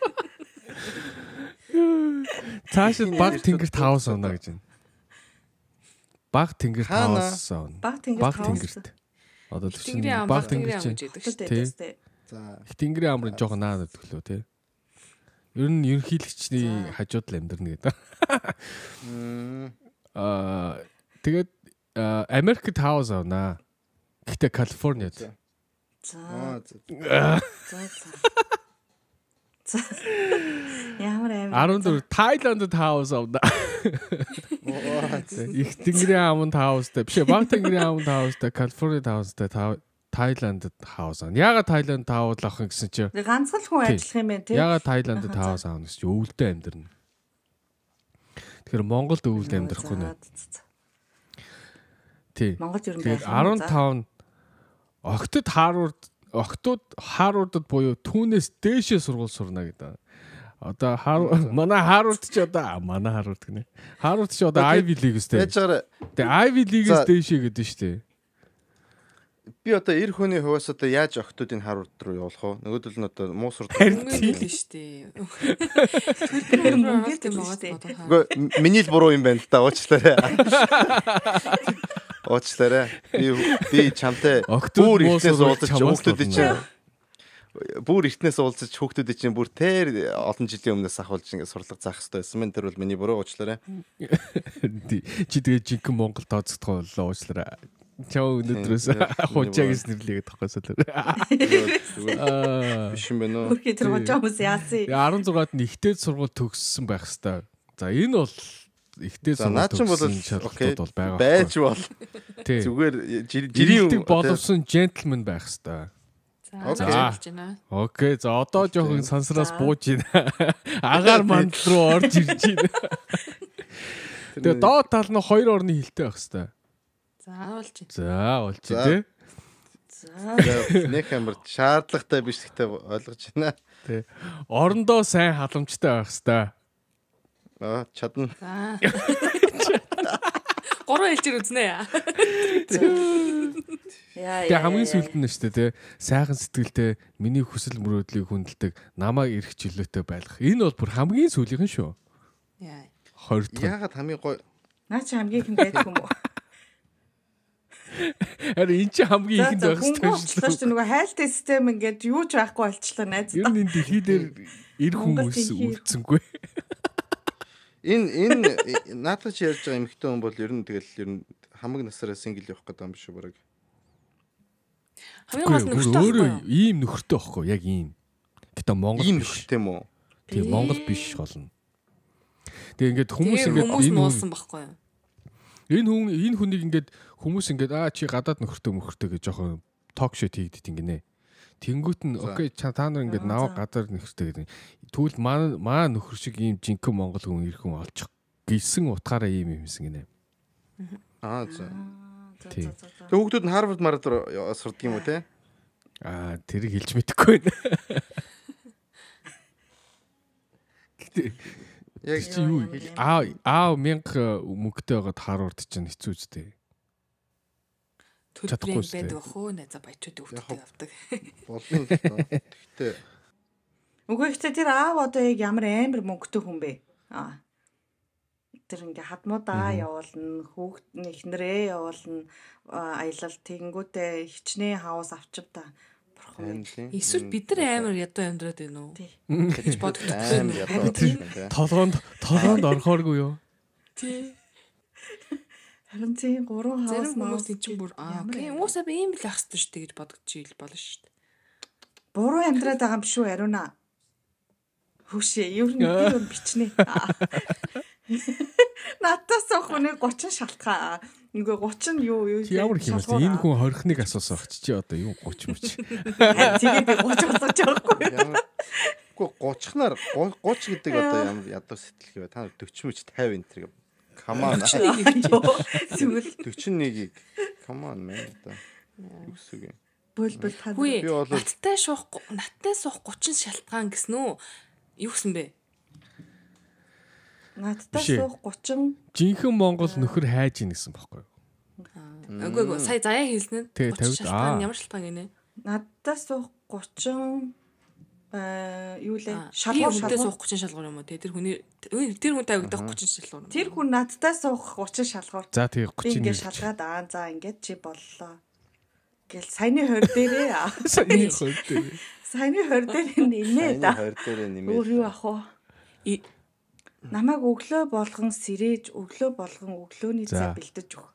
Speaker 3: Цаашид баг тэнгэрт хаус оноо гэж байна. Баг тэнгэрт хаус оноо.
Speaker 2: Баг тэнгэрт.
Speaker 3: Одоо тийм
Speaker 4: Тэнгэрийн ам,
Speaker 3: баг
Speaker 4: баг тэнгэрийн ам
Speaker 3: тэнгэр
Speaker 4: гэж яддаг шүү.
Speaker 2: Тэ.
Speaker 1: За.
Speaker 3: Тэнгэрийн амрын жоохон наад өглөө тий. Ер нь ерөнхийлөгчний хажууд л амьдрна гэдэг. Тэгээд Америкт хаус оноо. Гэхдээ Калифорнид.
Speaker 2: За. Ямар аим.
Speaker 3: 14 Тайландд хаус оноо. Их тэнгэрийн аманд хаустай биш баг тэнгэрийн аманд хаустай Калифорнид хаустай Тайландд хаус аа. Яагаад Тайланд хаус авах гэсэн чи
Speaker 2: Ганцхан хүн ажиллах юм байна тий.
Speaker 3: яагаад Тайландд хаус аавна гэж чи өвөлдөө амьдрна. Тэгэхээр Монголд өвөлд амьдрахгүй нэ. Тий.
Speaker 2: Монголд ер нь
Speaker 3: тэгээд 15 октод Харвардд буюу түүнээс дээшээ сургууль сурна гэдэг. Одоо манай Харвард ч одоо манай Харвард гинэ. Харвард ч одоо Ivy League өстэй. Тэгээ Ivy League-с дээшээ гэдэг нь шүү дээ.
Speaker 1: Би одоо эр хүний хувьас одоо яаж октодын Харвард руу явуулах вэ? Нөгөөдөл нь одоо муу сурдаг.
Speaker 4: тийм шүү дээ. Тэр мөнгө тийм байгаа.
Speaker 1: Үгүй миний л буруу юм байна л да. Уучлаарай. Уучлаарай. Би чамтай бүр ихнээс уулзаж хүүхдүүдийн чинь бүр ихнээс уулзаж хүүхдүүдийн чинь бүр тэр олон жилийн өмнөөс ахуулж ингэ сурлага заах хэрэгтэй байсан мэн тэр бол миний буруу уучлаарай.
Speaker 3: Чи тэгээ жинхэнэ Монгол тооцохдох боллоо уучлаарай. Чоо өнөөдрөөс хучааг нэрлэгээд тохиосоо тэр.
Speaker 1: Биш юм байна уу?
Speaker 2: Хөрхий тэр гожоо хүмүүс яасан.
Speaker 3: 16-ад нь ихтэй сургууль төгссөн байх хэвээр. За энэ бол ихтэй сургууль төгссөн шалгалтууд бол байгаа.
Speaker 1: Байж бол. Зүгээр жирийн
Speaker 3: боловсон джентлмен байх хэвээр.
Speaker 4: За хэлж байна.
Speaker 3: Окей. За одоо жоохон сансраас бууж байна. Агаар мандал руу орж ирж байна. Тэгээ доод тал нь 2 орны хилтэй байх хэвээр. За болж тий.
Speaker 2: За.
Speaker 1: Нэг амар шаардлагатай биш гэхдээ ойлгож байна.
Speaker 3: Тий. Орондоо сайн халамжтай байх хэвээр.
Speaker 1: Чадна.
Speaker 4: За. 3 хэлж үзнэ.
Speaker 3: Тэгээ хамгийн сүүлд нь шүү дээ тий. Сайхан сэтгэлтэй миний хүсэл мөрөөдлийг хүндэлдэг намайг эрх чөлөөтэй байлгах. Энэ бол бүр хамгийн сүүлийнхэн шүү.
Speaker 4: Яа.
Speaker 3: 20 дахь.
Speaker 1: Яагаад хамгийн гоё
Speaker 2: Наа чи хамгийн их байдаг юм уу?
Speaker 3: Харин эн чи хамгийн ихэнд байх
Speaker 2: хэрэгтэй шүү. Нөгөө хайлт систем ингээд юу ч байхгүй болчихлоо найз.
Speaker 3: Ер нь энэ дэлхий дээр эр хүмүүс үлдсэнгүй.
Speaker 1: Энэ наадах чи ярьж байгаа эмэгтэй хүн бол ер нь хамаг насаараа сингл явах гэдэг юм биш үү бараг.
Speaker 4: Хамгийн гол нөхөртэй
Speaker 3: өөрөө ийм нөхөртэй байхгүй яг ийм. Гэтэ Монгол
Speaker 1: ийм
Speaker 3: биш
Speaker 1: нөхөртэй юм уу?
Speaker 3: Тийм Монгол биш болно. Тэгээ ингээд хүмүүс ингээд
Speaker 4: энэ нуусан байхгүй юу?
Speaker 3: Энэ хүнийг ингээд хүмүүс ингээд чи гадаад нөхөртэй гэж жоохон ток шоу хийгдэт ингэнэ. Тэнгүүт нь окей та нар ингээд наваа гадаар нөхөртэй гэдэг. Тэгвэл маа нөхөр шиг ийм жинхэнэ монгол хүн ирэх хүн олчих гисэн утгаараа ийм юмсэн гинэ.
Speaker 1: За. Тэг хүүхдүүд нь Харвард сурдаг юм уу те?
Speaker 3: Тэрийг хэлж мэдэхгүй байна. Гэтэ яг чи юу $1000 мөнгөтэй байгаад Харвард чинь хэцүү үстэй.
Speaker 4: Төлбөрийн байдаг хөө найзаа баячууд өвдөлтөй авдаг.
Speaker 1: Болно л доо. Гэтэ
Speaker 2: Үгүй ихтэй тэр аав одоо яг ямар амар мөнгөтэй хүн бэ? Тэр ингээ хадмуудаа явуулна, хүүхдний эхнэрээ явуулна, аялал тэгэнгүүтээ хичнээн хаус авчив та.
Speaker 4: Эсвэл бид нар амар ядуу амьдраад байна уу?
Speaker 2: Гэж
Speaker 4: боддог.
Speaker 1: Амар ядуу.
Speaker 3: Толгоонд орохооргүй юу?
Speaker 4: Тий.
Speaker 2: Харин тийм 3 хаус
Speaker 4: зарим хүмүүс чинь бүр окей. Уусаа би ийм л ах хэвчээ шүү дээ гэж бодогдчих болно шүү дээ.
Speaker 2: Буруу амьдраад байгаа юм шүү ариуна. Хүүшээ, ер нь би юм бичнэ. Натаас охны 30 шалтгаан. Ингээ 30 нь юу
Speaker 3: ямар хэмээл энэ хүн хорихныг асуусан баг чи одоо юу 30 мөч.
Speaker 2: Тэгээ би 30 асууж байгаа байхгүй.
Speaker 1: Гэхдээ 30 гэдэг одоо ямар ядуу сэтгэл вэ? Та 40 мөч 50 энэ төр. Come on. 41-ийг. Come on man. Юу гэсэн юм.
Speaker 2: Бөлбөл та.
Speaker 4: Би бол наттай суух 30 шалтгаан гэсэн үү? Юу гэсэн бэ?
Speaker 2: Надтай суух 30
Speaker 3: жинхэнэ Монгол нөхөр хайж ийн гэсэн байхгүй юу?
Speaker 4: Үгүй сая заяа хэлсэн нь 30 шалтгаан ямар шалтгаан гинэ?
Speaker 2: Надтай суух 30 юу лээ?
Speaker 4: Шалгуур суух 30 шалгуур юм уу те? Тэр хүнтэй авигдах 30 шалгуур.
Speaker 2: Тэр хүн надтай суух 30 шалгуур.
Speaker 3: За тэгээ 30
Speaker 2: ингээд шалгаад за ингээд чи боллоо. Гэл саяны 20 дээрээ. Саяны 20 дээр нэмээ да.
Speaker 1: 20 дээр нэмээ.
Speaker 2: Өөр юу ах вэ? Намайг өглөө болгон сэрээж, өглөө болгон өглөөний цай бэлдэж өгөх.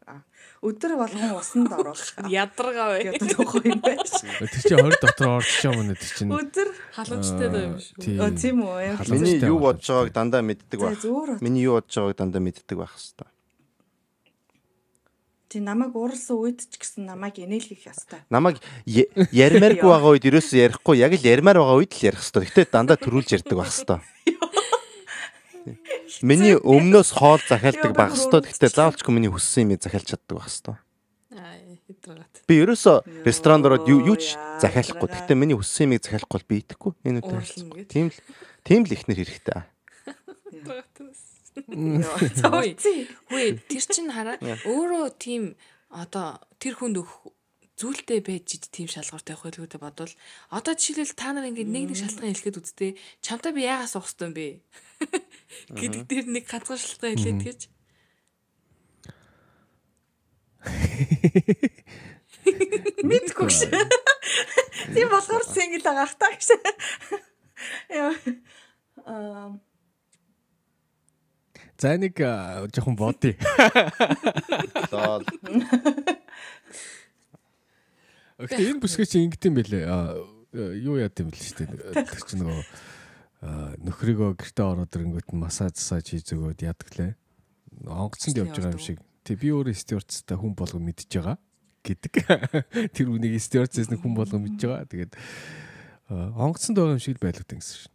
Speaker 2: Өдөр болгон усанд оруулах.
Speaker 4: Ядаргаа бай.
Speaker 2: Ядаргаа юм байна.
Speaker 3: Тэр чинь 20 дотор орчих юм нэ тэр чинь.
Speaker 2: Өдөр
Speaker 4: халамжтай юм шүү.
Speaker 2: Тийм үү.
Speaker 1: Миний юу бодож байгааг дандаа мэддэг байх. Миний юу бодож байгааг дандаа мэддэг байх хэвээр.
Speaker 2: Тий намайг ууралсан үед ч гэсэн намайг инээлгэх ёстой.
Speaker 1: Намайг ярмааргүй байгаа үед ерөөсөө ярихгүй, яг л ярмаар байгаа үед л ярих хэвээр. Гэтэ дандаа төрүүлж ярьдаг байх хэвээр. Миний өмнөөс хоол захиалдаг байх хэвээр. Гэтэ заавалчгүй миний хүссэн юм захиалж чаддаг байх хэвээр. Би ерөөсөө ресторанд ороод юу ч захиалахгүй. Гэтэ миний хүссэн юмыг захиалахгүй бол би идэхгүй. Энэ үү. Тийм л ихнэр хэрэгтэй.
Speaker 4: Хөөе тэр чин хараа өөрөө тийм одоо тэр хүнд өгөх зүйлтэй байж тийм шалгууртай байх байлгүй бодвол одоо жишээлбэл та нар ингээд нэг шалтгаан хэлэхэд үзтээ чамтай би яагаас уух хэвтэй юм бэ гэдэг дээр нэг ганцхан шалтгаан хэлээд тэгэж
Speaker 2: мэдгүй ш. Тийм болохоор сингл байгаа ах та гэж.
Speaker 3: За нэг жоохон бодъё.
Speaker 1: Лол.
Speaker 3: Окей, энэ бүсгүй чи ингэдэм байлээ. Юу яд юм бэл шүү дээ. Тэр чинь нөгөө нөхрийгөө гэртээ ороод ирэнгүүт массаж хийж өгөөд ядглаа. Онгоцонд явж байгаа юм шиг. Тэг би өөрөө стюардстай хүн болго мэдж байгаа гэдэг. Тэр үнийг стюардсээс нэг хүн болго мэдж байгаа. Тэгээд онгоцонд байгаа юм шиг байлгад гэсэн шин.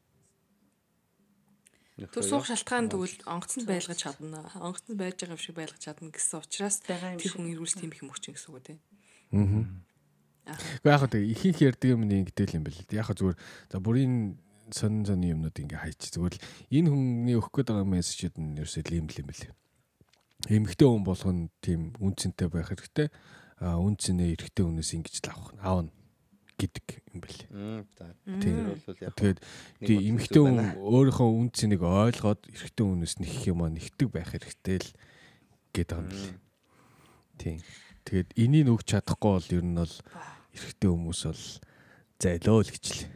Speaker 4: Тэр суух шалтгаан тэгвэл онгоцонд байлгаж чадна. Онгоцонд байж байгаа юм шиг байлгаж чадна гэсэн учраас тэр хүн эргүүлж тийм их мөч гэсэн үг тийм.
Speaker 3: Гэхдээ яг хөө ихэнх ярьдаг юм нэг гэдэл юм байл. Яг зүгээр за бүрийн сонин юмнууд ингээ хайч. Зүгээр л энэ хүний өгөх гээд байгаа мессежүүд нь ерөөсөө л юм бэл. Эмэгтэй хүн болгоно тийм үнцэнтэй байх хэрэгтэй. Үнцэнээ эрэгтэй хүнээс ингэж л аавна гэдэг юм байл. Тэгээд тийм эмэгтэй хүн өөрийнхөө үнцнийг ойлгоод эрэгтэй хүнээс нэхэх юм аа нэгдэг байх хэрэгтэй л гэдэг юм байл. Тийм. Тэгээд энийг өгч чадахгүй бол ер нь бол эрэгтэй хүмүүс бол зайлоо л гэж л.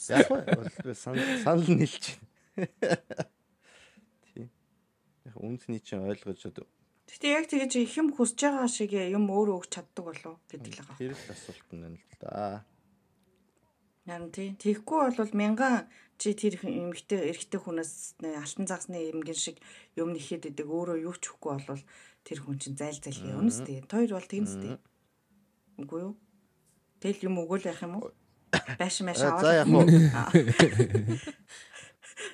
Speaker 1: Яг бол санал нийлж байна. Тийм. Яг үнцний чинь ойлгож одоо.
Speaker 2: Гэтэ яг тэгэж их юм хүсэж байгаа шиг юм өөрөө өгч чаддаг болов гэдэг л байгаа.
Speaker 1: Тэр их асуулт нь л да.
Speaker 2: Яран тий. Тэгэхгүй бол мянган чи тэр эрэгтэй хүнээс алтан загсны эмгэн шиг юм нэхэд идэг өөрөө юу ч өгөхгүй бол тэр хүн чинь зайл явна сте. Хоёр бол тийм сте. Үгүй юу? Тэгэл юм өгөөл байх юм уу? Байш маш аваад.
Speaker 1: За яг уу.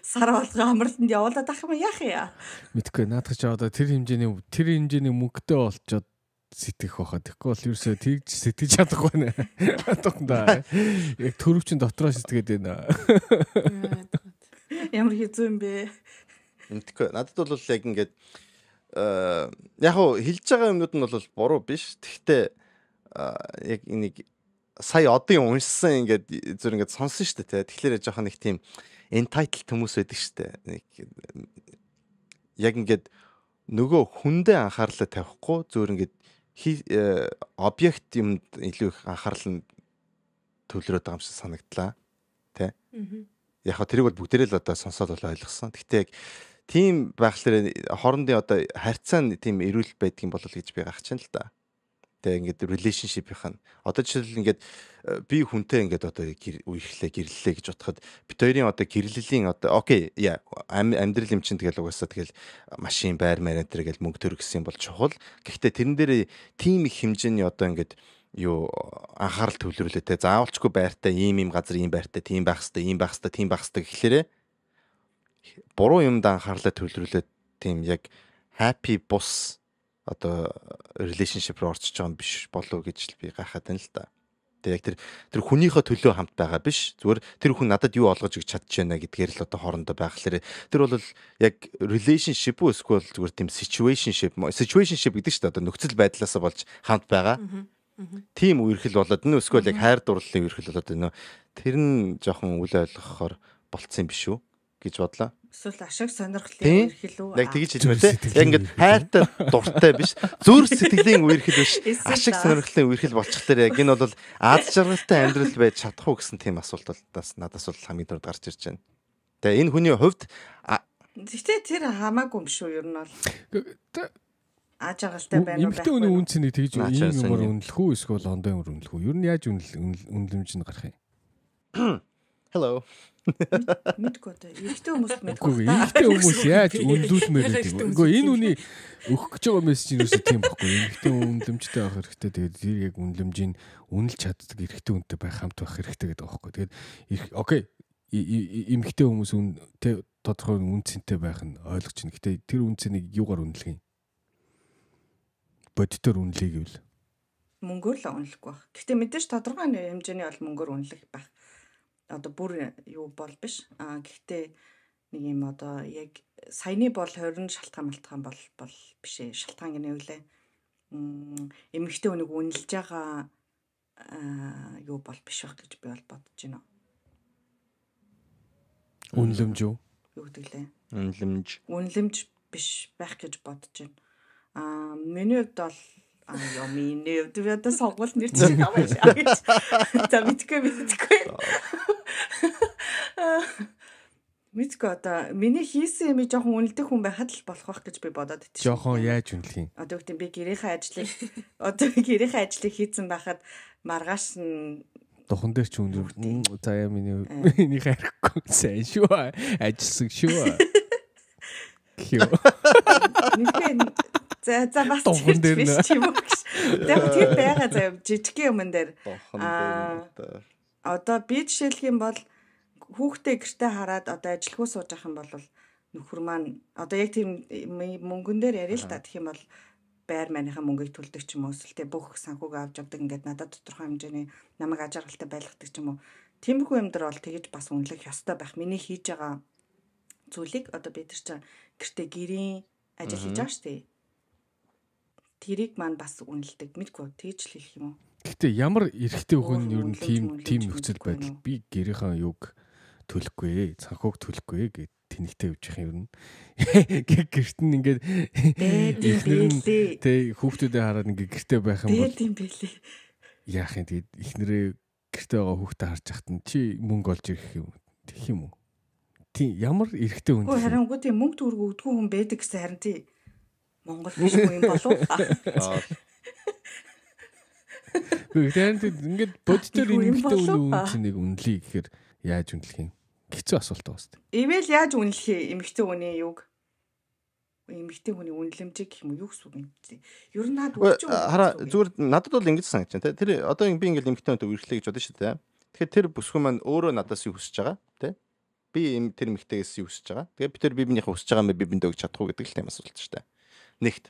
Speaker 2: Сар болгоо амралтанд явуулаад ах юм яах яа.
Speaker 3: Мэдгүй наадах ч одоо тэр хэмжээний мөнгөтэй болчоод сэтгэх байхад тэгэхгүй бол ерөөсөө тэгж сэтгэж чадахгүй нэ. Хатганда яг төрөвчин дотроо сэтгэгээд байна.
Speaker 2: Ямар хэцүү юм бэ?
Speaker 1: Мэдгүй. Надад бол яг ингээд яг уу хэлж байгаа юмнууд нь бол буруу биш. Гэхдээ яг энийг сая одын уншсан ингээд зүр ингээд сонсон шүү дээ. Тэгэхээр жоохон нэг тийм entitled хүмүүс байдаг шүү дээ. Нэг яг ингээд нөгөө хүндээ анхаарлаа тавихгүй зүгээр ингээд объект юмд илүү их анхаарал нь төвлөрөөд байгаа юм шиг санагдлаа. Тэ? Яг хаа тэрийг бол бүгдээрээ л одоо сонсоод бол ойлгосон. Гэхдээ яг тийм байхлаар хоорондын одоо харьцаа нь тийм эрүүл байдгийн болол гэж би гахчихна л да. Тэгээ ингээд relationship-ийнх нь одоо жишээл ингээд би хүнтэй ингээд одоо үерхлээ гэрлэлээ гэж бодоход бид хоёрын одоо гэрлэлийн одоо окей амьдрал юм чинь тэгэл угаасаа тэгэл машин байр маяг тэргээл мөнгө төр гэсэн бол чухал. Гэхдээ тэрэн дээр тийм их хэмжээний одоо ингээд юу анхаарал төвлөрүүлээ те заавалчгүй байртай ийм газар ийм байртай тийм байх хэвээр ийм байх хэвээр тийм байх хэвээр гэхлээрээ буруу юмд анхаарлаа төвлөрүүлээд тийм яг happy бус одоо relationship руу орчиж байгаа юм биш болов гэж би гайхаад байна л да. Тэгээ яг тэр хүнийхээ төлөө хамт байгаа биш. Зүгээр тэр хүн надад юу олгож өгч чадчихна гэдгээр л одоо хоорондоо байхлаэр тэр бол яг relationship уу эсвэл зүгээр тийм situationship гэдэг чинь одоо нөхцөл байдлаасаа болж хамт байгаа. Тийм үерхэл болоод энэ эсвэл яг хайр дурлалын үерхэл болоод энэ тэр нь жоохон үл ойлгохоор болцсон юм биш үү гэж бодлоо.
Speaker 2: Эсвэл ашиг сонирхлын үерхэл үү?
Speaker 1: Яг тэгж хэлмээр те. Яг ингээд хайртай дуртай биш. Зүр сэтгэлийн үерхэл биш. Ашиг сонирхлын үерхэл болчихлоо яг энэ бол аз жаргалтай амьдрал байж чадах уу гэсэн тийм асуулт бол надаас бол хамгийн түрүүнд гарч ирж байна. Тэгээ энэ хүний хувьд
Speaker 2: гэхдээ тэр хамаагүй юм шүү ер нь бол. Аз жаргалтай байна уу?
Speaker 3: Эмэгтэй хүний үнцнийг тэгж ийм юмар үнэлэх үү эсвэл ондоо юмар үнэлэх үү? Ер нь яаж үнэлэмж нь гарах юм?
Speaker 1: Hello.
Speaker 2: Мэдгүй дээ. Эмэгтэй хүмүүс мэдгүй.
Speaker 3: Эмэгтэй хүмүүс яаж үнэлүүлмээр гэдэг. Үгүй энэ үний өгөх гэж байгаа мессеж нь үсэ тийм байхгүй. Эмэгтэй үнэлэмжтэй байх хэрэгтэй. Тэгээд тэр яг үнэлэмжийг үнэлж чаддаг эрэгтэй хүнтэй байх хамт байх хэрэгтэй гэдэг байгаа байхгүй. Тэгээд окей. Эмэгтэй хүмүүс тодорхой үнцэнтэй байх нь ойлгож байна. Гэтэ тэр үнцнийг юугаар үнэлэх юм? Бодитоор үнэлэе гэвэл
Speaker 2: мөнгөөр л үнэлэхгүй байх. Гэхдээ мэдээж тодорхой хэмжээний бол мөнгөөр үнэлэх байх. Одоо бүр юу бол биш. Гэхдээ нэг юм одоо яг саяны бол 20 шалтгаан бол биш ээ. Шалтгаан гэнэ үлээ. Эмэгтэй хүнийг үнэлж байгаа юу бол биш байх гэж би бол бодож байна.
Speaker 3: Үнэлэмж юу?
Speaker 2: Юу гэдэг лээ?
Speaker 1: Үнэлэмж
Speaker 2: биш байх гэж бодож байна. Миний хувьд бол миний хувьд би одоо сонгуул нэр чинь аваач. За мэдгүй. Мэдгүй одоо миний хийсэн юм жоохон үнэлдэг хүн байхад л болох байх гэж би бодоод идэв.
Speaker 3: Жоохон яаж үнэлэх юм?
Speaker 2: Одоо үгтэн би гэрийнхээ ажлыг хийцэн байхад маргааш нь
Speaker 3: духан дээр ч үнэлв. За яа миний хайрхгүй сайн шүү. Ажилласан шүү. Кё. За бас
Speaker 2: духан дээр биш юм уу гэж. Тэр байгаа заа жижиг юмн дээр. Одоо би жишээлх юм бол хүүхдээ гэртээ хараад одоо ажилгүй сууж ах юм бол нөхөр маань одоо яг тийм мөнгөн дээр яриа л та гэх юм бол байр манийхаа мөнгийг төлдөг ч юм уу эсвэл бүх санхүүг авч явдаг ингээд надад тодорхой хэмжээний намайг аж аргалтай байлгадаг ч юм уу. Тиймэрхүү юм дээр бол тэгэж бас үнэлэх ёстой байх. Миний хийж байгаа зүйлийг одоо би тэр чинь гэртээ гэрийн ажил хийж байгаа шүү дээ. Тэрийг маань бас үнэлдэг. Мэдгүй тэгж л хэлэх юм уу?
Speaker 3: Гэтэ ямар эрэгтэй хүн ер нь тийм нөхцөл байдал би гэрийнхаа юг төлөхгүй санхүүг төлөхгүй гэд тэнэгтэй явж их юм. Гэрт нь ингээд тэг хүүхдүүдээ хараад ингээд гэртээ байх юм бол
Speaker 2: тийм байлээ.
Speaker 3: Яах юм тэгээд ихнэрээ гэртээ байгаа хүүхдээ харж захт нь чи мөнгө олж ирэх юм. Тэгэх юм уу? Тийм ямар эрэгтэй хүн.
Speaker 2: Хөө харин үгүй тийм мөнгө төгрөг өгдөггүй хүн байдаг гэсэн харин тий Монгол биш юм болов.
Speaker 3: Гэхдээ ингээд бодтоор эмэгтэй үнцнийг үнэлье гэхээр яаж үнэлэх юм? Хэцүү асуулт байгаа шүү дээ.
Speaker 2: Ивэл яаж үнэлэх эмэгтэй хүний юг? Эмэгтэй хүний үнэлэмжийг гэх юм уу юу гэсэн үг юм бэ? Ер нь наад үгүй
Speaker 1: хараа зүгээр надад бол ингэж санагдаж байна. Тэр одоо би ингээд эмэгтэй хүнтэй үерхлэе гэж бодсон шүү дээ. Тэгэхээр тэр бүсгүй маань өөрөө надаас юу хүсэж байгаа тий? Би тэр эмэгтэйгээс юу хүсэж байгаа. Тэгээ би тэр бибинийхээ хүсэж байгаа юм би биндээ өгч чадах уу гэдэг л тийм асуулт шүү дээ. Нэгт.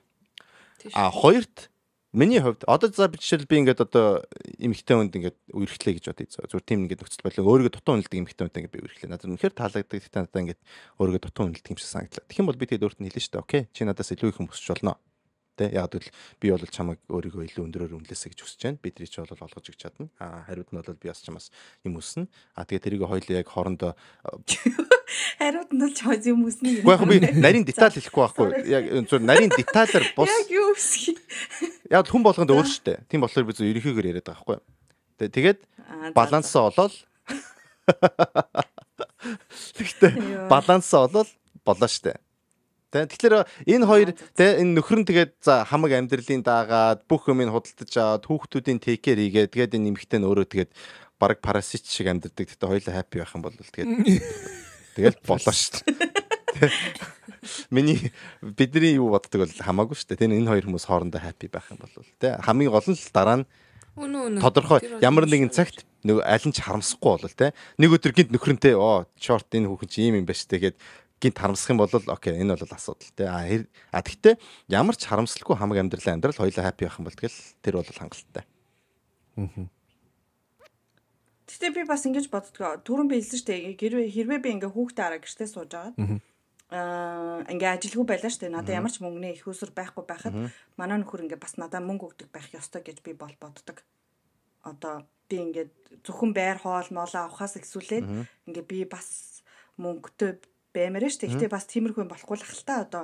Speaker 1: Хоёрт миний хувьд одоо за жишээл би ингээд одоо эмэгтэй хүнд ингээд үерхлэе гэж бодъё. Зүгээр тийм ингээд нөхцөл байдал өөрийгөө дутуу үнэлдэг эмэгтэй хүнтэй ингээд би үерхлэе. Надад үнэхээр таалагддаг. Гэхдээ надад ингээд өөрийгөө дутуу үнэлдэг юм шиг санагдлаа. Тэгэх юм бол би тэгээд өөртөө хэлнэ шүү дээ. Окей. Чи надаас илүү их юм хүсч болно. Тэ яг л би бол чамайг өөрийгөө илүү өндөрөөр үнэлээсэй гэж хүсэж байна. Бидний ч бол олгож өгч чадна. Хариуд нь бол би бас чамаас юм үснэ. Тэгээ тэрийг хоёул яг хоорондоо
Speaker 2: хариуд нь л чамаас юм үснэ.
Speaker 1: Уу яг би нарийн деталь хэлэхгүй байхгүй. Яг зөв нарийн деталаар бус.
Speaker 2: Яг юу үсгий.
Speaker 1: Яг хүн болгонд өөр штэ. Тийм болохоор би зөв ерөнхийгээр яриад байгаа байхгүй. Тэгээд балансаа олоод Тэгтээ балансаа олол болоо штэ. Тэгэхээр энэ хоёр энэ нөхөр нь тэгээд за хамаг амьдралын даагаад бүх юмыг худалдаж аваад хүүхдүүдийн тейкер хийгээд тэгээд энэ нэмэгтэй нь өөрөө тэгээд баг парасит шиг амьдэрдэг. Тэгтээ хоёулаа хаппи байх юм бол тэгээд болоо штэ. Бидний юу боддог бол хамаагүй штэ. Энэ хоёр хүмүүс хоорондоо хаппи байх юм бол хамгийн гол нь л дараа нь тодорхой ямар нэгэн цагт нэг аль нь ч харамсахгүй болол те нэг өдөр гинт нөхрөнтэй шорт энэ хүүхэн чи ийм юм байна штэ гэд гинт харамсах юм бол окей энэ бол асуудал те гэхдээ ямар ч харамсалгүй хамаг амьдрал хоёулаа хаппи байх юм бол тэгэл тэр бол хангалттай.
Speaker 2: Тэгтээ би бас ингэж боддгоо түрүүн би хэлсэн штэ хэрвээ би ингээ хүүхдээ араа гэртээ сууж агаад ингээ ажилгүй байлаа штэ надад ямар ч мөнгөний их усүр байхгүй байхад манай нөхөр ингээ бас надад мөнгө өгдөг байх ёстой гэж би боддог. Одоо би ингээд зөвхөн байр хоол моолоо авахаас ихсүүлээд ингээ би бас мөнгөтэй баймаар штэ. Гэтэ бас тиймэрхүү болохгүй л ахaltaа одоо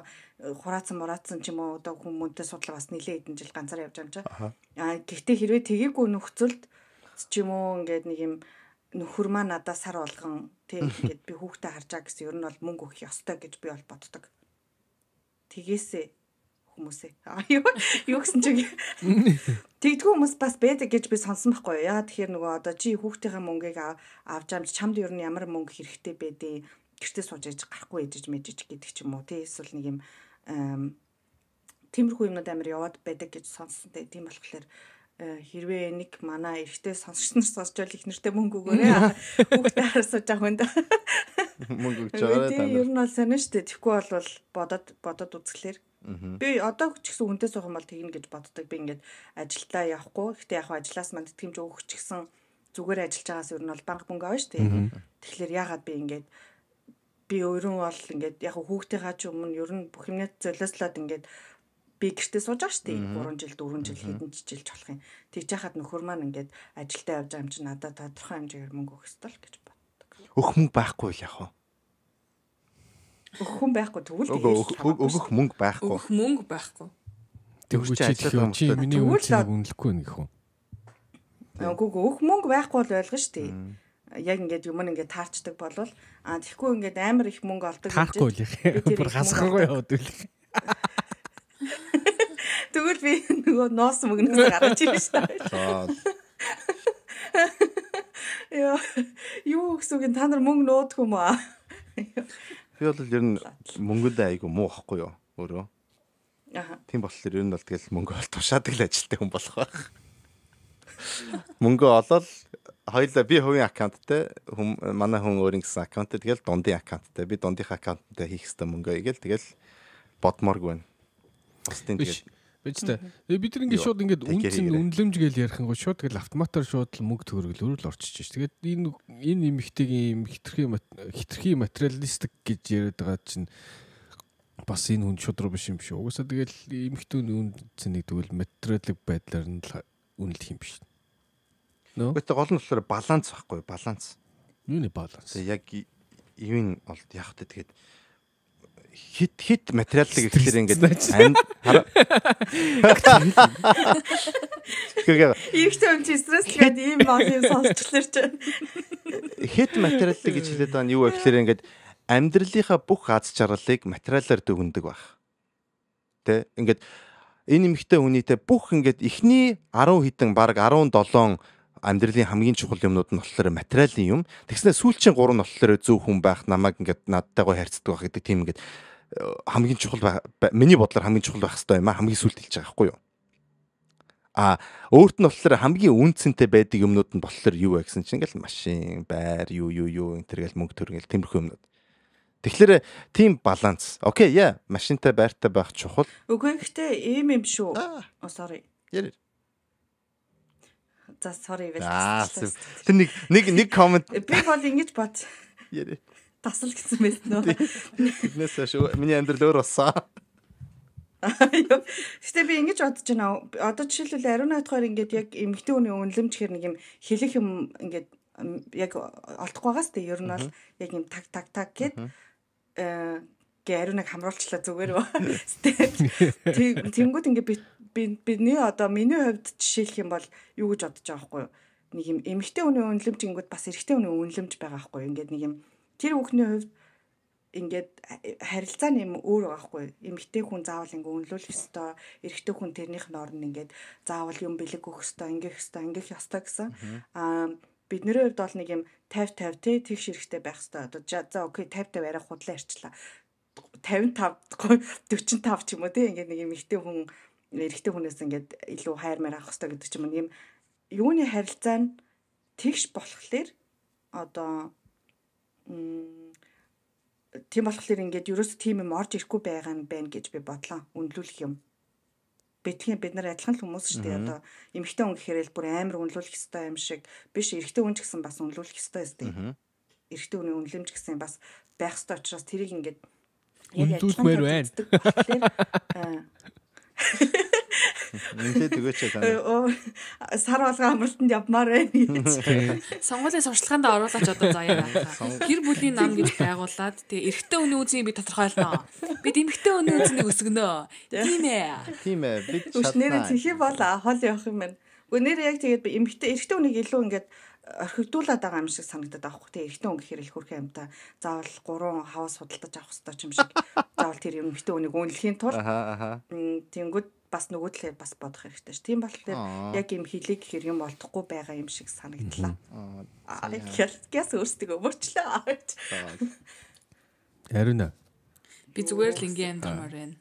Speaker 2: хураацсан ч юм уу одоо хүмүүнтэй судлаа бас нилээ хэдэн жил ганцаар явж байгаа юм чаа. Гэхдээ хэрвээ тгийггүй нөхцөлд ч юм уу ингээд нэг юм нөхөр маа надад сар болгон тийм ингээд би хүүхдээ харжаа гэсэн ер нь бол мөнгө өгөх ёстой гэж би бол боддог. Тэгээсээ хүмүүсээ юу гэсэн чиг тэгдэггүй хүмүүс бас байдаг гэж би сонсон байхгүй яа тэгэхээр нөгөө одоо чи хүүхдийнхээ мөнгийг авч амж чамд ер нь ямар мөнгө хэрэгтэй байдیں۔ Гэртээ сууж ээж гарахгүй ээжж мэдэж гэдэг ч юм уу тийм эсвэл нэг юм тиймэрхүү юмнууд амар яваад байдаг гэж сонссон тийм болохоор хэрвээ нэг манай эрэгтэй сонсогч нар сонсчвал их нэртэй мөнгө өгөөрэй. Хүүхдээ харсаж байгаа хүнд.
Speaker 1: Мөнгө өгч байгаа даа.
Speaker 2: Тийм ер нь бол сонио штэ. Тэгэхгүй бол бодоод үзэхлээр би одоо ч гэсэн хүнтэй суух юм бол тэгнэ гэж боддог. Би ингээд ажилдаа явахгүй. Гэтэ яг ажлаас манд тэмж өгөх ч гэсэн зүгээр ажиллаж байгаас ер нь бол банк мөнгө авна штэ. Тэгэхээр ягаад би ингээд би өөрөө бол ингээд яг хүүхдийнхаа ч өмнө ер нь бүх юмнээ золиослоод ингээд би гэртээ сууж байгаа шүү дээ. 3 жил 4 жил хэдэн жилж болох юм. Тэгж яхад нөхөр маань ингээд ажилдаа явж байгаа юм чи надад тодорхой хэмжээгээр мөнгө өгөх ёстой л гэж боддог.
Speaker 1: Өгөх мөнгө байхгүй л яах вэ?
Speaker 2: Өгөх хүн байхгүй тэгвэл
Speaker 1: өгөх мөнгө байхгүй.
Speaker 4: Өгөх мөнгө байхгүй.
Speaker 3: Тэгвэл чи миний үйлчлэгийг үнэлэхгүй нэг хүн.
Speaker 2: Үгүй өгөх мөнгө байхгүй бол ойлгоо шүү дээ. Яг ингээд юм ингээд таарчдаг болвол тэгэхгүй ингээд амар их мөнгө олдог гэж.
Speaker 3: Таарахгүй л их. Бүр хасахгүй яваад үл.
Speaker 2: Тэгвэл би нөгөө ноос мөнгнөөс гаргаж ирсэн шүү дээ. Яа, юу гэсэн та нар мөнгө нуудах юм аа?
Speaker 1: Би бол ер нь мөнгөдөө айгу муу ахгүй юу өөрөө. Тийм болохоор ер нь бол тэгэл мөнгө ол тушаадаг л ажилттай хүн болох байх. Мөнгө олол хоёлаа би хувийн аккаунттай манай хүн өөрийн гэсэн аккаунттай тэгэл дундын аккаунттай би дундынхаа аккаунттай хийх хэвээр мөнгө игээл тэгэл бодмооргүй байна. Бусдын тэгэл
Speaker 3: Бэжтэй. Бид нар ингээд шууд ингээд үнэлэмж гээл ярих гоо шууд тэгэл автоматар шууд мөнгө төгрөглөөр л орчиж ш. Тэгээд энэ эмхтэйгийн хитрхи материалистик гэж яриад байгаа чинь бас энэ хүн шудраг биш юм шүү. Угаасаа тэгэл эмхтүүн үнцнийг тэгвэл материалик байдлаар нь үнэлэх юм биш. Нөө.
Speaker 1: Гэхдээ гол нь болохоор баланс байхгүй баланс.
Speaker 3: Юуны баланс?
Speaker 1: Яг юуны бол яг тэ тэгээд хит материалыг ихлээр ингээд
Speaker 2: Ихтэй юм чи стресслгээд ийм юм сонсчлаа ч.
Speaker 1: Хит материалыг гэж хэлээд байгаа нь юу вэ гэхээр ингээд амьдралынхаа бүх аз жаргалыг материалаар дүгндэг байх. Тэ ингээд энэ эмэгтэй хүнийтэй бүх ингээд эхний 10 хэдэн баг 17 амьдралын хамгийн чухал юмнууд нь болохоор материалын юм. Тэгснээр сүүлчийн 3 нь болохоор зөв хүн байх, намайг ингээд надтайгаа харьцдаг байх гэдэг тийм ингээд хамгийн чухал миний бодлоор хамгийн чухал байх хэрэгтэй юм аа хамгийн сүүлд хэлж байгаа байхгүй юу? Өөрт нь болохоор хамгийн үнцэнтэй байдаг юмнууд нь болохоор юу вэ гэсэн чинь ингээл машин, байр, юу энэ төргээл мөнгө төргээл тиймэрхүү юмнууд. Тэгэхээр тийм баланс. Окей, машинтай байртай байх чухал.
Speaker 2: Үгүй гэхдээ ийм юм шүү. Sorry.
Speaker 1: Ярэ.
Speaker 2: За sorry вэ.
Speaker 1: Тэр нэг комент
Speaker 2: би бол ингэж бод.
Speaker 1: Ярэ.
Speaker 2: Тасал гэсэн байсан нөө.
Speaker 1: Тэгнээс шүү. Миний амьдрал өөр болсон.
Speaker 2: Гэтэ би ингэж бодож байна. Одоо жишээлбэл ариун найтгаар ингээд яг эмэгтэй хүний үнэлэмж гэхэр нэг юм хэлэх юм ингээд яг олдохгүй байгаас тэ ер нь бол яг юм таг гэд гээ ариун нэг хамруулчлаа зүгээр ба. Тэнгүүд ингээд бидний одоо миний хувьд жишээлх юм бол юу гэж бодож байгаа байхгүй юу? Нэг юм эмэгтэй хүний үнэлэмж гингүүд бас эрэгтэй хүний үнэлэмж байгаа байхгүй юу? Ингээд нэг юм тэр бүхний хувьд ингээд харилцаа нэм өөр байгаа хгүй эмэгтэй хүн заавал ингээ үнэлүүлэх ёстой эрэгтэй хүн тэрнийх нь орно ингээд заавал юм бэлэг өгөх ёстой ингээх ёстой гэсэн бидний хувьд бол нэг юм 50-50 те тэгш эрэхтэй байх ёстой одоо за окей 50-50 арай худлаа ярьчлаа 55 45 ч юм уу те ингээд нэг эмэгтэй хүн эрэгтэй хүнээс ингээд илүү хайрмаар авах ёстой гэдэг ч юм уу юм юуны харилцаа нь тэгш болохлээр одоо тийм болохоор ингээд ерөөс тийм юм орж ирэхгүй байгаа юм байна гэж би бодлоо. Үнэлүүлэх юм. Бид нар адилхан л хүмүүс шүү дээ. Одоо эмэгтэй хүн гэхээр л бүр амар үнэлүүлэх ёстой юм шиг биш эрэгтэй хүн ч гэсэн бас үнэлүүлэх ёстой өстэй. Эрэгтэй хүний үнэлэмж гэсэн бас байх ёстой учраас тэрийг ингээд
Speaker 3: яг адилхан байна.
Speaker 1: Үнэхээр тэгэж
Speaker 2: таа. Сар болгоо амралтанд явмаар байна гэж.
Speaker 4: Сонгуулийн сурчлагаанд оруулаач одоо заяа. Гэр бүлийн нам гэж байгуулад тэгээ эрэгтэй хүний үзийг би тодорхойлноо. Бид эмэгтэй хүний үзнийг өсгөнөө. Тийм ээ.
Speaker 1: Бид
Speaker 2: шатнаа. Тэхий бол хол явах юм байна. Гүнээр яг тэгээд эмэгтэй эрэгтэй хүнийг илүү ингээд орхигдуулаад байгаа юм шиг санагдаад байгаа хөх. Тэ эрэгтэй хүн гэхээр л хөрхөн юмтай. Заавал 3 хавас худалдаж авах хэрэгтэй юм шиг. Заавал тэр эмэгтэй хүнийг үнэлэхийн тулд тэнгүүд бас нөгөө талаар бас бодох хэрэгтэй ш. Тийм болохоор яг юм хилийг гэхэр юм олдохгүй байгаа юм шиг санагдлаа. Гэс өөрсдөө өмөрчлөө.
Speaker 3: Ариуна.
Speaker 4: Би зүгээр л ингийн амьдмаар байна.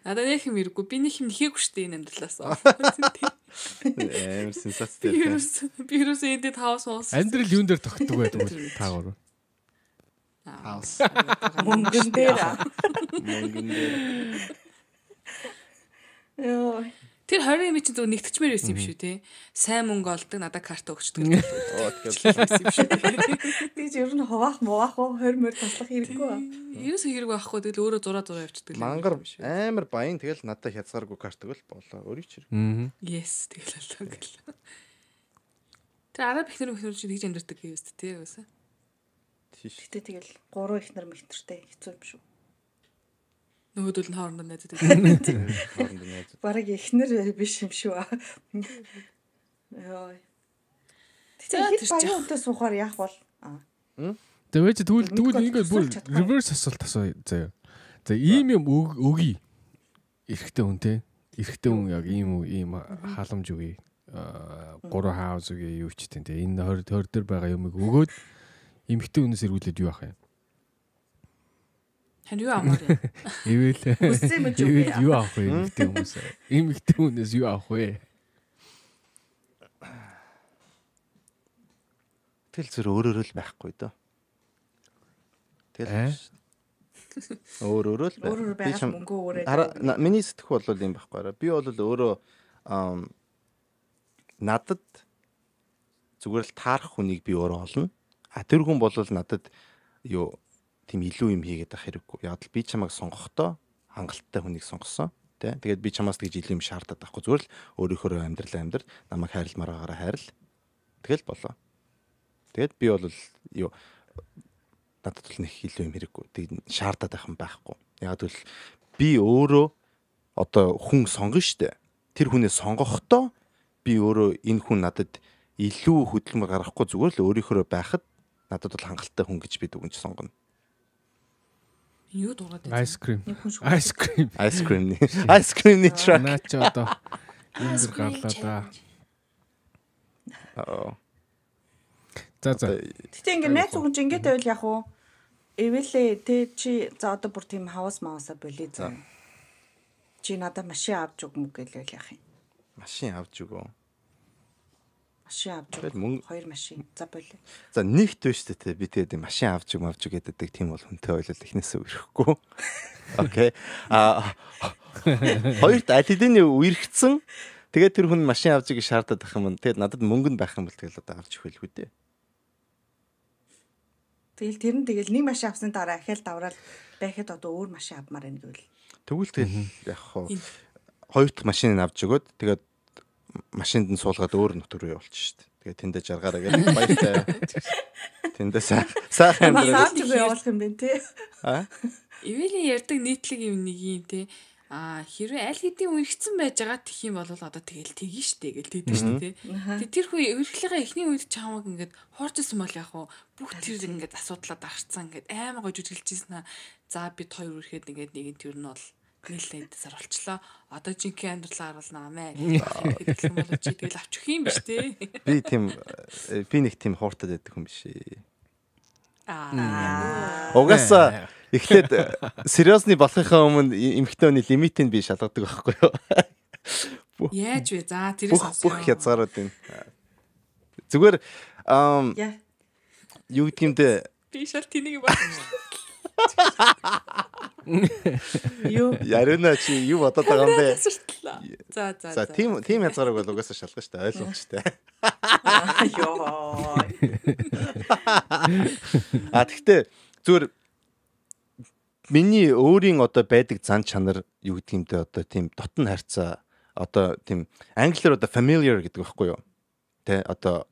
Speaker 4: Надад нэг юм хэрэггүй. Би нэг юм хийгээгүй штэ энэ амьдралаас.
Speaker 1: Амар сенсацтэй.
Speaker 4: Вирус эдэд хаус уус.
Speaker 3: Амьдрал юун дээр тогтдог байдаг вэ та гурав?
Speaker 1: Хаус.
Speaker 2: Мөнгөн дээр. Яа.
Speaker 4: Тэр 20 юм чинь зөв нэгтгэчмээр байсан юм шүү те. Сайн мөнгө олдог надад карт өгчдөг.
Speaker 2: Тэгж ер нь хуваах муваах 20 мөр таслах хэрэггүй.
Speaker 4: Ерөөсөө хэрэг байхгүй тэгэл өөрөө зураа явчихдаг.
Speaker 1: Мангар амар баян тэгэл надад хязгааргүй карт өгөл болоо. Өөрийг ч
Speaker 3: хэрэг.
Speaker 4: Yes тэгэл болоо гэл. Тэр араб ихнэр мөхнөр чи тэгж амьдэрдэг гэвэст те өсө.
Speaker 2: Гэтэ тэгэл 3 ихнэр мөхнөртэй хэцүү юм шүү.
Speaker 4: Нөгөөдөл нь хоорондоо найзад байдаг.
Speaker 2: Бараг ихнэр биш юм шүү. Йоо. Тэгэхээр баян үнтэй суухаар яах бол?
Speaker 3: Тэгээд тэгвэл ингээд бүр reverse асуулт асуу заяа. За ийм юм өгье. Эрэгтэй хүн те. Эрэгтэй хүн яг ийм халамж өгье. 3 хаус өгье юу ч тийм те. Энэ 20 дээр байгаа юмыг өгөөд эмэгтэй хүнээс эргүүлээд юу авах юм?
Speaker 4: Хэн юу амаар юм?
Speaker 3: Ивэл юу авах вэ эмэгтэй хүмүүс? Эмэгтэй хүнээс юу авах вэ?
Speaker 1: Тэгэл зөр өөрөөрөө л байхгүй дөө. Тэгэл өөрөөрөө л
Speaker 2: өөрөө байх мөнгө өөрөө.
Speaker 1: Миний сэтгэх бол юм байхгүй. Би бол өөрөө надад зүгээр л таарах хүнийг би өөрөө олно. Тэр хүн бол надад юу тийм илүү юм хийгээд ах хэрэггүй. Яг л би чамайг сонгохдоо хангалттай хүнийг сонгосон. Тэ. Тэгээд би чамаас тэгж илүү юм шаардаад байхгүй. Зүгээр л өөрийнхөө амьдрал намайг хайрламаар байгаараа хайрл. Тэгэл болоо. Тэгээд би бол юу надад л нэг илүү юм хэрэггүй. Тэг шаардаад байх юм байхгүй. Яг л би өөрөө одоо хүн сонгоно штэ. Тэр хүнээ сонгохдоо би өөрөө энэ хүн надад илүү хөдөлмөр гаргахгүй зүгээр л өөрийнхөө байхад надад бол хангалттай хүн гэж би дүгнж сонгоно.
Speaker 4: Юу дургаад
Speaker 3: байна? Ice cream. Truck. Наач одоо энэ гарлаа да. За.
Speaker 2: Тэгтээ ингээ найз хүн ч ингээд байвал яг уу эвэлээ тэ чи за одоо бүр тийм хавас маасаа болий за. Чи надад машин авч өг мөг гэлээл яах юм?
Speaker 1: Машин авч өгөө.
Speaker 2: Машин авч өг. 2 машин. За болий.
Speaker 1: За нэгт биш тээ би тэгээд машин авч өг гэдэг тийм бол хүнтэй ойлол ихнээсээ үерхгүй. Окей. Хоёрт аль хэдийн үерхсэн. Тэгээд тэр хүн машин авч ийг шаардаад байх юм. Тэгээд надад мөнгө нь байх юм бол тэгэл одоо авч өгөөлгүй дээ.
Speaker 2: Тэгэл тэр нь нэг машин авсны дараа ахаал давраад байхад одоо өөр машин авмаар байна гэвэл.
Speaker 1: Тэгвэл яг хоо хоёр дахь машиныг авч өгөөд тэгээд машинд нь суулгаад өөр нутг руу явуулчих шүү дээ. Тэгээд тэндээ жаргаараа гэж баяртай. Тэндээ сайхан
Speaker 2: амьдрал явуулах юм бэ те.
Speaker 4: Ивэлийн ярьдаг нийтлэг юм нэг юм те. Хэрвээ аль хэдийн үргэлжсэн байж байгаа тэх юм бол одоо тэгэл тэгнэ штэ гэл тэгдэж штэ тий. Тэгээ тэр хүн өрхлөгаа эхний үед чамаг ингээд хуурчсан бол яг хуу бүх тэр ингээд асуудлаа дарцсан ингээд аймаг гож үжилжсэн. За бид хоёр үрхэд ингээд нэг тэр нь бол нэлээдсаар болчлоо. Одоо жинхэнэ амьдралаа харуулнаа мэ. Гэх юм бол чи тэгэл авчих юм биш тий.
Speaker 1: Би нэг тийм хууртад байдаг хүн биш ээ. Угаасаа эхлээд сериосны болохынхаа өмнө эмэгтэй хүний лимитийг би шалгадаг байхгүй юу?
Speaker 4: Яаж вэ? За тэрийг сонсоо.
Speaker 1: Бүх хязгаарууд энэ. Зүгээр юу гэдгиймдээ
Speaker 4: би шал тэнийг бодсон.
Speaker 2: Юу?
Speaker 1: Яриана чи юу бодоод байгаа юм бэ?
Speaker 4: За.
Speaker 1: Тийм хязгаарыг бол угаасаа шалгах штэ ойлгомжтой.
Speaker 2: Йоо.
Speaker 1: Тэгтээ зүгээр миний өөрийн одоо байдаг зан чанар юу гэдгиймдээ одоо тийм дотн харьцаа одоо тийм англиар одоо familiar гэдэг байхгүй юу? Тэ одоо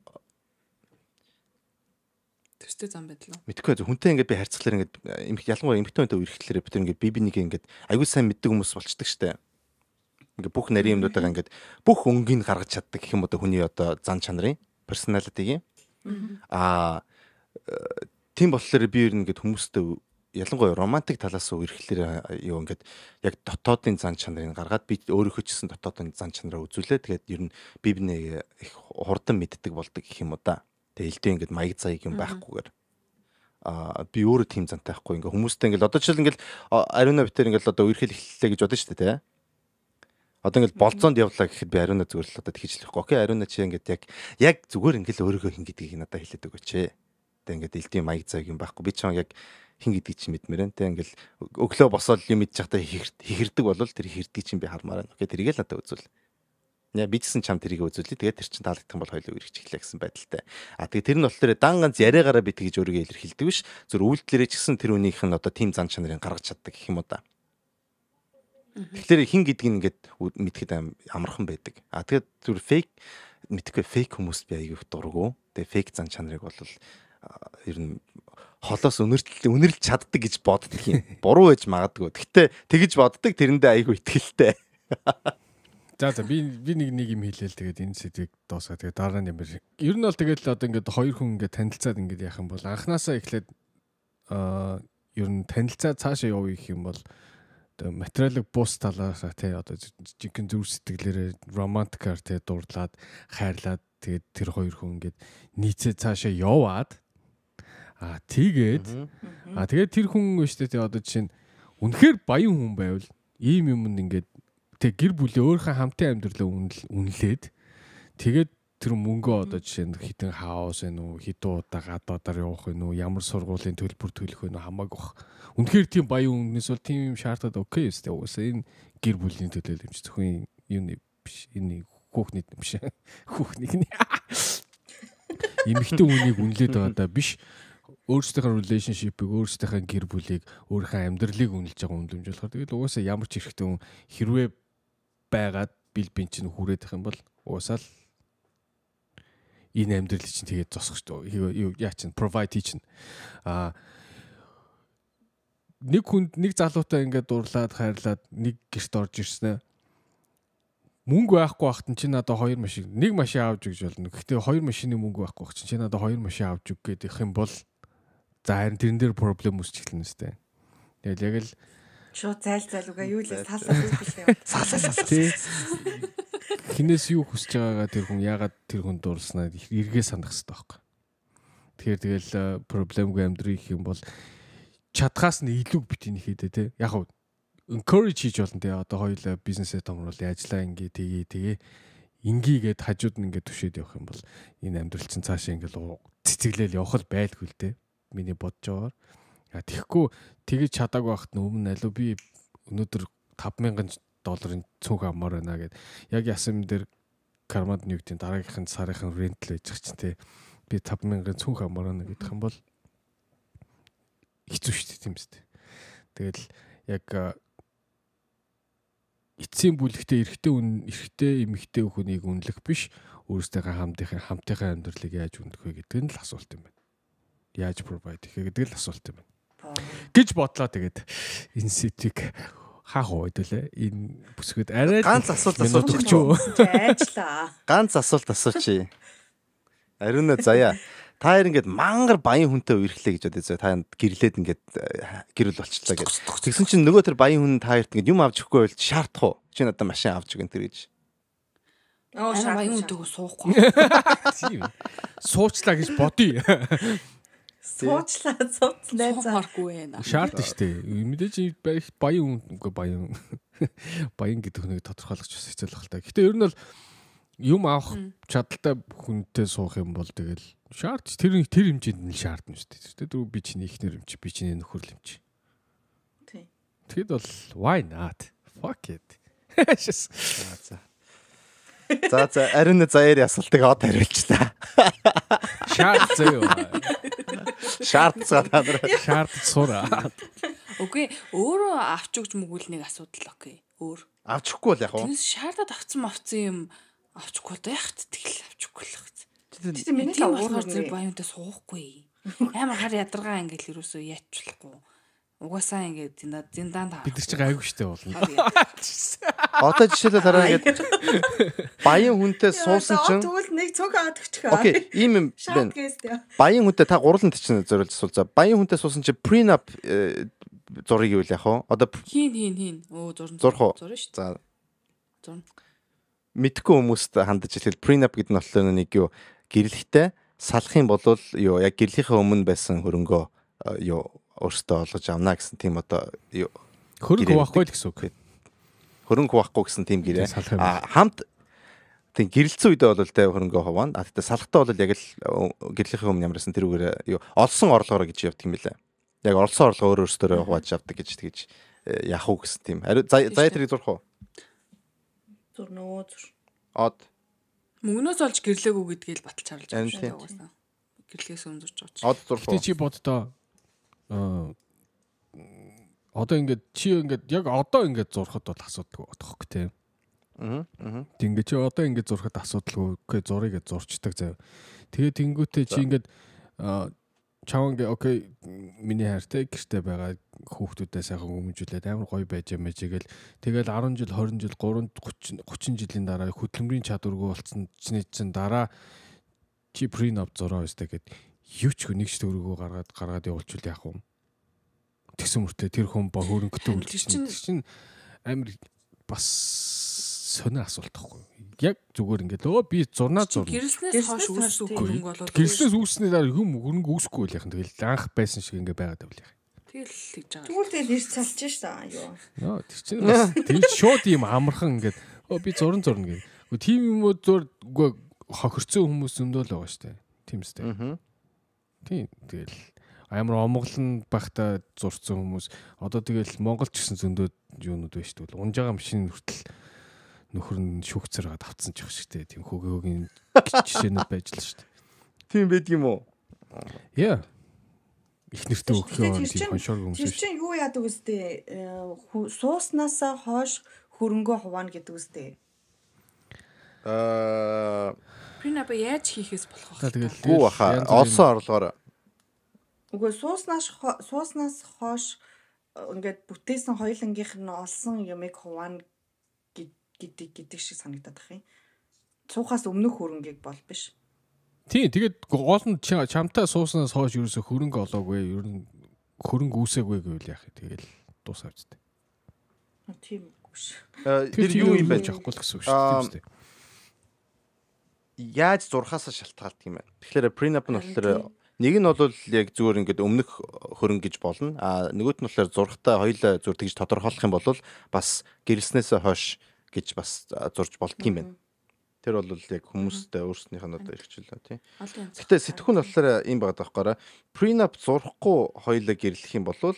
Speaker 4: төстэй зам байдлаа.
Speaker 1: Мэдхгүй хүнтэй ингээд би харьцахлаар ингээд ялангуяа эмэгтэй хүнтэй үерхлээр бид ингээд би бинийг ингээд аягүй сайн мэддэг хүмүүс болчдөг штэ. Ингээд бүх нарийн юмнуудаа ингээд бүх өнгийг гаргаж чаддаг гэх юм одоо хүний одоо зан чанарын personality-г. Тийм болохоор би ер нь ингээд хүмүүстэй ялангуяа романтик талаас нь үерхлээр юу ингээд яг дотоодын зан чанарыг гаргаад би өөрийнхөө ч гэсэн дотоодын зан чанараа үзүүлээ. Тэгээд ер нь би бинээ их хурдан мэддэг болдог гэх юм уу да. Тэгээ илдээ ингээд маяг заяг юм байхгүйгээр би өөрөө тийм зантай байхгүй ингээд хүмүүстэй ингээд одоо жишээл ингээд ариуна битэр ингээд одоо үерхэл эхэллээ гэж бодсон шүү дээ тэ. Одоо ингээд болцоонд явлаа гэхэд би ариуна зүгээр л одоо тэгж хэлэхгүй. Окей ариуна чи ингээд яг зүгээр ингээд өөрийгөө хин гэдгийг надад хэлээд өгөөч. Тэ ингээд илдээ маяг заяг юм байхгүй. Би ч яг хин гэдгийг чи мэдмээр энэ. Тэ ингээд өглөө босоод юм идэж байхдаа хихэрдэг болвол тэр хэрдгийг чинь би хармаар байна. Окей тэрийг л надад үзүүл. Яа би ч гэсэн чам тэрийг үзүүлээ. Тэгээд тэр чин таалагдах юм бол хоёулаа үргэлж эхлэе гэсэн байдалтай. Тэгээд тэр нь болохоор дан ганц яриагаараа би тэгж өөрийгөө илэрхийлдэг биш. Зүр үйлдэлэрээ ч гэсэн тэр үнийх нь одоо тим зан чанарыг гаргаж чаддаг гэх юм уу да. Тэгэхээр хин гэдгийг ингээд мэдхэд амархан байдаг. Тэгээд зүр фейк мэдхгүй фейк хүмүүс би аягүй дургу. Тэгээд фейк зан чанарыг бол ер нь холоос үнэрлж чаддаг гэж боддог юм. Буруу байж магадгүй. Гэхдээ тэгж боддог тэрэндээ аягүй итгэлтэй.
Speaker 3: За би нэг юм хэлээл тэгээд энэ сэдвийг дуусгаа. Тэгээд дараа нь ямар. Ер нь бол тэгээд одоо ингээд хоёр хүн ингээд танилцаад ингээд яах юм бол анханасаа эхлээд ер нь танилцаа цаашаа явуу гэх юм бол одоо материалыг бус талаасаа тий одоо жинхэнэ зүрх сэтгэлээрээ романтикаар тий дурдлаад хайрлаад тэгээд тэр хоёр хүн ингээд нийцээ цаашаа яваад тэгээд тэр хүн шүү дээ тий одоо жишээ нь үнэхээр баян хүн байвал ийм юмд ингээд тэг гэр бүлээ өөрийнхөө хамтын амьдралаа үнэлээд тэгээд тэр мөнгөө одоо жишээ нь хитэн хаус вэ нүү хитэн удаа гадаадаар явах вэ нүү ямар сургуулийн төлбөр төлөх вэ нүү хамаагүй бах. Үнэхээр тийм баян хүнээс бол тийм юм шаардаад окей өстэй уусаа энэ гэр бүлийн төлөөлөл юм чи зөвхөн юм биш энэ хүүхний биш хүүхнийг эмэгтэй хүнийг үнэлээд байгаа даа биш өөрсдийнхээ relationship-ыг өөрсдийнхээ гэр бүлийг өөрийнхөө амьдралыг үнэлж байгаа үнэлэмж болохоор тэгэл угаасаа ямар ч хэрэгтэй хүн хэрвээ байгаад бил бин чинь хүрээд их юм бол уусаал энэ амьдрал чинь тэгээд зосох шүү дээ. Яа чинь provide чинь нэг хүнд нэг залуутай ингээд дурлаад хайрлаад нэг гэрт орж ирсэн. Мөнгө байхгүй байхад чинь надад хоёр машин нэг машин авч өгч болно. Гэхдээ хоёр машины мөнгө байхгүй байх чинь надад хоёр машин авч өг гэдэг юм бол за харин тэрэн дээр проблем үүсч эхэлнэ үстэй. Тэгэл яг л
Speaker 2: шууд зайлугаа юу л саалаа
Speaker 3: тий. Хинээс юу хүсэж байгаагаа тэр хүн яагаад тэр хүн дурласнаа эргээ санах хэрэгтэй байхгүй. Тэгэхээр тэгэл проблемгүй амьдрэх юм бол чадхаас нь илүү битгий хийдэ тий. Яг нь encourage хийж болно тий. Одоо хоёулаа бизнесээ томруулъя, ажиллаа ингээ тэгээ ингийгээд хажууд нь ингээ түшээд явах юм бол энэ амьдрал чинь цаашаа ингээ цэцэглээл явах л байлгүй л тий. Миний бодож байгаагаар. Тэгэхгүй тэгэж чадаагүй байхад нь өмнө алуу би өнөөдөр $5,000 цүнх авмаар байна гэд. Яг ясам дээр кармад нь юу гэдэг дараагийнхын сарынхан рентл хийж байгаа чинь тий. Би $5,000 цүнх авмаар байна гэдэг юм бол хэцүү шүү дээ тийм үстэй. Тэгэл яг эцсийн бүлэгтээ эрэгтэй эмэгтэй хүнийг үнэлэх биш өөрсдийнхээ хамтынхаа амьдралыг яаж үндэх вэ гэдэг нь л асуулт юм байна. Яаж provide хийх гэдэг л асуулт юм байна. Гэж бодлоо тэгээд энэ сэтийг хаах үйдэлээ. Энэ бүсгэд арай
Speaker 1: ганц асуулт асуучих
Speaker 3: юу?
Speaker 2: Айжлаа.
Speaker 1: Ганц асуулт асуучих. Ариуна заяа. Та хоёр ингээд мангар баян хүнтэй үерхлээ гэж бодъё заяа. Та гэрлээд ингээд гэрэл болчихлоо гэж. Тэгсэн чинь нөгөө тэр баян хүн та хоёрт ингээд юм авч өгөхгүй бол шаардах уу? Чи надад машин авч өгөн тэр гэж.
Speaker 4: баян үнтэйг суухгүй.
Speaker 3: Тийм. Суучлаа гэж бодъё.
Speaker 2: Суучлаа найзаа.
Speaker 4: Суухгүй ээ.
Speaker 3: Шаардсан шүү дээ. Мэдээж баян үгүй баян гэдэг хүнийг тодорхойлох ч бас хэцүү л байна. Гэтэ ер нь бол юм авах чадaltaй хүнтэй суух юм бол тэгэл тэр хэмжээнд нь шаардна шүү дээ. Тэгтээ би чиний ихнэр юм чи би чиний нөхөр юм чи.
Speaker 2: Тийм.
Speaker 3: Тэгэд бол why not? Fuck it.
Speaker 1: За ариун заяар асуултыг од хариулчлаа. Шаардцгаа та нар.
Speaker 3: Шаардц сураа.
Speaker 4: Окей, өөрөө авч өгч мөгүүл нэг асуудал окей. Өөр.
Speaker 1: Авчихгүй бол яг уу.
Speaker 4: Тэс шаардаад авцсан юм авчихгүй л яхад тэгэл авчихгүй л хэвчээ.
Speaker 2: Тэгтээ миний
Speaker 4: Тийм
Speaker 2: болохоор
Speaker 4: болохоор зэрэг баянтай суухгүй. Амар хар ядаргаа ингээл юусоо яачлахгүй. Угаасаа ингээд зиндаанд
Speaker 3: Бид нар чинь айгүй штэ болно.
Speaker 1: Одоо жишээлбэл дараа ингээд баян хүнтэй суусан чинь
Speaker 2: тэгвэл нэг цог аваад өгчих.
Speaker 1: окей, ийм юм байна. Баян хүнтэй та гурланд чинь зориулж асуулзаа. Баян хүнтэй суусан чинь prenup зургийг юу л яг уу? Одоо
Speaker 4: хийн. Оо зурна.
Speaker 1: зурх уу?
Speaker 4: Зурна шүү.
Speaker 1: За
Speaker 4: Зурна.
Speaker 1: мэдгүй хүмүүст хандаж хэлэхэд prenup гэдэг нь болохоор нэг юу гэрлэхтэй салах юм бол юу яг гэрлэхийнхээ өмнө байсан хөрөнгөө юу өөртөө олгож авна гэсэн тийм одоо юу
Speaker 3: Хөрөнгө хуваахгүй л гэсэн үг.
Speaker 1: хөрөнгө хуваахгүй гэсэн тийм гэрээ.
Speaker 3: Салах юм.
Speaker 1: Хамт тийм гэрэлцсэн үедээ бол тэ хөрөнгөө хуваана. Тэгтээ салахтаа бол яг л гэрлэхийнхээ өмнө ямарсан тэрүүгээр юу олсон орлогоороо гэж явдаг юм лээ. Яг олсон орлого өөрөөсөө хувааж авдаг гэж тэгж яах уу гэсэн тийм. Заяа тэрийг зурх уу?
Speaker 2: Зурноо.
Speaker 1: Од
Speaker 4: Мөнгнөөс олж гэрлээгүү гэдгийг л баталж харуулж байгаа
Speaker 1: Тийм.
Speaker 4: шүү дээ. Гэрлээс өмнө зурж байгаа чи.
Speaker 1: од зурх уу?
Speaker 3: Тэ чи боддоо одоо ингээд чи ингээд яг одоо ингээд зурхад бол асуудалгүй бодохгүй тийм. Тэг ингээд чи одоо ингээд зурхад асуудалгүй зургийг зурчдаг заяа. Тэгээ тэнгүүтээ чи ингээд чааванг окей миний хайртай гэртэй байгаа хүүхдүүдээ сайхан өмжүүлээд амар гоё байж юмэж гээл тэгэл 10 жил 20 жил 30 жилийн дараа хөдөлмөрийн чадваргүй болсон чинь дараа чи prenup зураа өстэй гэд юу ч нэг ч төгрөгөө гаргаад явуулчихвал яах вэ? Тэгсэн мөртөө тэр хүн ба хөрөнгөтэй үлдсэн чинь амар бас сонио асуулт тахгүй. Яг зүгээр ингээд би зурнаа зурна.
Speaker 4: Гэрлснээс хойш үүсэх хөрөнгө болоод
Speaker 3: Гэрлснээс үүснээр хөрөнгө үүсэхгүй л яхан тэгэл анх байсан шиг ингээд байгаад байвал яах.
Speaker 4: тэгэл хийж байгаа.
Speaker 2: Тэгвэл тэгэл ирж салж шээ юу.
Speaker 3: Нөө тэр чинь бас тэр шууд ийм амархан ингээд би зурна гэх. Тийм юм уу үгүй хохирцсон хүмүүс зөндөл байгаа штэ. Тийм үстэй. Тийм тэгэл амар омглон багтаа зурцсан хүмүүс одоо тэгэл Монголч гэсэн зөндөө юунууд байна шүү дээ. Унжаага машин хүртэл нөхөр нь шүүгцэргээд авцсан ч их шигтэй. Тийм хөгийн жишээнүүд байж л шүү дээ.
Speaker 1: Тийм байдаг юм уу?
Speaker 3: Яа. Их нэртэй өгөхөө тийм хоншоор хүмүүс
Speaker 2: Тэр
Speaker 3: шүү.
Speaker 2: чинь юу яадаг үстэй? Сууснасаа хойш хөрөнгөө хуваана гэдэг үстэй.
Speaker 4: Prenup яаж хийхээс болох вэ?
Speaker 3: Тэгэл
Speaker 1: Гүү баха олсон орлогоор
Speaker 2: Үгүй сууснаас хойш ингээд бүтээсэн хоёулангийнх нь олсон юмыг хуваана гэдэг шиг санагдаад байна юм. Цуухаас өмнөх хөрөнгийг бол биш.
Speaker 3: Тийм тэгээд гол нь чамтай сууснаас хойш ерөөсө хөрөнгө олоогүй ер нь хөрөнгө үүсээгүй гэвэл яах вэ? Тэгэл дуусаа авчтай.
Speaker 2: Тийм үгүй ш.
Speaker 1: тэр юу юм байж
Speaker 3: авахгүй л гэсэн үг шүү дээ.
Speaker 1: Яаж зурхаасаа шалтгаалдаг юм байна. Тэгэхээр prenup нь болохоор нэг нь бол яг зүгээр ингээд өмнөх хөрөнгө гэж болно. Нөгөөт нь болохоор зурхтаа хоёулаа зүгээр тэгж тодорхойлох юм бол бас гэрэлснээс хойш гэж бас зурж болдго юм байна. Тэр бол яг хүмүүстэй өөрснийх нь одоо ирчихлээ тийм. Гэтэ сэтгүүн болохоор ийм байгаа даахгүй. Prenup зурхгүй хоёулаа гэрлэх юм бол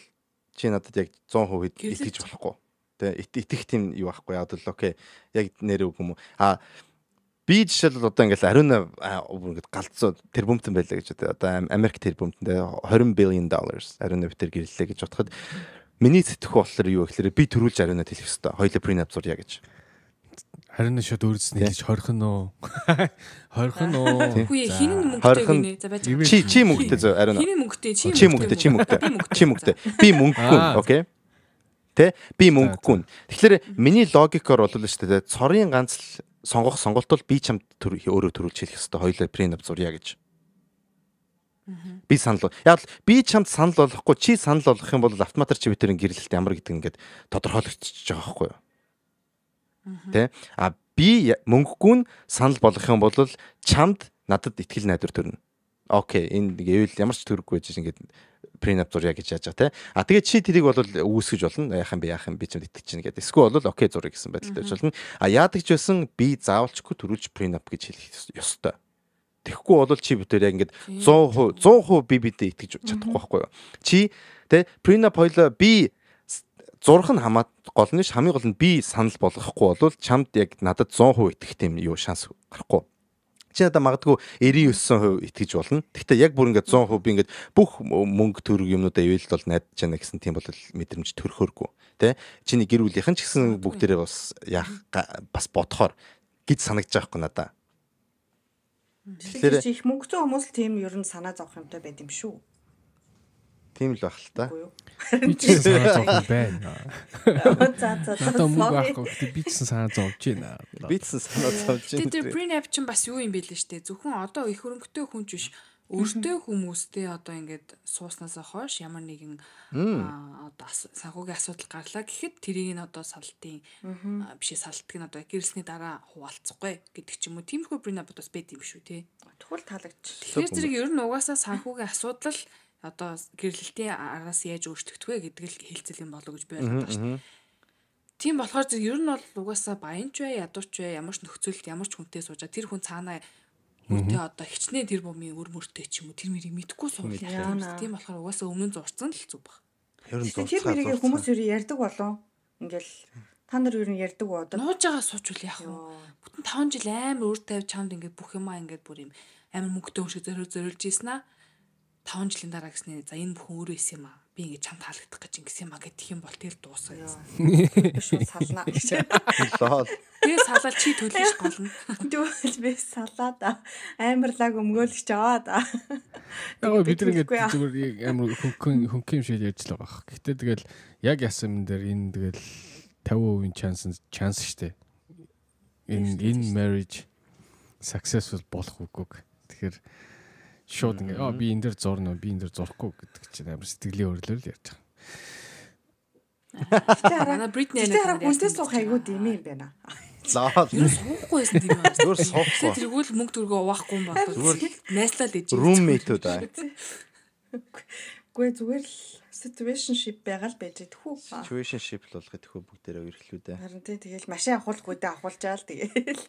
Speaker 1: чи надад яг 100% итгэж болохгүй. Тэ итгэх тийм юу байхгүй. Яг л окей. Яг нэрээ үг юм уу? Би жишээлбэл одоо ингээл ариун ингээд галзуу тэрбумтэн байлаа гэж одоо Америк тэрбумтэн $20 billion ариун битэр гэрлээ гэж бодоход миний сэтгэх болохоор юу гэхээр би төрүүлж ариунаад хэлэх хэрэгтэй. Хоёулаа prenup зурья гэж.
Speaker 3: Харин шууд өөрөөс нь хэлж хорхон уу. Хорхон уу.
Speaker 4: Үгүй хинэн мөнгөтэй гинэ. За байж.
Speaker 1: Чи мөнгөтэй зөв ариун.
Speaker 4: Хинэн мөнгөтэй
Speaker 1: Чи мөнгөтэй. Би мөнгөгүй. Окей. Тэ би мөнгөгүй. Тэгэхээр миний логикоор бол шүү дээ. Цорын ганц сонгох сонголт бол би чамд өөрөө төрүүлж хэлэх хэрэгтэй. Хоёулаа prenup зурья гэж. Би санал. Яг би чамд санал болгохгүй чи санал болгох юм бол автоматар чи битэрийн гэрлэлт ямар гэдэг ингээд тодорхойлогдчихж байгаа байхгүй юу? Тэ? Би мөнгөгүй санал болгох юм бол чамд надад итгэл найдвар төрнө. Окей, энэ гэвэл ямар ч төрөггүй гэж ингээд prenup зурья гэж яаж байгаа те. Тэгээд чи тэрийг бол үүсгэж болно. Яах юм би чамд итгэж чинь гэдэг. Эсвэл бол окей зуръя гэсэн байдалтай байж болно. Яадаг ч байсан би заавалчгүй төрүүлж prenup гэж хэлэх ёстой. Тэгэхгүй бол чи бүтээр яг ингээд 100% би бидэд итгэж чадахгүй байхгүй юу? Чи тэ prenup хоёлоо би зурх нь гол нь хамгийн гол нь би санал болгохгүй бол чамд яг надад 100% итгэх тийм юу шанс гарахгүй. Чи надад магадгүй 99% итгэж болно. Гэхдээ яг бүр ингээд 100% би ингээд бүх мөнгө төгрөг юмнуудаа ивэл бол найдаж яана гэсэн тийм бол мэдрэмж төрөхөөргүй. Тэ чиний гэр бүлийнхэн ч гэсэн бүгдээрээ бас бодохоор гэж санагдаж байгаа хгүй надаа.
Speaker 2: Тэгэхээр их мөнгөтэй хүмүүс л тийм ер нь санаа зовх юмтай байд юм шүү.
Speaker 1: Тийм л байх л та.
Speaker 3: Би ч санаа зовх байна.
Speaker 2: За.
Speaker 3: Надад мөнгө авахгүй гэхдээ би ч санаа зовж байна.
Speaker 1: Би ч санаа зовж байна.
Speaker 4: Тэр prenup чинь бас юу юм бэ лээ штэ. Зөвхөн одоо их хөрөнгөтэй хүн ч биш. Өөртөө хүмүүстэй одоо ингээд сууснасаа хойш ямар нэгэн одоо санхүүгийн асуудал гарлаа гэхэд тэрийг нь одоо салтын салтыг нь одоо гэрэлсний дараа хуваалцахгүй гэдэг ч юм уу. Тиймэрхүү prenup бас байд юм шүү те.
Speaker 2: Тэгвэл таалагдчих.
Speaker 4: Тэгэхээр зэрэг ер нь угаасаа санхүүгийн асуудал одоо гэрлэлтийн араас яаж өөрчлөгдөх вэ гэдэг л хэлцэл юм болов гэж би ойлгож байна шүү дээ. Тийм болохоор зэрэг ер нь бол угаасаа баянч бай, ядууч бай, ямар ч нөхцөлд ямар ч хүнтэй суужаа тэр хүн цаанаа өөртөө одоо хичнээн тэр бомын өр мөртэй ч юм уу тэр мэрийг мэдхгүй суулгах. Тийм болохоор угаасаа өмнө нь зурцсан л зүг баг.
Speaker 1: Ер нь
Speaker 2: тэр мэрийг хүмүүс ер нь ярьдаг болов. Ингээл та нар ер нь ярьдаг уу одоо?
Speaker 4: Нууж байгаа суучвал яах вэ? Бүтэн 5 жил амар өөр тавь чамд ингээд бүх юмаа ингээд бүр юм амар мөнгөтэй хүн шиг зориулж ийсэн аа. 5 жилийн дараа гэснээр за энэ бүхэн өөрөө исэн юм аа. Би ингэ чам таалагдах гэж ингэсэн юм аа гэх юм бол тэр дуусаа гэсэн.
Speaker 2: Шууд салнаа гэж.
Speaker 4: Тэгээ салаад чи төлөж голно.
Speaker 2: Тэгвэл би салаад амарлаг өмгөөлөгч аваад.
Speaker 3: Яг бид нэг зүгээр амар хөнгөн шиг ярьж л байгаа. Гэтэ тэгэл яг ясан юм дээр энэ тэгэл 50% chance штэ. Энэ marriage successful болох үгүй. Тэгэхээр шууд ингээ би энэ дээр зурна би энэ дээр зурхгүй гэдэг чинь амар сэтгэлийн өөрлөөр л ярьж байгаа.
Speaker 4: Манай Бритни
Speaker 2: хараа хүнтэй суух айгуу дим юм байна.
Speaker 1: Лаа.
Speaker 4: Юу суухгүйсэн тийм байна.
Speaker 1: Зүгээр суухгүй.
Speaker 4: Тэргүүл мөнгө төргөө уваахгүй юм байна. Зүгээр найслал ээж.
Speaker 1: Roommate-үүд аа.
Speaker 2: Гүй зүгээр л situationship байгаа л байж тэхүү.
Speaker 1: Situationship л болгох тэхүү бүгдээрээ өрхлүүдээ.
Speaker 2: Харин тэгэл машин авахулгүй дэ авахулжаал тэгэл.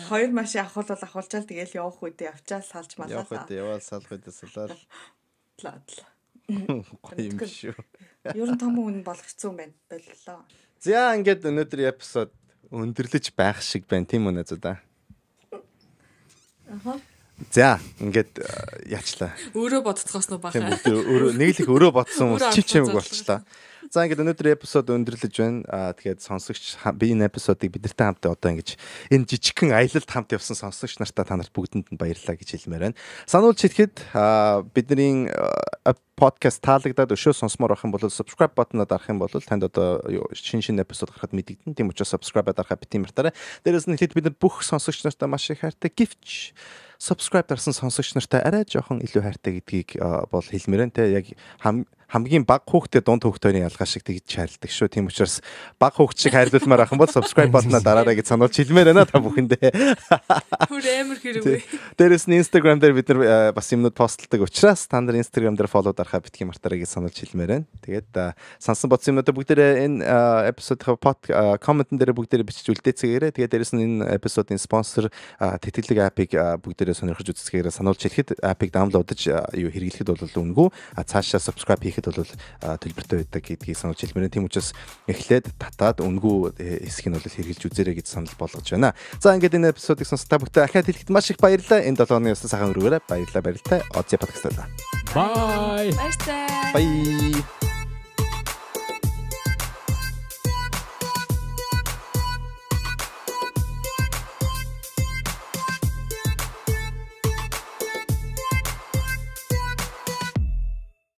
Speaker 2: Хоёр машин авахулжаал тэгэл явах үедээ авчаал салж малаа.
Speaker 1: Явах үедээ яваал салах үедээ салаад. Гоё юм шүү.
Speaker 2: Ер нь том хүн болох хэцүү юм байна боллоо.
Speaker 1: За ингээд өнөөдрийн эпизод өндөрлөж байх шиг байна тийм үү нэзүү.
Speaker 2: Аха.
Speaker 1: За ингээд яачлаа.
Speaker 4: Өөрөө бодцохоос нь баха.
Speaker 1: Өөрөө нэг л их өөрөө бодсон хүмүүс чимэг болчлаа. За ингээд өнөөдрийн эпизод өндөрлөж байна. Тэгээд сонсогч би энэ эпизодыг бидэртэй хамт одоо ингэж энэ жижигхэн аялалд хамт явсан сонсогч нартаа та нарт бүгдэнд нь баярлалаа гэж хэлмээр байна. Сануулж хэлэхэд бидний подкаст таалагдаад өшөө сонсомоор байх юм бол subscribe button-д дарах юм бол танд одоо шинэ эпизод гарахад мэдэгдэн. Тийм учраас subscribe дарахаа бити мартаарай. Дээрээс нь хэлэхэд бид нар бүх сонсогч нартаа маш их хайртай гівч subscribe дарсан сонсогч нартай арай жоохон илүү хайртай гэдгийг бол хэлмээр байна те. Яг хамгийн бага хүүхдээ дунд хүүхдийн ялгаа шиг тэгж хайрладаг шүү. Тийм учраас бага хүүхд шиг хайрлуулмаар ах юм бол subscribe button-а дараарай гэж сануулж хэлмээр байна та бүхэндээ.
Speaker 4: Бүр амар хэрэг.
Speaker 1: Дээрээс нь Instagram дээр бид нар бас юмнууд постлдог учраас та нар Instagram дээр follow дарахаа битгий мартаарай гэж сануулж хэлмээр байна. Тэгээд сансан бодсон юмнуудаа бүгдээрээ энэ эпизодын комментэн дээр бүгдээрээ бичиж үлдээцгээгээрэй. Тэгээд дээрээс нь энэ эпизодын спонсор тэтгэлэг апыг бүгдээрээ сонирхож үзсгээрээ сануулж хэлэхэд апыг даунлоудж юу хэрэглэхэд бол үнэгүй. Цаашаа subscribe хийхэд хэлэхэд бол төлбөртэй байдаг гэдгийг сануулж хэлмээр. Тийм учраас эхлээд татаад үнгүй хэсгийг нь бол хэрэгжилж үзээрэй гэж санал болгож байна. За ингээд энэ эпизодыг сонсож та бүхэн ахаад хэлэхэд маш их баярлалаа. Энэ 7 оны ясна сайхан өргөөрэй. Баярлалаа. Оци подкаст.
Speaker 3: Bye.
Speaker 4: Баярлалаа.
Speaker 1: Bye.